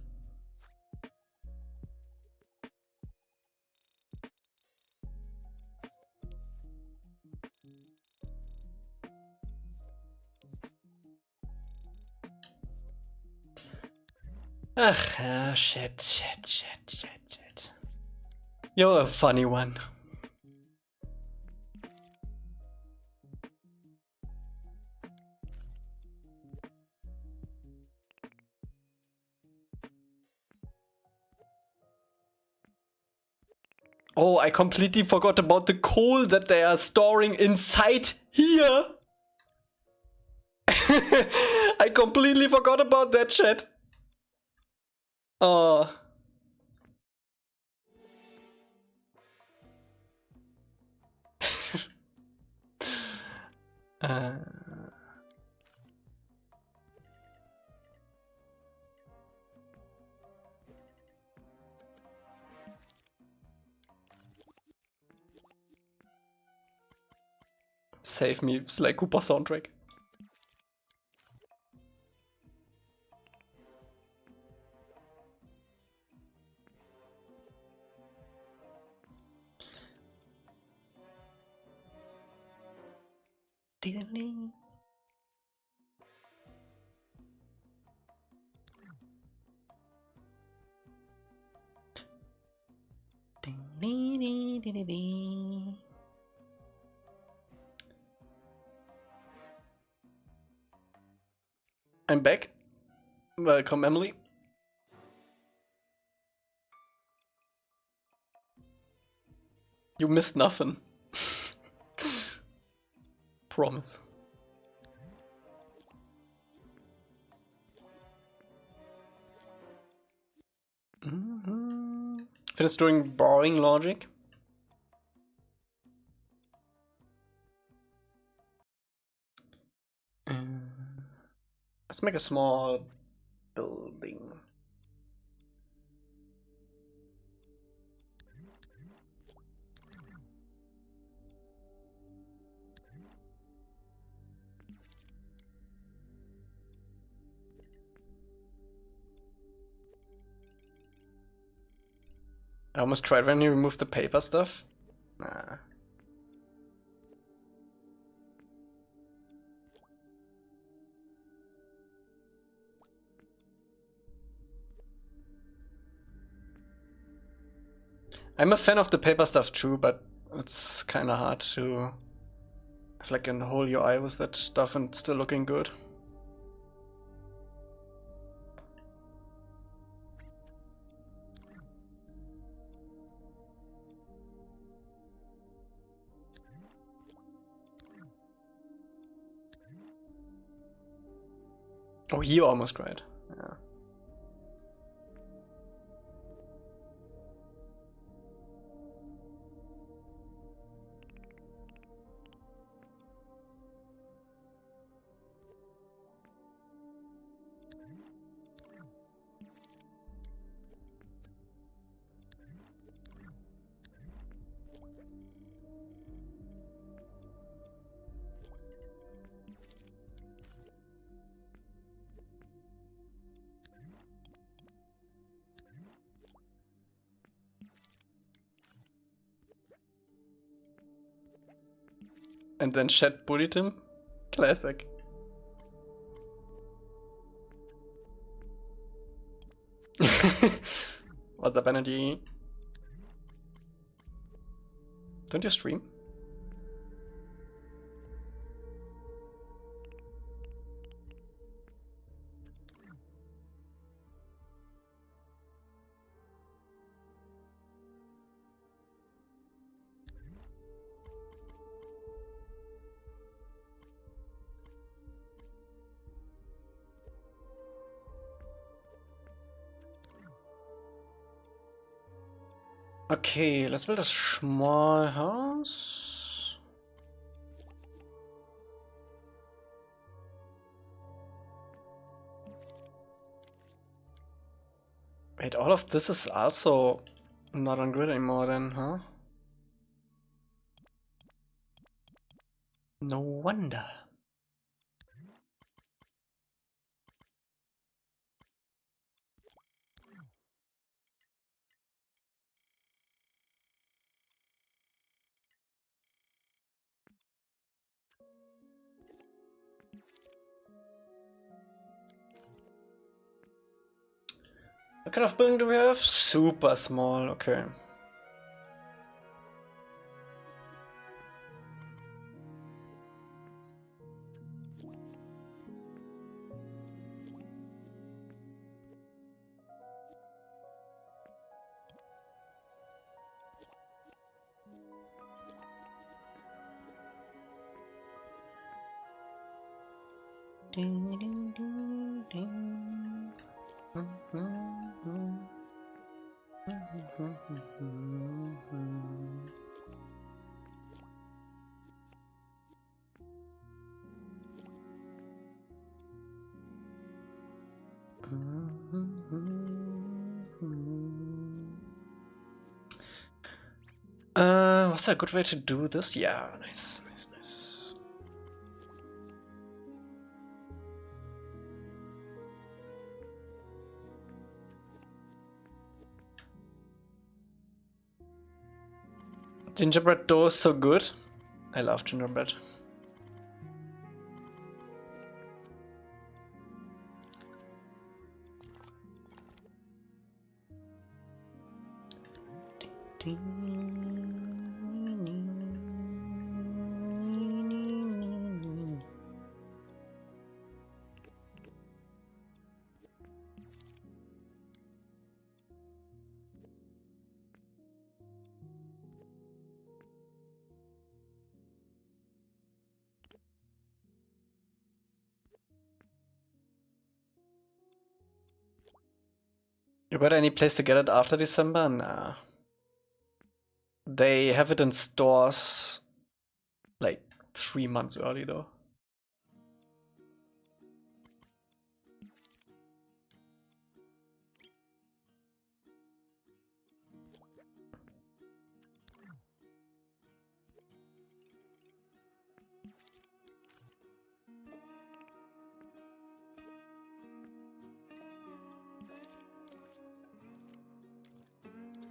Ugh, shit. You're a funny one. Oh, I completely forgot about the coal that they are storing inside here. I completely forgot about that, chat. Oh. Save me, Sly Cooper soundtrack. Ding. I'm back. Welcome, Emily. You missed nothing. Promise. Finish doing boring logic. Let's make a small building. I almost tried when you removed the paper stuff. Nah. I'm a fan of the paper stuff too, but it's kinda hard to have like a whole UI with that stuff and still looking good. Oh, you almost cried. Yeah. And then Chat bullied him? Classic. What's up, energy? Don't you stream? Okay, let's build a small house. Wait, all of this is also not on grid anymore then, huh? No wonder. What kind of building do we have? Super small, okay. Was there a good way to do this? Yeah, nice, nice, nice. Gingerbread dough is so good. I love gingerbread. You got any place to get it after December? Nah. They have it in stores like 3 months early though.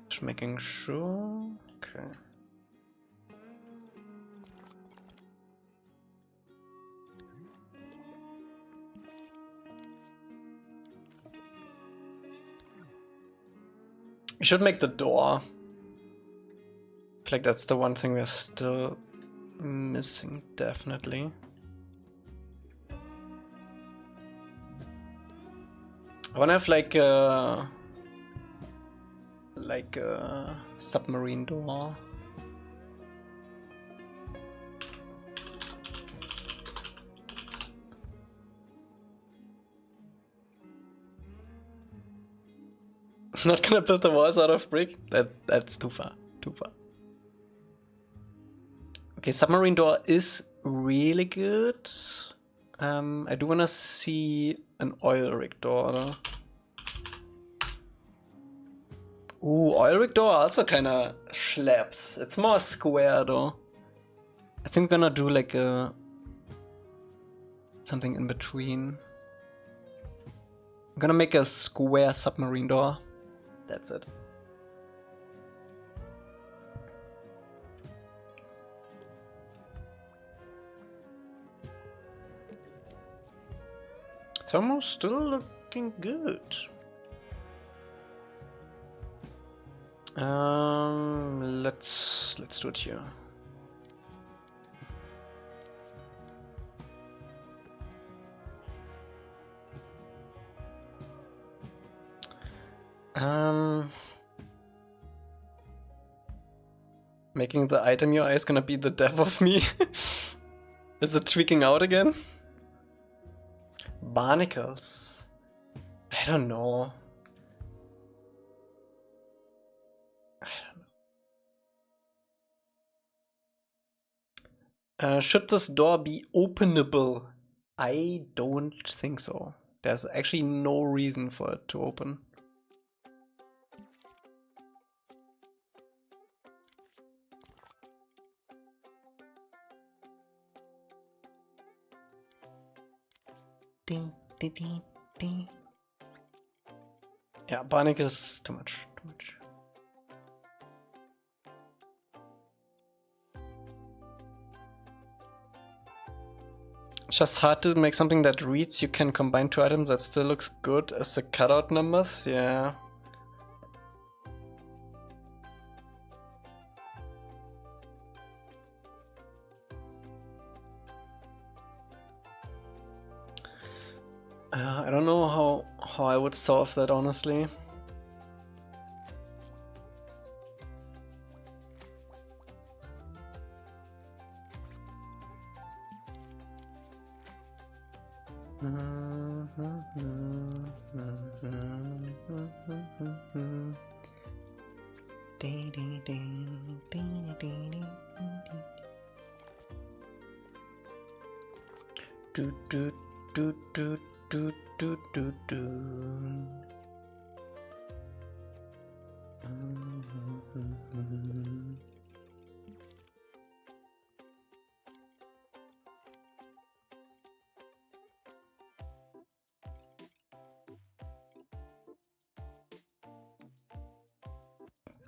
Just making sure. Okay. We should make the door. I feel like that's the one thing we're still missing, definitely. I wanna have like a submarine door. Not gonna build the walls out of brick? That's too far. Too far. Okay, submarine door is really good. I do wanna see an oil rig door though. Ooh, oil rig door also kinda slaps. It's more square though. I think I'm gonna do like a something in between. I'm gonna make a square submarine door. That's it. It's almost still looking good. Let's do it here. Making the item UI is gonna be the death of me. Is it tweaking out again? Barnacles. I don't know. Should this door be openable? I don't think so. There's actually no reason for it to open. Ding, ding, ding, ding. Yeah, barnacles too much. Too much. It's just hard to make something that reads. You can combine two items that still looks good as the cutout numbers. Yeah. I don't know how I would solve that, honestly.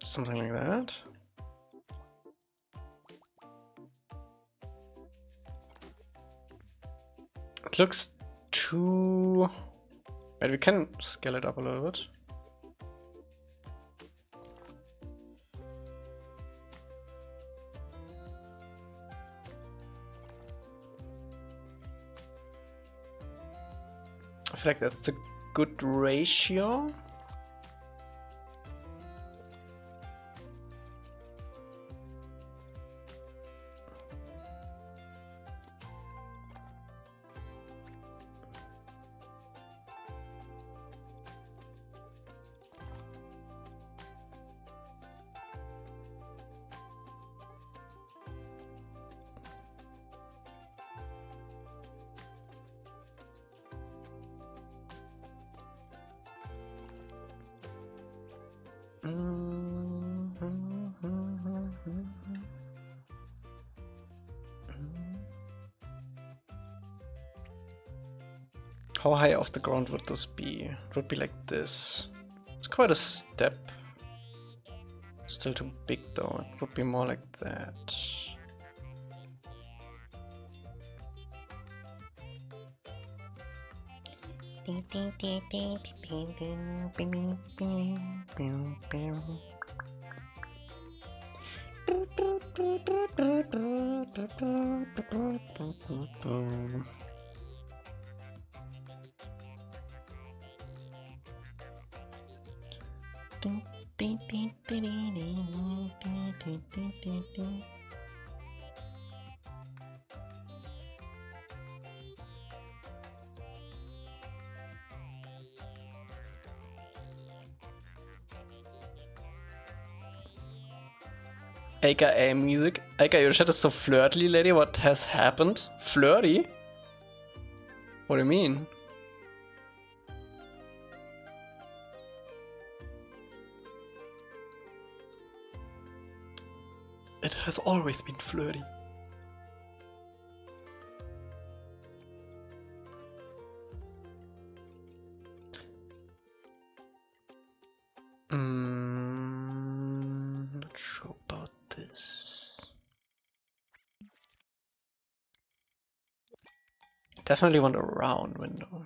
Something like that. It looks too... Wait, we can scale it up a little bit. I feel like that's a good ratio. How high off the ground would this be? It would be like this. It's quite a step. Still too big though. It would be more like that. AKA music. AKA, your chat is so flirty, lady. What has happened? Flirty? What do you mean? It has always been flirty. Not sure about this. Definitely want a round window.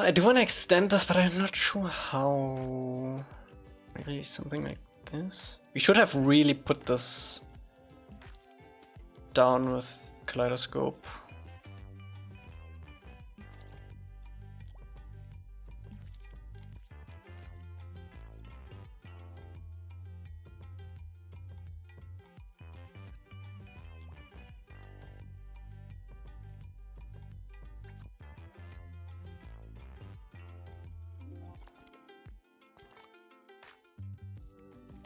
I do want to extend this, but I'm not sure how. Maybe something like this. We should have really put this down with kaleidoscope.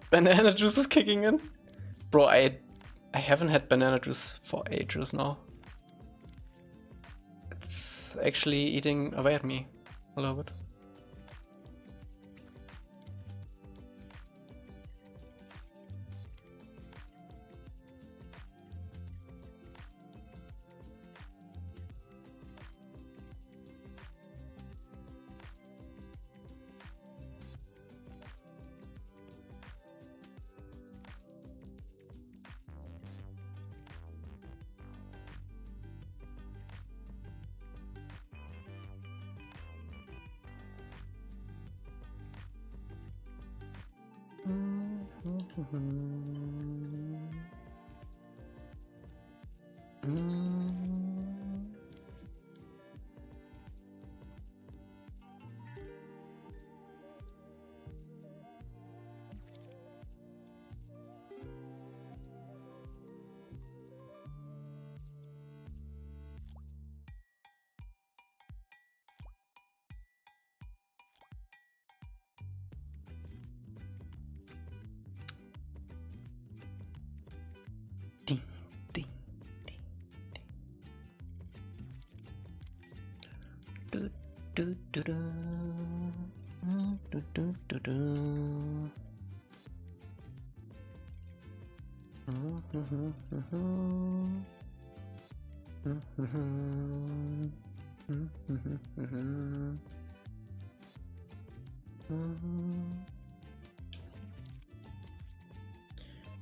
Banana juice is kicking in? Bro, I haven't had banana juice for ages now. It's actually eating away at me a little bit. Ding, ding, ding, ding. Do, do, do, do, do, do, do.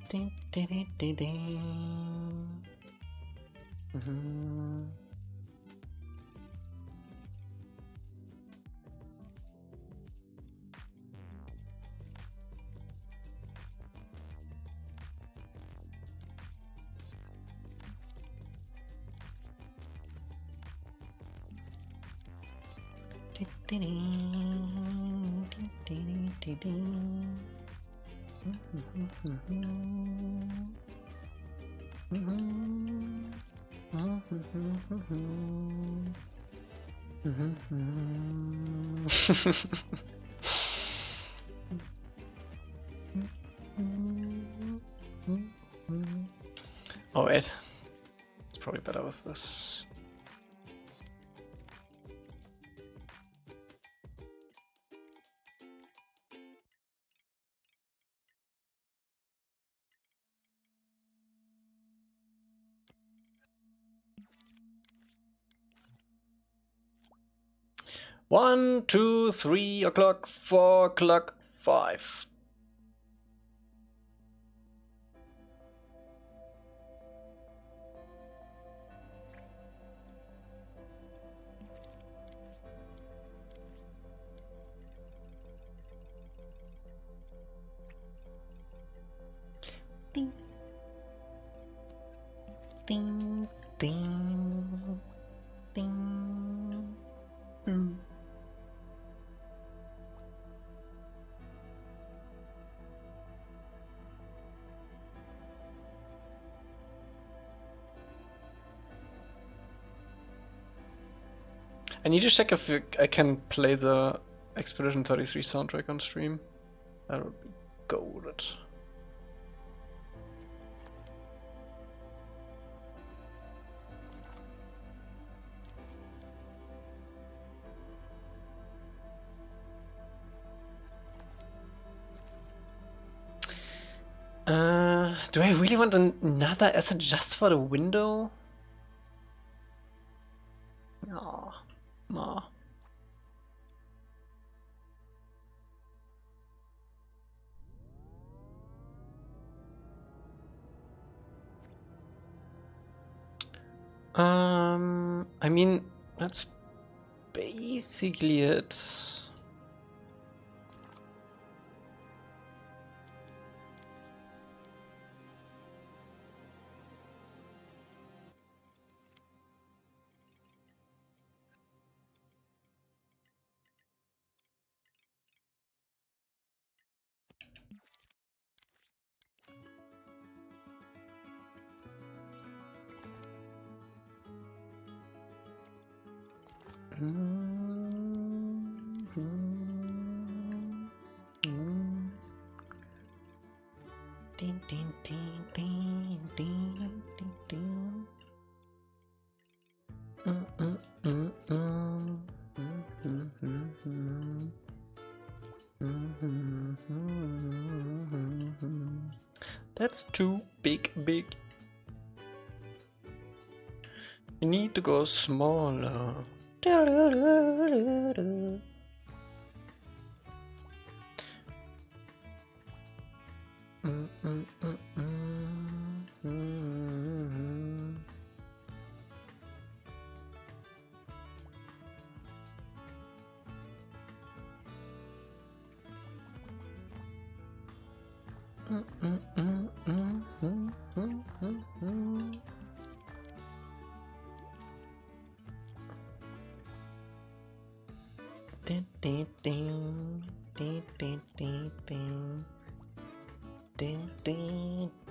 Ding, ding, ding, ding, ding. Oh wait, it's probably better with this. One, 2, 3 o'clock, 4 o'clock, 5. Ding, ding, ding, ding. I need to check if I can play the Expedition 33 soundtrack on stream. That would be goated. Do I really want another asset just for the window? No. No. I mean, that's basically it. Ding, ding, ding, ding, ding, ding, ding. That's too big. You need to go smaller.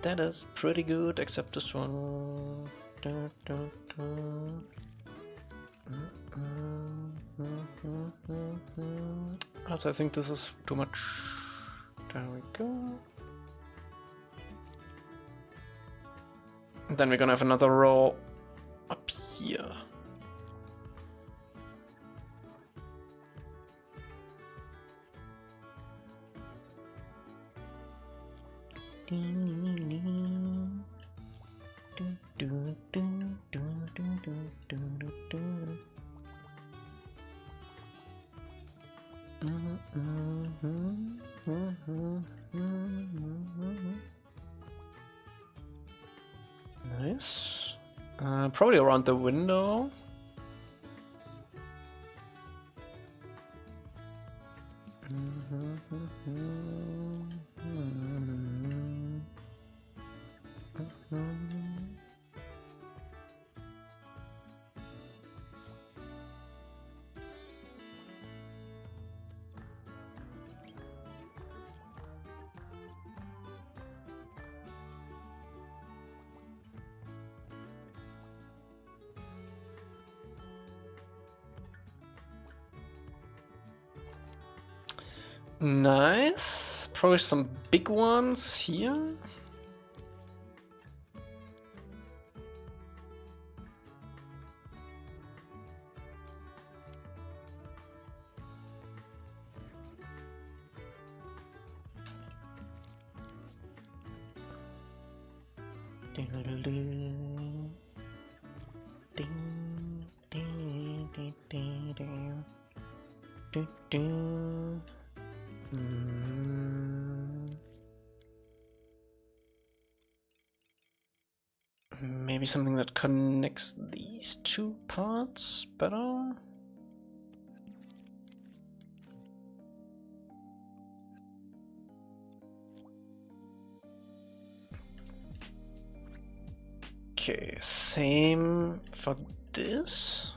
That is pretty good, except this one. Also, I think this is too much. There we go. And then we're gonna have another row up here. Nice. Probably around the window. Nice. Probably some big ones here. Maybe something that connects these two parts better. Okay, same for this.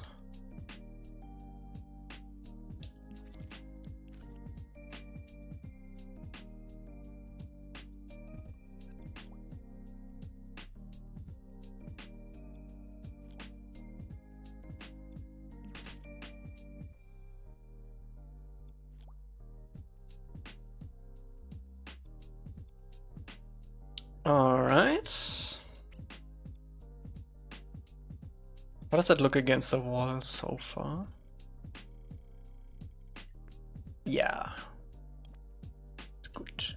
All right. How does that look against the wall so far? Yeah. It's good.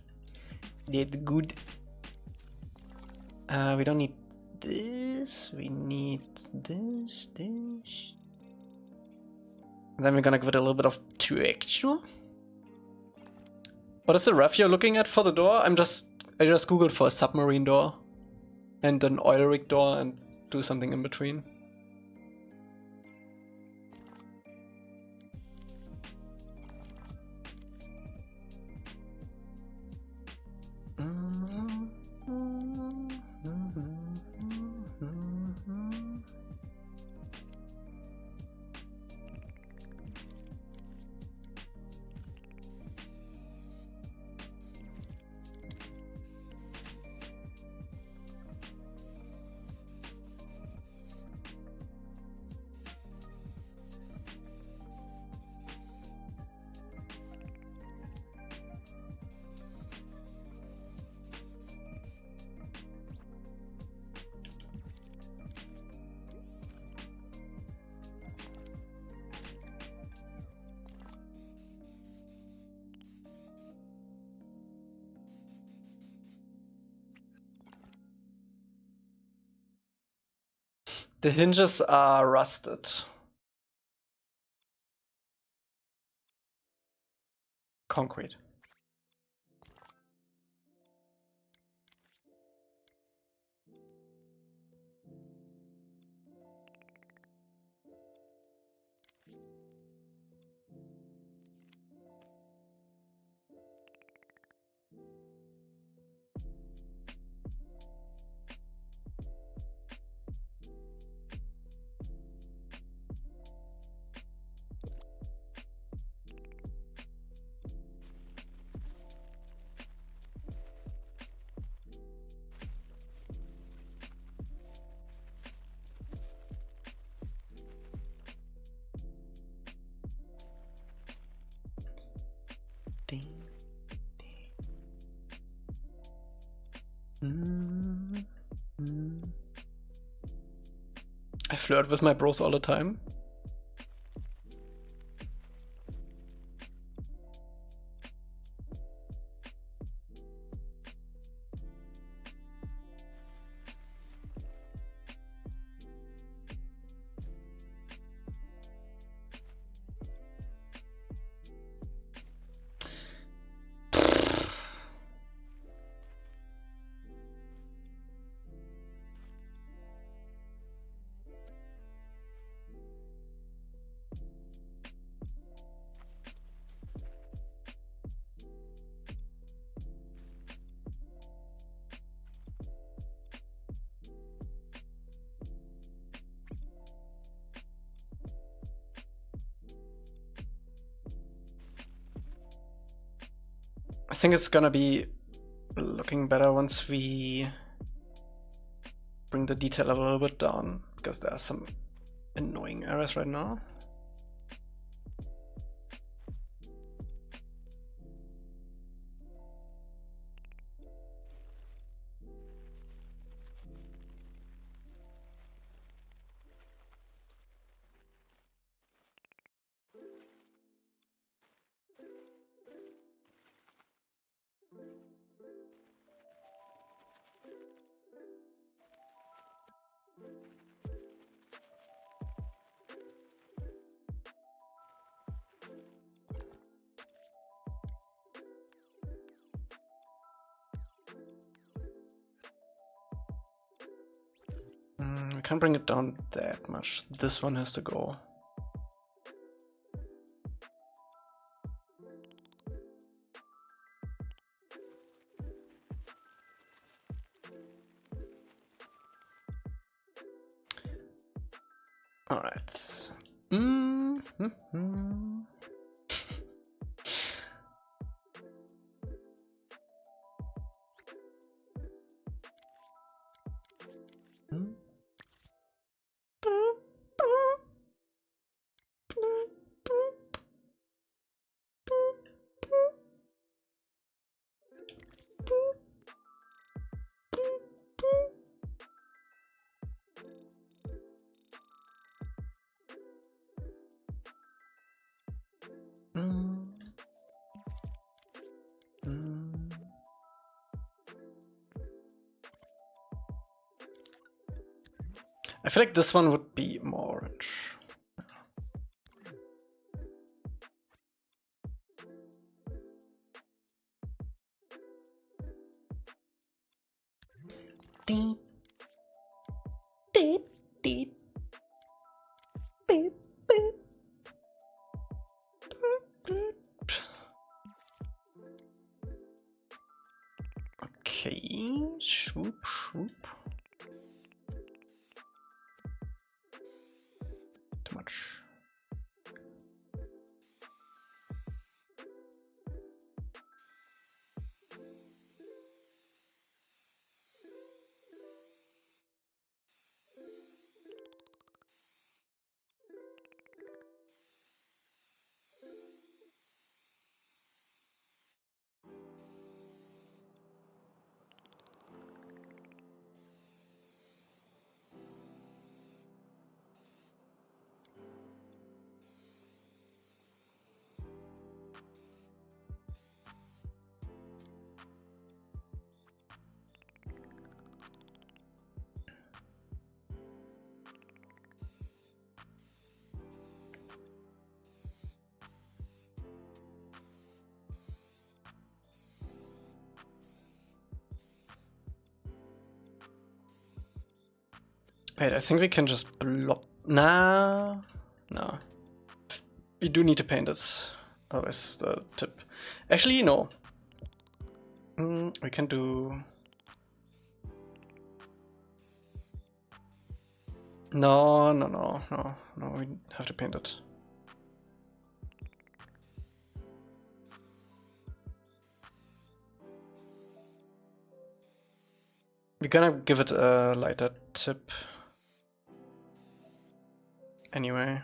That's good. We don't need this. We need this. And then we're gonna give it a little bit of texture. What is the ref you're looking at for the door? I just googled for a submarine door and an oil rig door and do something in between. The hinges are rusted. Concrete. I flirt with my bros all the time. I think it's gonna be looking better once we bring the detail level a little bit down, because there are some annoying errors right now. I can't bring it down that much. This one has to go. All right. I feel like this one would be more orange. Okay, swoop, swoop. Too much. Wait, I think we can just block. Nah, no. We do need to paint it. Otherwise, the tip. Actually, no. We can do. No. We have to paint it. We're gonna give it a lighter tip. Anyway.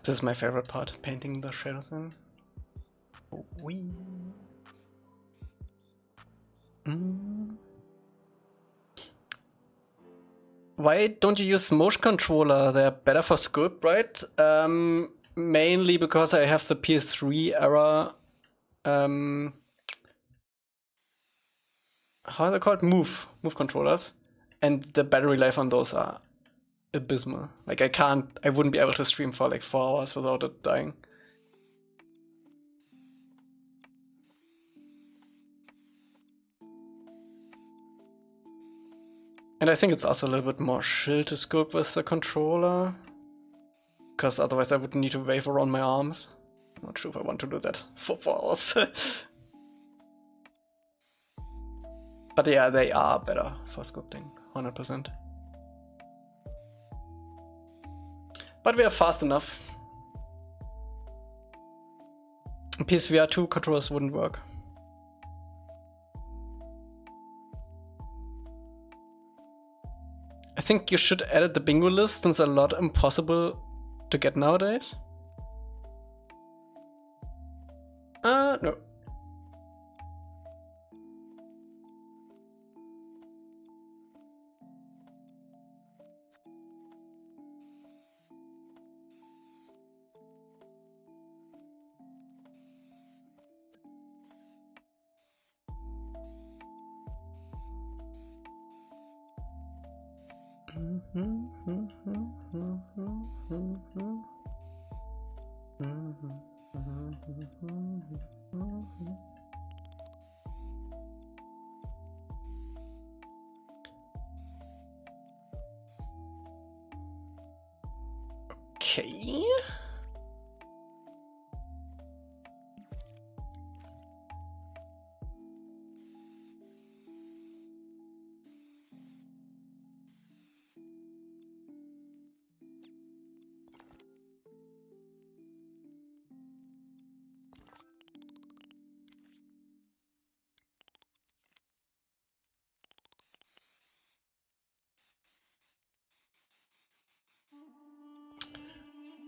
This is my favorite part, painting the shadows in. Oh, wee. Why don't you use motion controller? They're better for sculpt, right? Mainly because I have the PS3 era. How are they called? Move controllers, and the battery life on those are abysmal. Like I wouldn't be able to stream for like 4 hours without it dying. And I think it's also a little bit more chill to sculpt with the controller, because otherwise I would need to wave around my arms. I'm not sure if I want to do that for 4 hours. But yeah, they are better for sculpting, 100%. But we are fast enough. PSVR 2 controllers wouldn't work. I think you should edit the bingo list since a lot impossible to get nowadays. No. Okay.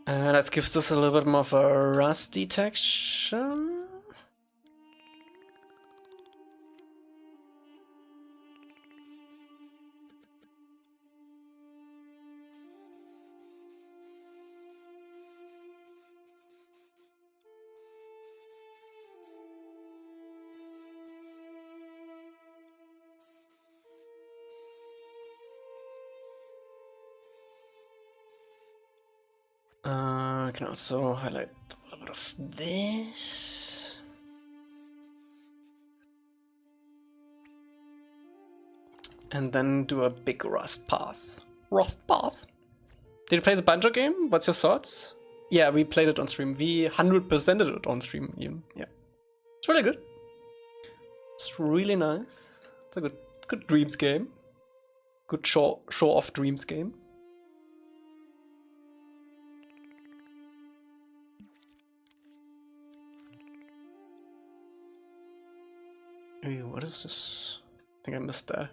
Let's give this a little bit more of a rust detection. I can also highlight a little bit of this. And then do a big rust pass. Rust pass. Did you play the Banjo game? What's your thoughts? Yeah, we played it on stream. We 100%ed it on stream even. Yeah. It's really good. It's really nice. It's a good Dreams game. Good show off Dreams game. Hey, what is this? I think I missed that.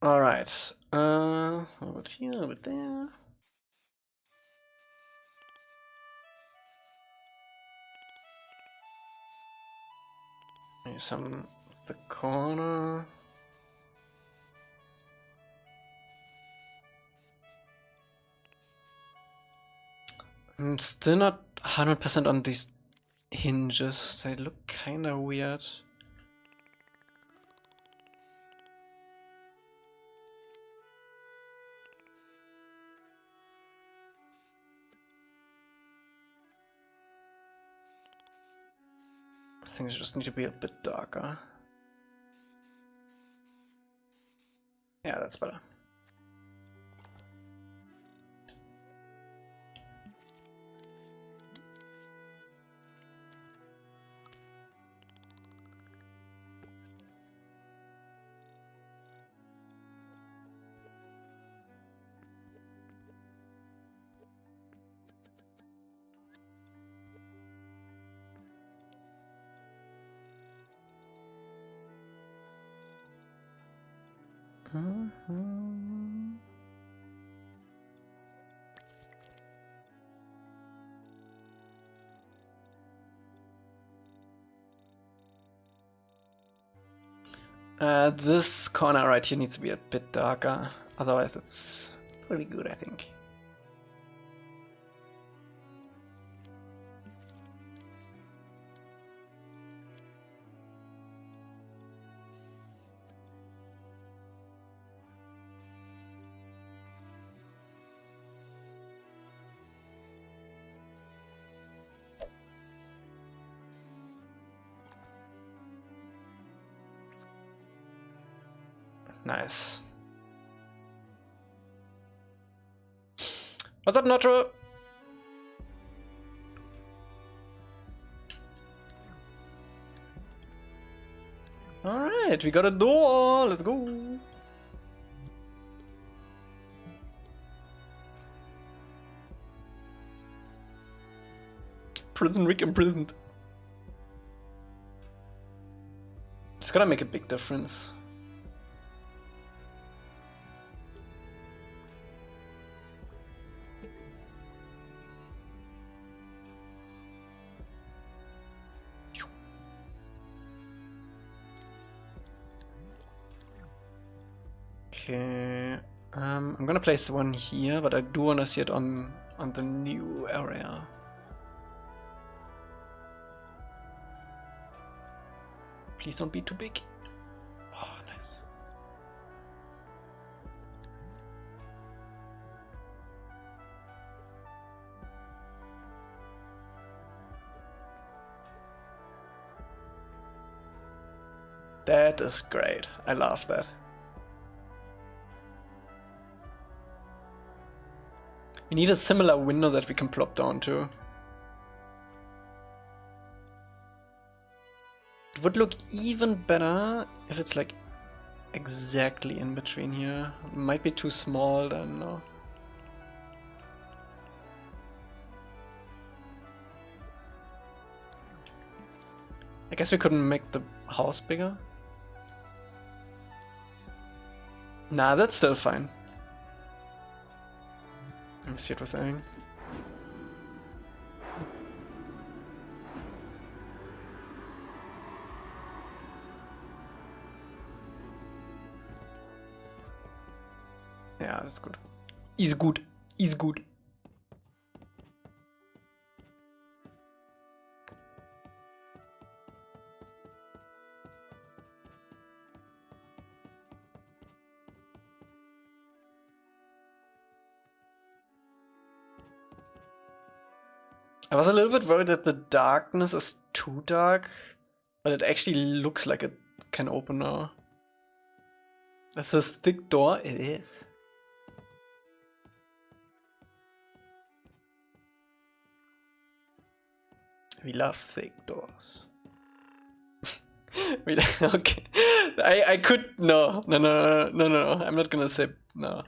All right. Over here, over there. Maybe some of the corner. I'm still not 100% on these hinges. They look kind of weird. I think they just need to be a bit darker. Yeah, that's better. This corner right here needs to be a bit darker, otherwise it's pretty good, I think. Nice. What's up, Notro? Alright, we got a door. Let's go. Prison Rick imprisoned. It's gonna make a big difference. Okay, I'm gonna place one here, but I do wanna see it on the new area. Please don't be too big. Oh, nice. That is great. I love that. We need a similar window that we can plop down to. It would look even better if it's like exactly in between here. It might be too small then, no. I guess we couldn't make the house bigger. Nah, that's still fine. Let me see what we're saying. Yeah, that's good. Is good. Is good. I was a little bit worried that the darkness is too dark, but it actually looks like it can open now. Is this thick door? It is. We love thick doors. Okay. I could no. I'm not gonna say no.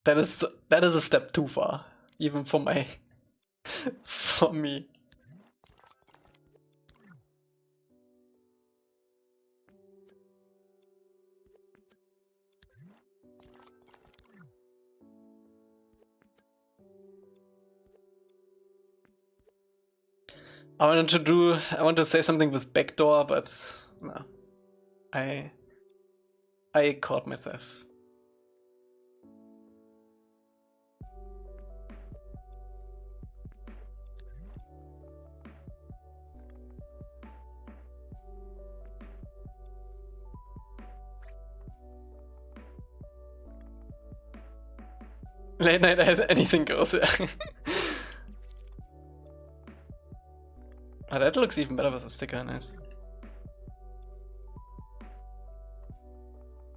That is a step too far, even for my for me. I want to say something with backdoor, but no. I caught myself. Late night, anything goes. Oh, that looks even better with the sticker, nice.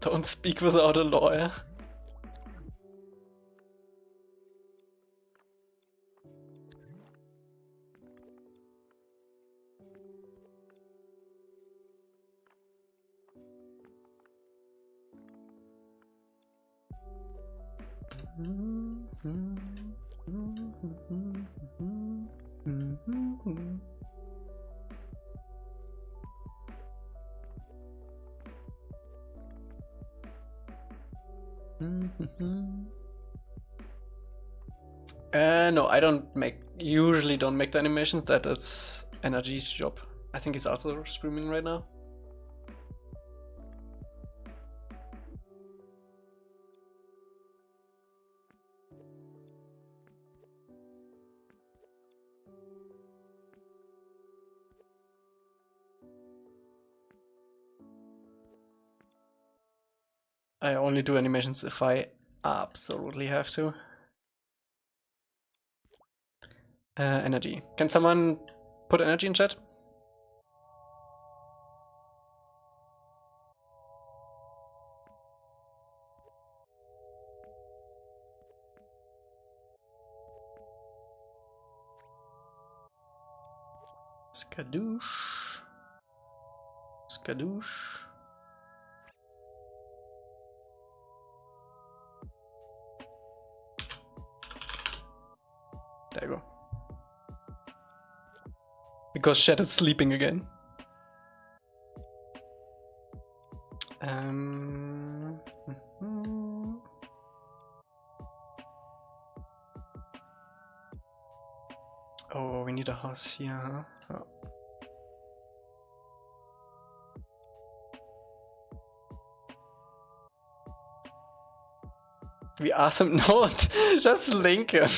Don't speak without a lawyer. No, I usually don't make the animation. That is Energy's job. I think he's also streaming right now. I only do animations if I absolutely have to. Energy. Can someone put energy in chat? Skadoosh. Skadoosh. There you go. Because chat is sleeping again. Oh, we need a house here. Oh. We asked him, no, just link him.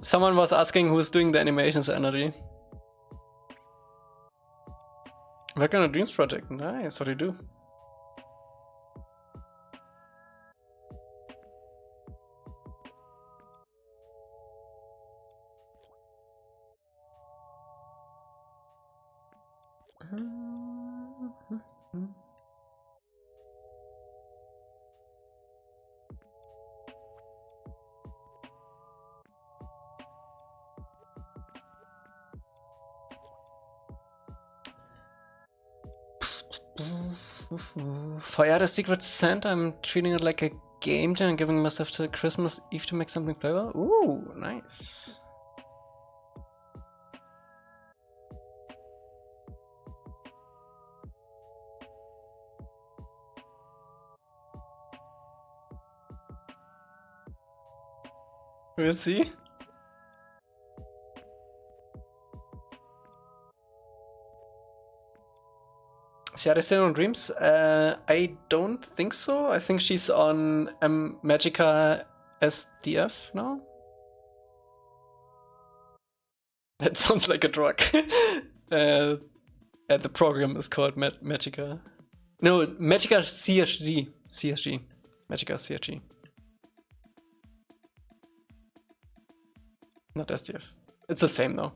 Someone was asking who's doing the animations, Energy. Working on a Dreams project. Nice, what do you do? Fire the Secret Santa, I'm treating it like a game day and giving myself to Christmas Eve to make something playable. Ooh, nice. We'll see. Ciara still on Dreams? I don't think so. I think she's on Magica SDF now. That sounds like a drug. The program is called Magica. No, Magica CSG. CSG. Magica CSG. Not SDF. It's the same though.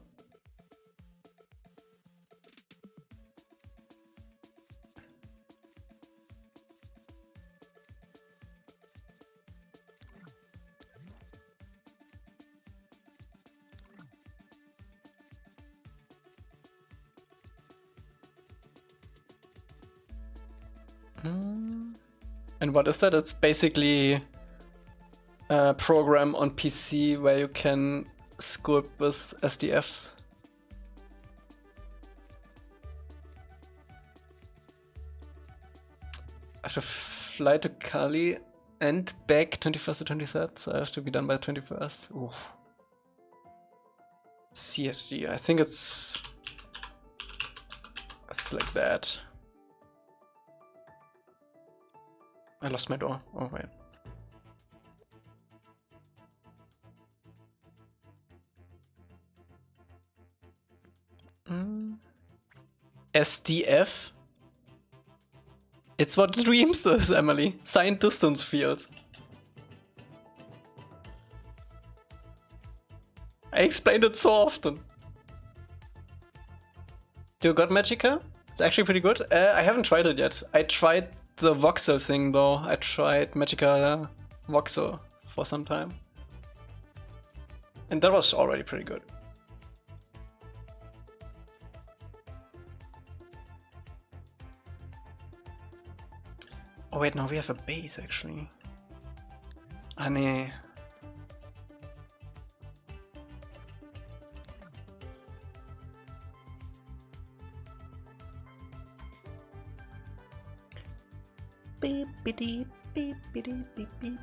And what is that? It's basically a program on PC where you can sculpt with SDFs. I have to fly to Cali and back 21st to 23rd, so I have to be done by 21st. Ooh. CSG, I think it's like that. I lost my door. Oh, wait. SDF? It's what Dreams is, Emily. Signed distance fields. I explained it so often. Do you got Magica? It's actually pretty good. I haven't tried it yet. I tried the voxel thing though. I tried Magica voxel for some time. And that was already pretty good. Oh wait, now we have a base actually. Ah nee. Beep, beep, beep, beep, beep, beep, beep.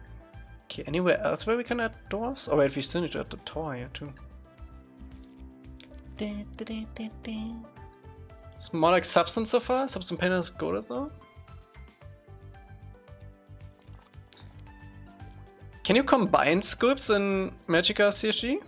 Okay, anywhere else where we can add doors? Oh wait, we still need to add the tower here too. It's more like Substance so far. Substance Painter is good though. Can you combine scopes in Magica CSG?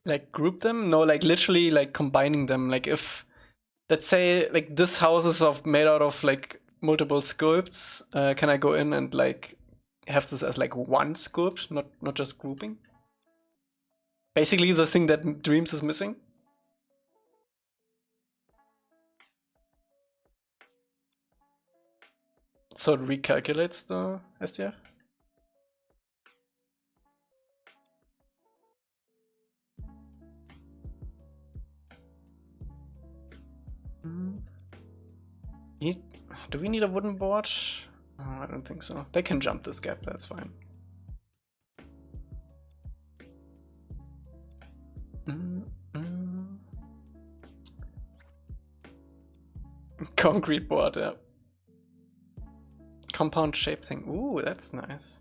Like group them? No, like literally like combining them. Like if, let's say like this house is made out of like multiple sculpts, can I go in and like have this as like one sculpt, not just grouping? Basically the thing that Dreams is missing. So it recalculates the SDF? Do we need a wooden board? Oh, I don't think so. They can jump this gap, that's fine. Concrete board, yeah. Compound shape thing. Ooh, that's nice.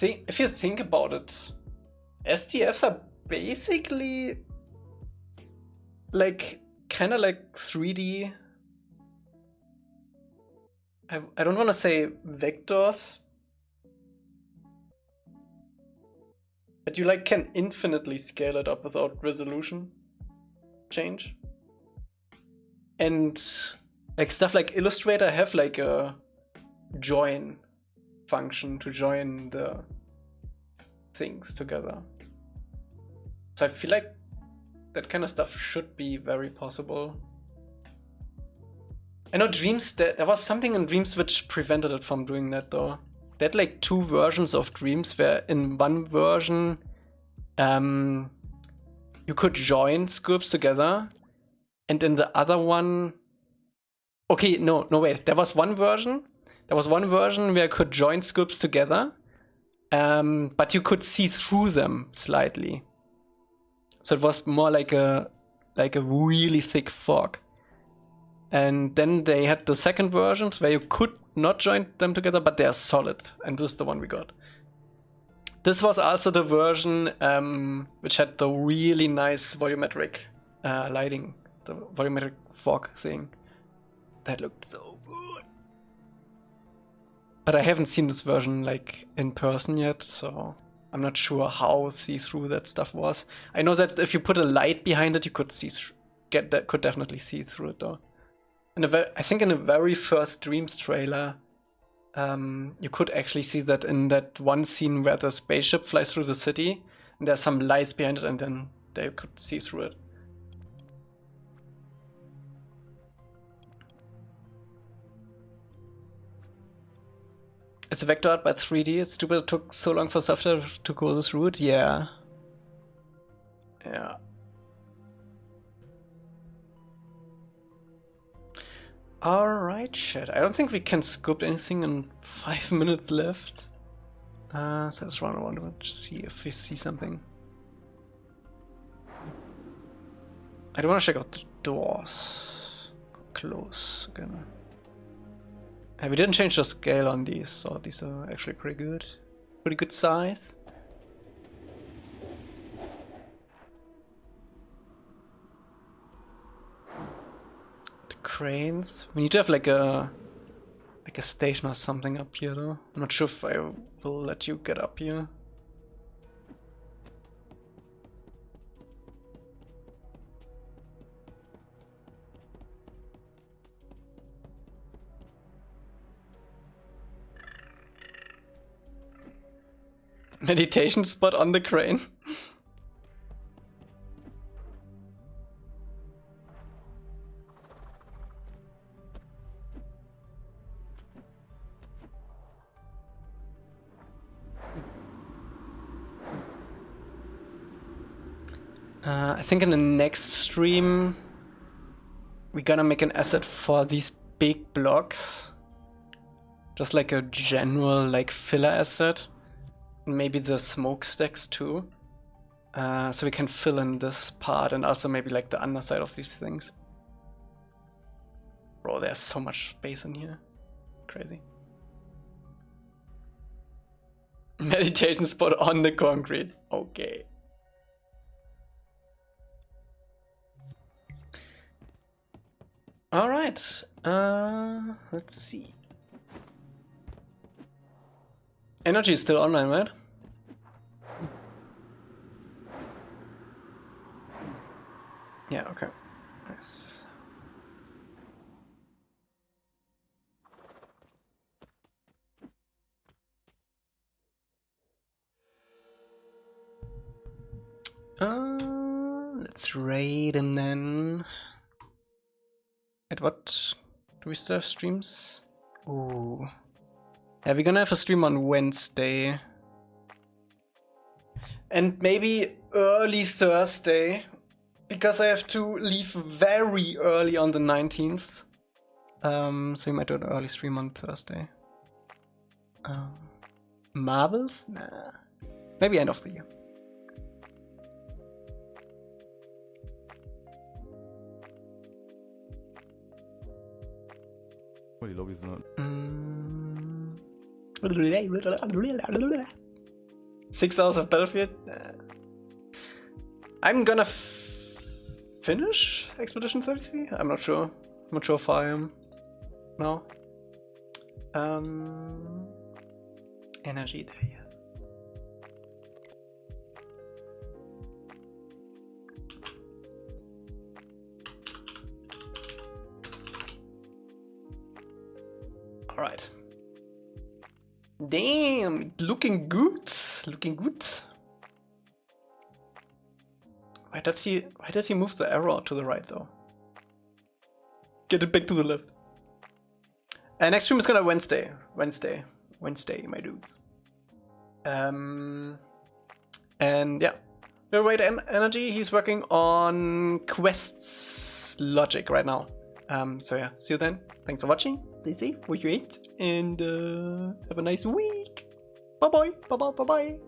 If you think about it, SDFs are basically like kind of like 3D. I don't want to say vectors, but you like can infinitely scale it up without resolution change. And like stuff like Illustrator have like a join function to join the things together. So I feel like that kind of stuff should be very possible. I know Dreams, there was something in Dreams which prevented it from doing that though. They had like 2 versions of Dreams where in one version you could join scopes together, and in the other one, okay, no wait, there was one version where you could join scopes together, but you could see through them slightly. So it was more like a really thick fog. And then they had the second versions where you could not join them together, but they are solid. And this is the one we got. This was also the version which had the really nice volumetric lighting, the volumetric fog thing. That looked so good. But I haven't seen this version like in person yet, so I'm not sure how see-through that stuff was. I know that if you put a light behind it, you could could definitely see through it though. I think in the very first Dreams trailer, you could actually see that in that one scene where the spaceship flies through the city, and there's some lights behind it, and then they could see through it. It's a vector art by 3D. It's stupid it took so long for software to go this route. Yeah. Yeah. Alright, chat. I don't think we can scope anything in 5 minutes left. So let's run around and see if we see something. I do want to check out the doors. Close again. We didn't change the scale on these, so these are actually pretty good. Pretty good size. The cranes. We need to have like a station or something up here though. I'm not sure if I will let you get up here. Meditation spot on the crane. I think in the next stream we're gonna make an asset for these big blocks. Just like a general like filler asset. Maybe the smokestacks too. So we can fill in this part and also maybe like the underside of these things. Bro, there's so much space in here. Crazy. Meditation spot on the concrete. Okay. Alright. Let's see. Energy is still online, right? Yeah, okay. Nice. Let's raid and then... At what? Do we still have streams? Ooh. Yeah, we're gonna have a stream on Wednesday. And maybe early Thursday. Because I have to leave very early on the 19th. So we might do an early stream on Thursday. Marbles? Nah. Maybe end of the year. Oh, die Lobby ist not. 6 hours of Battlefield? Nah. I'm gonna finish Expedition 33? I'm not sure. I'm not sure if I am now. Energy there, yes. Alright. Damn, looking good. Looking good. Why did he move the arrow to the right though? Get it back to the left. Next stream is gonna Wednesday, my dudes. And yeah, we'll wait energy. He's working on quests logic right now. So yeah, see you then. Thanks for watching. Stay safe, what you ate, and have a nice week. Bye bye. Bye bye. Bye bye.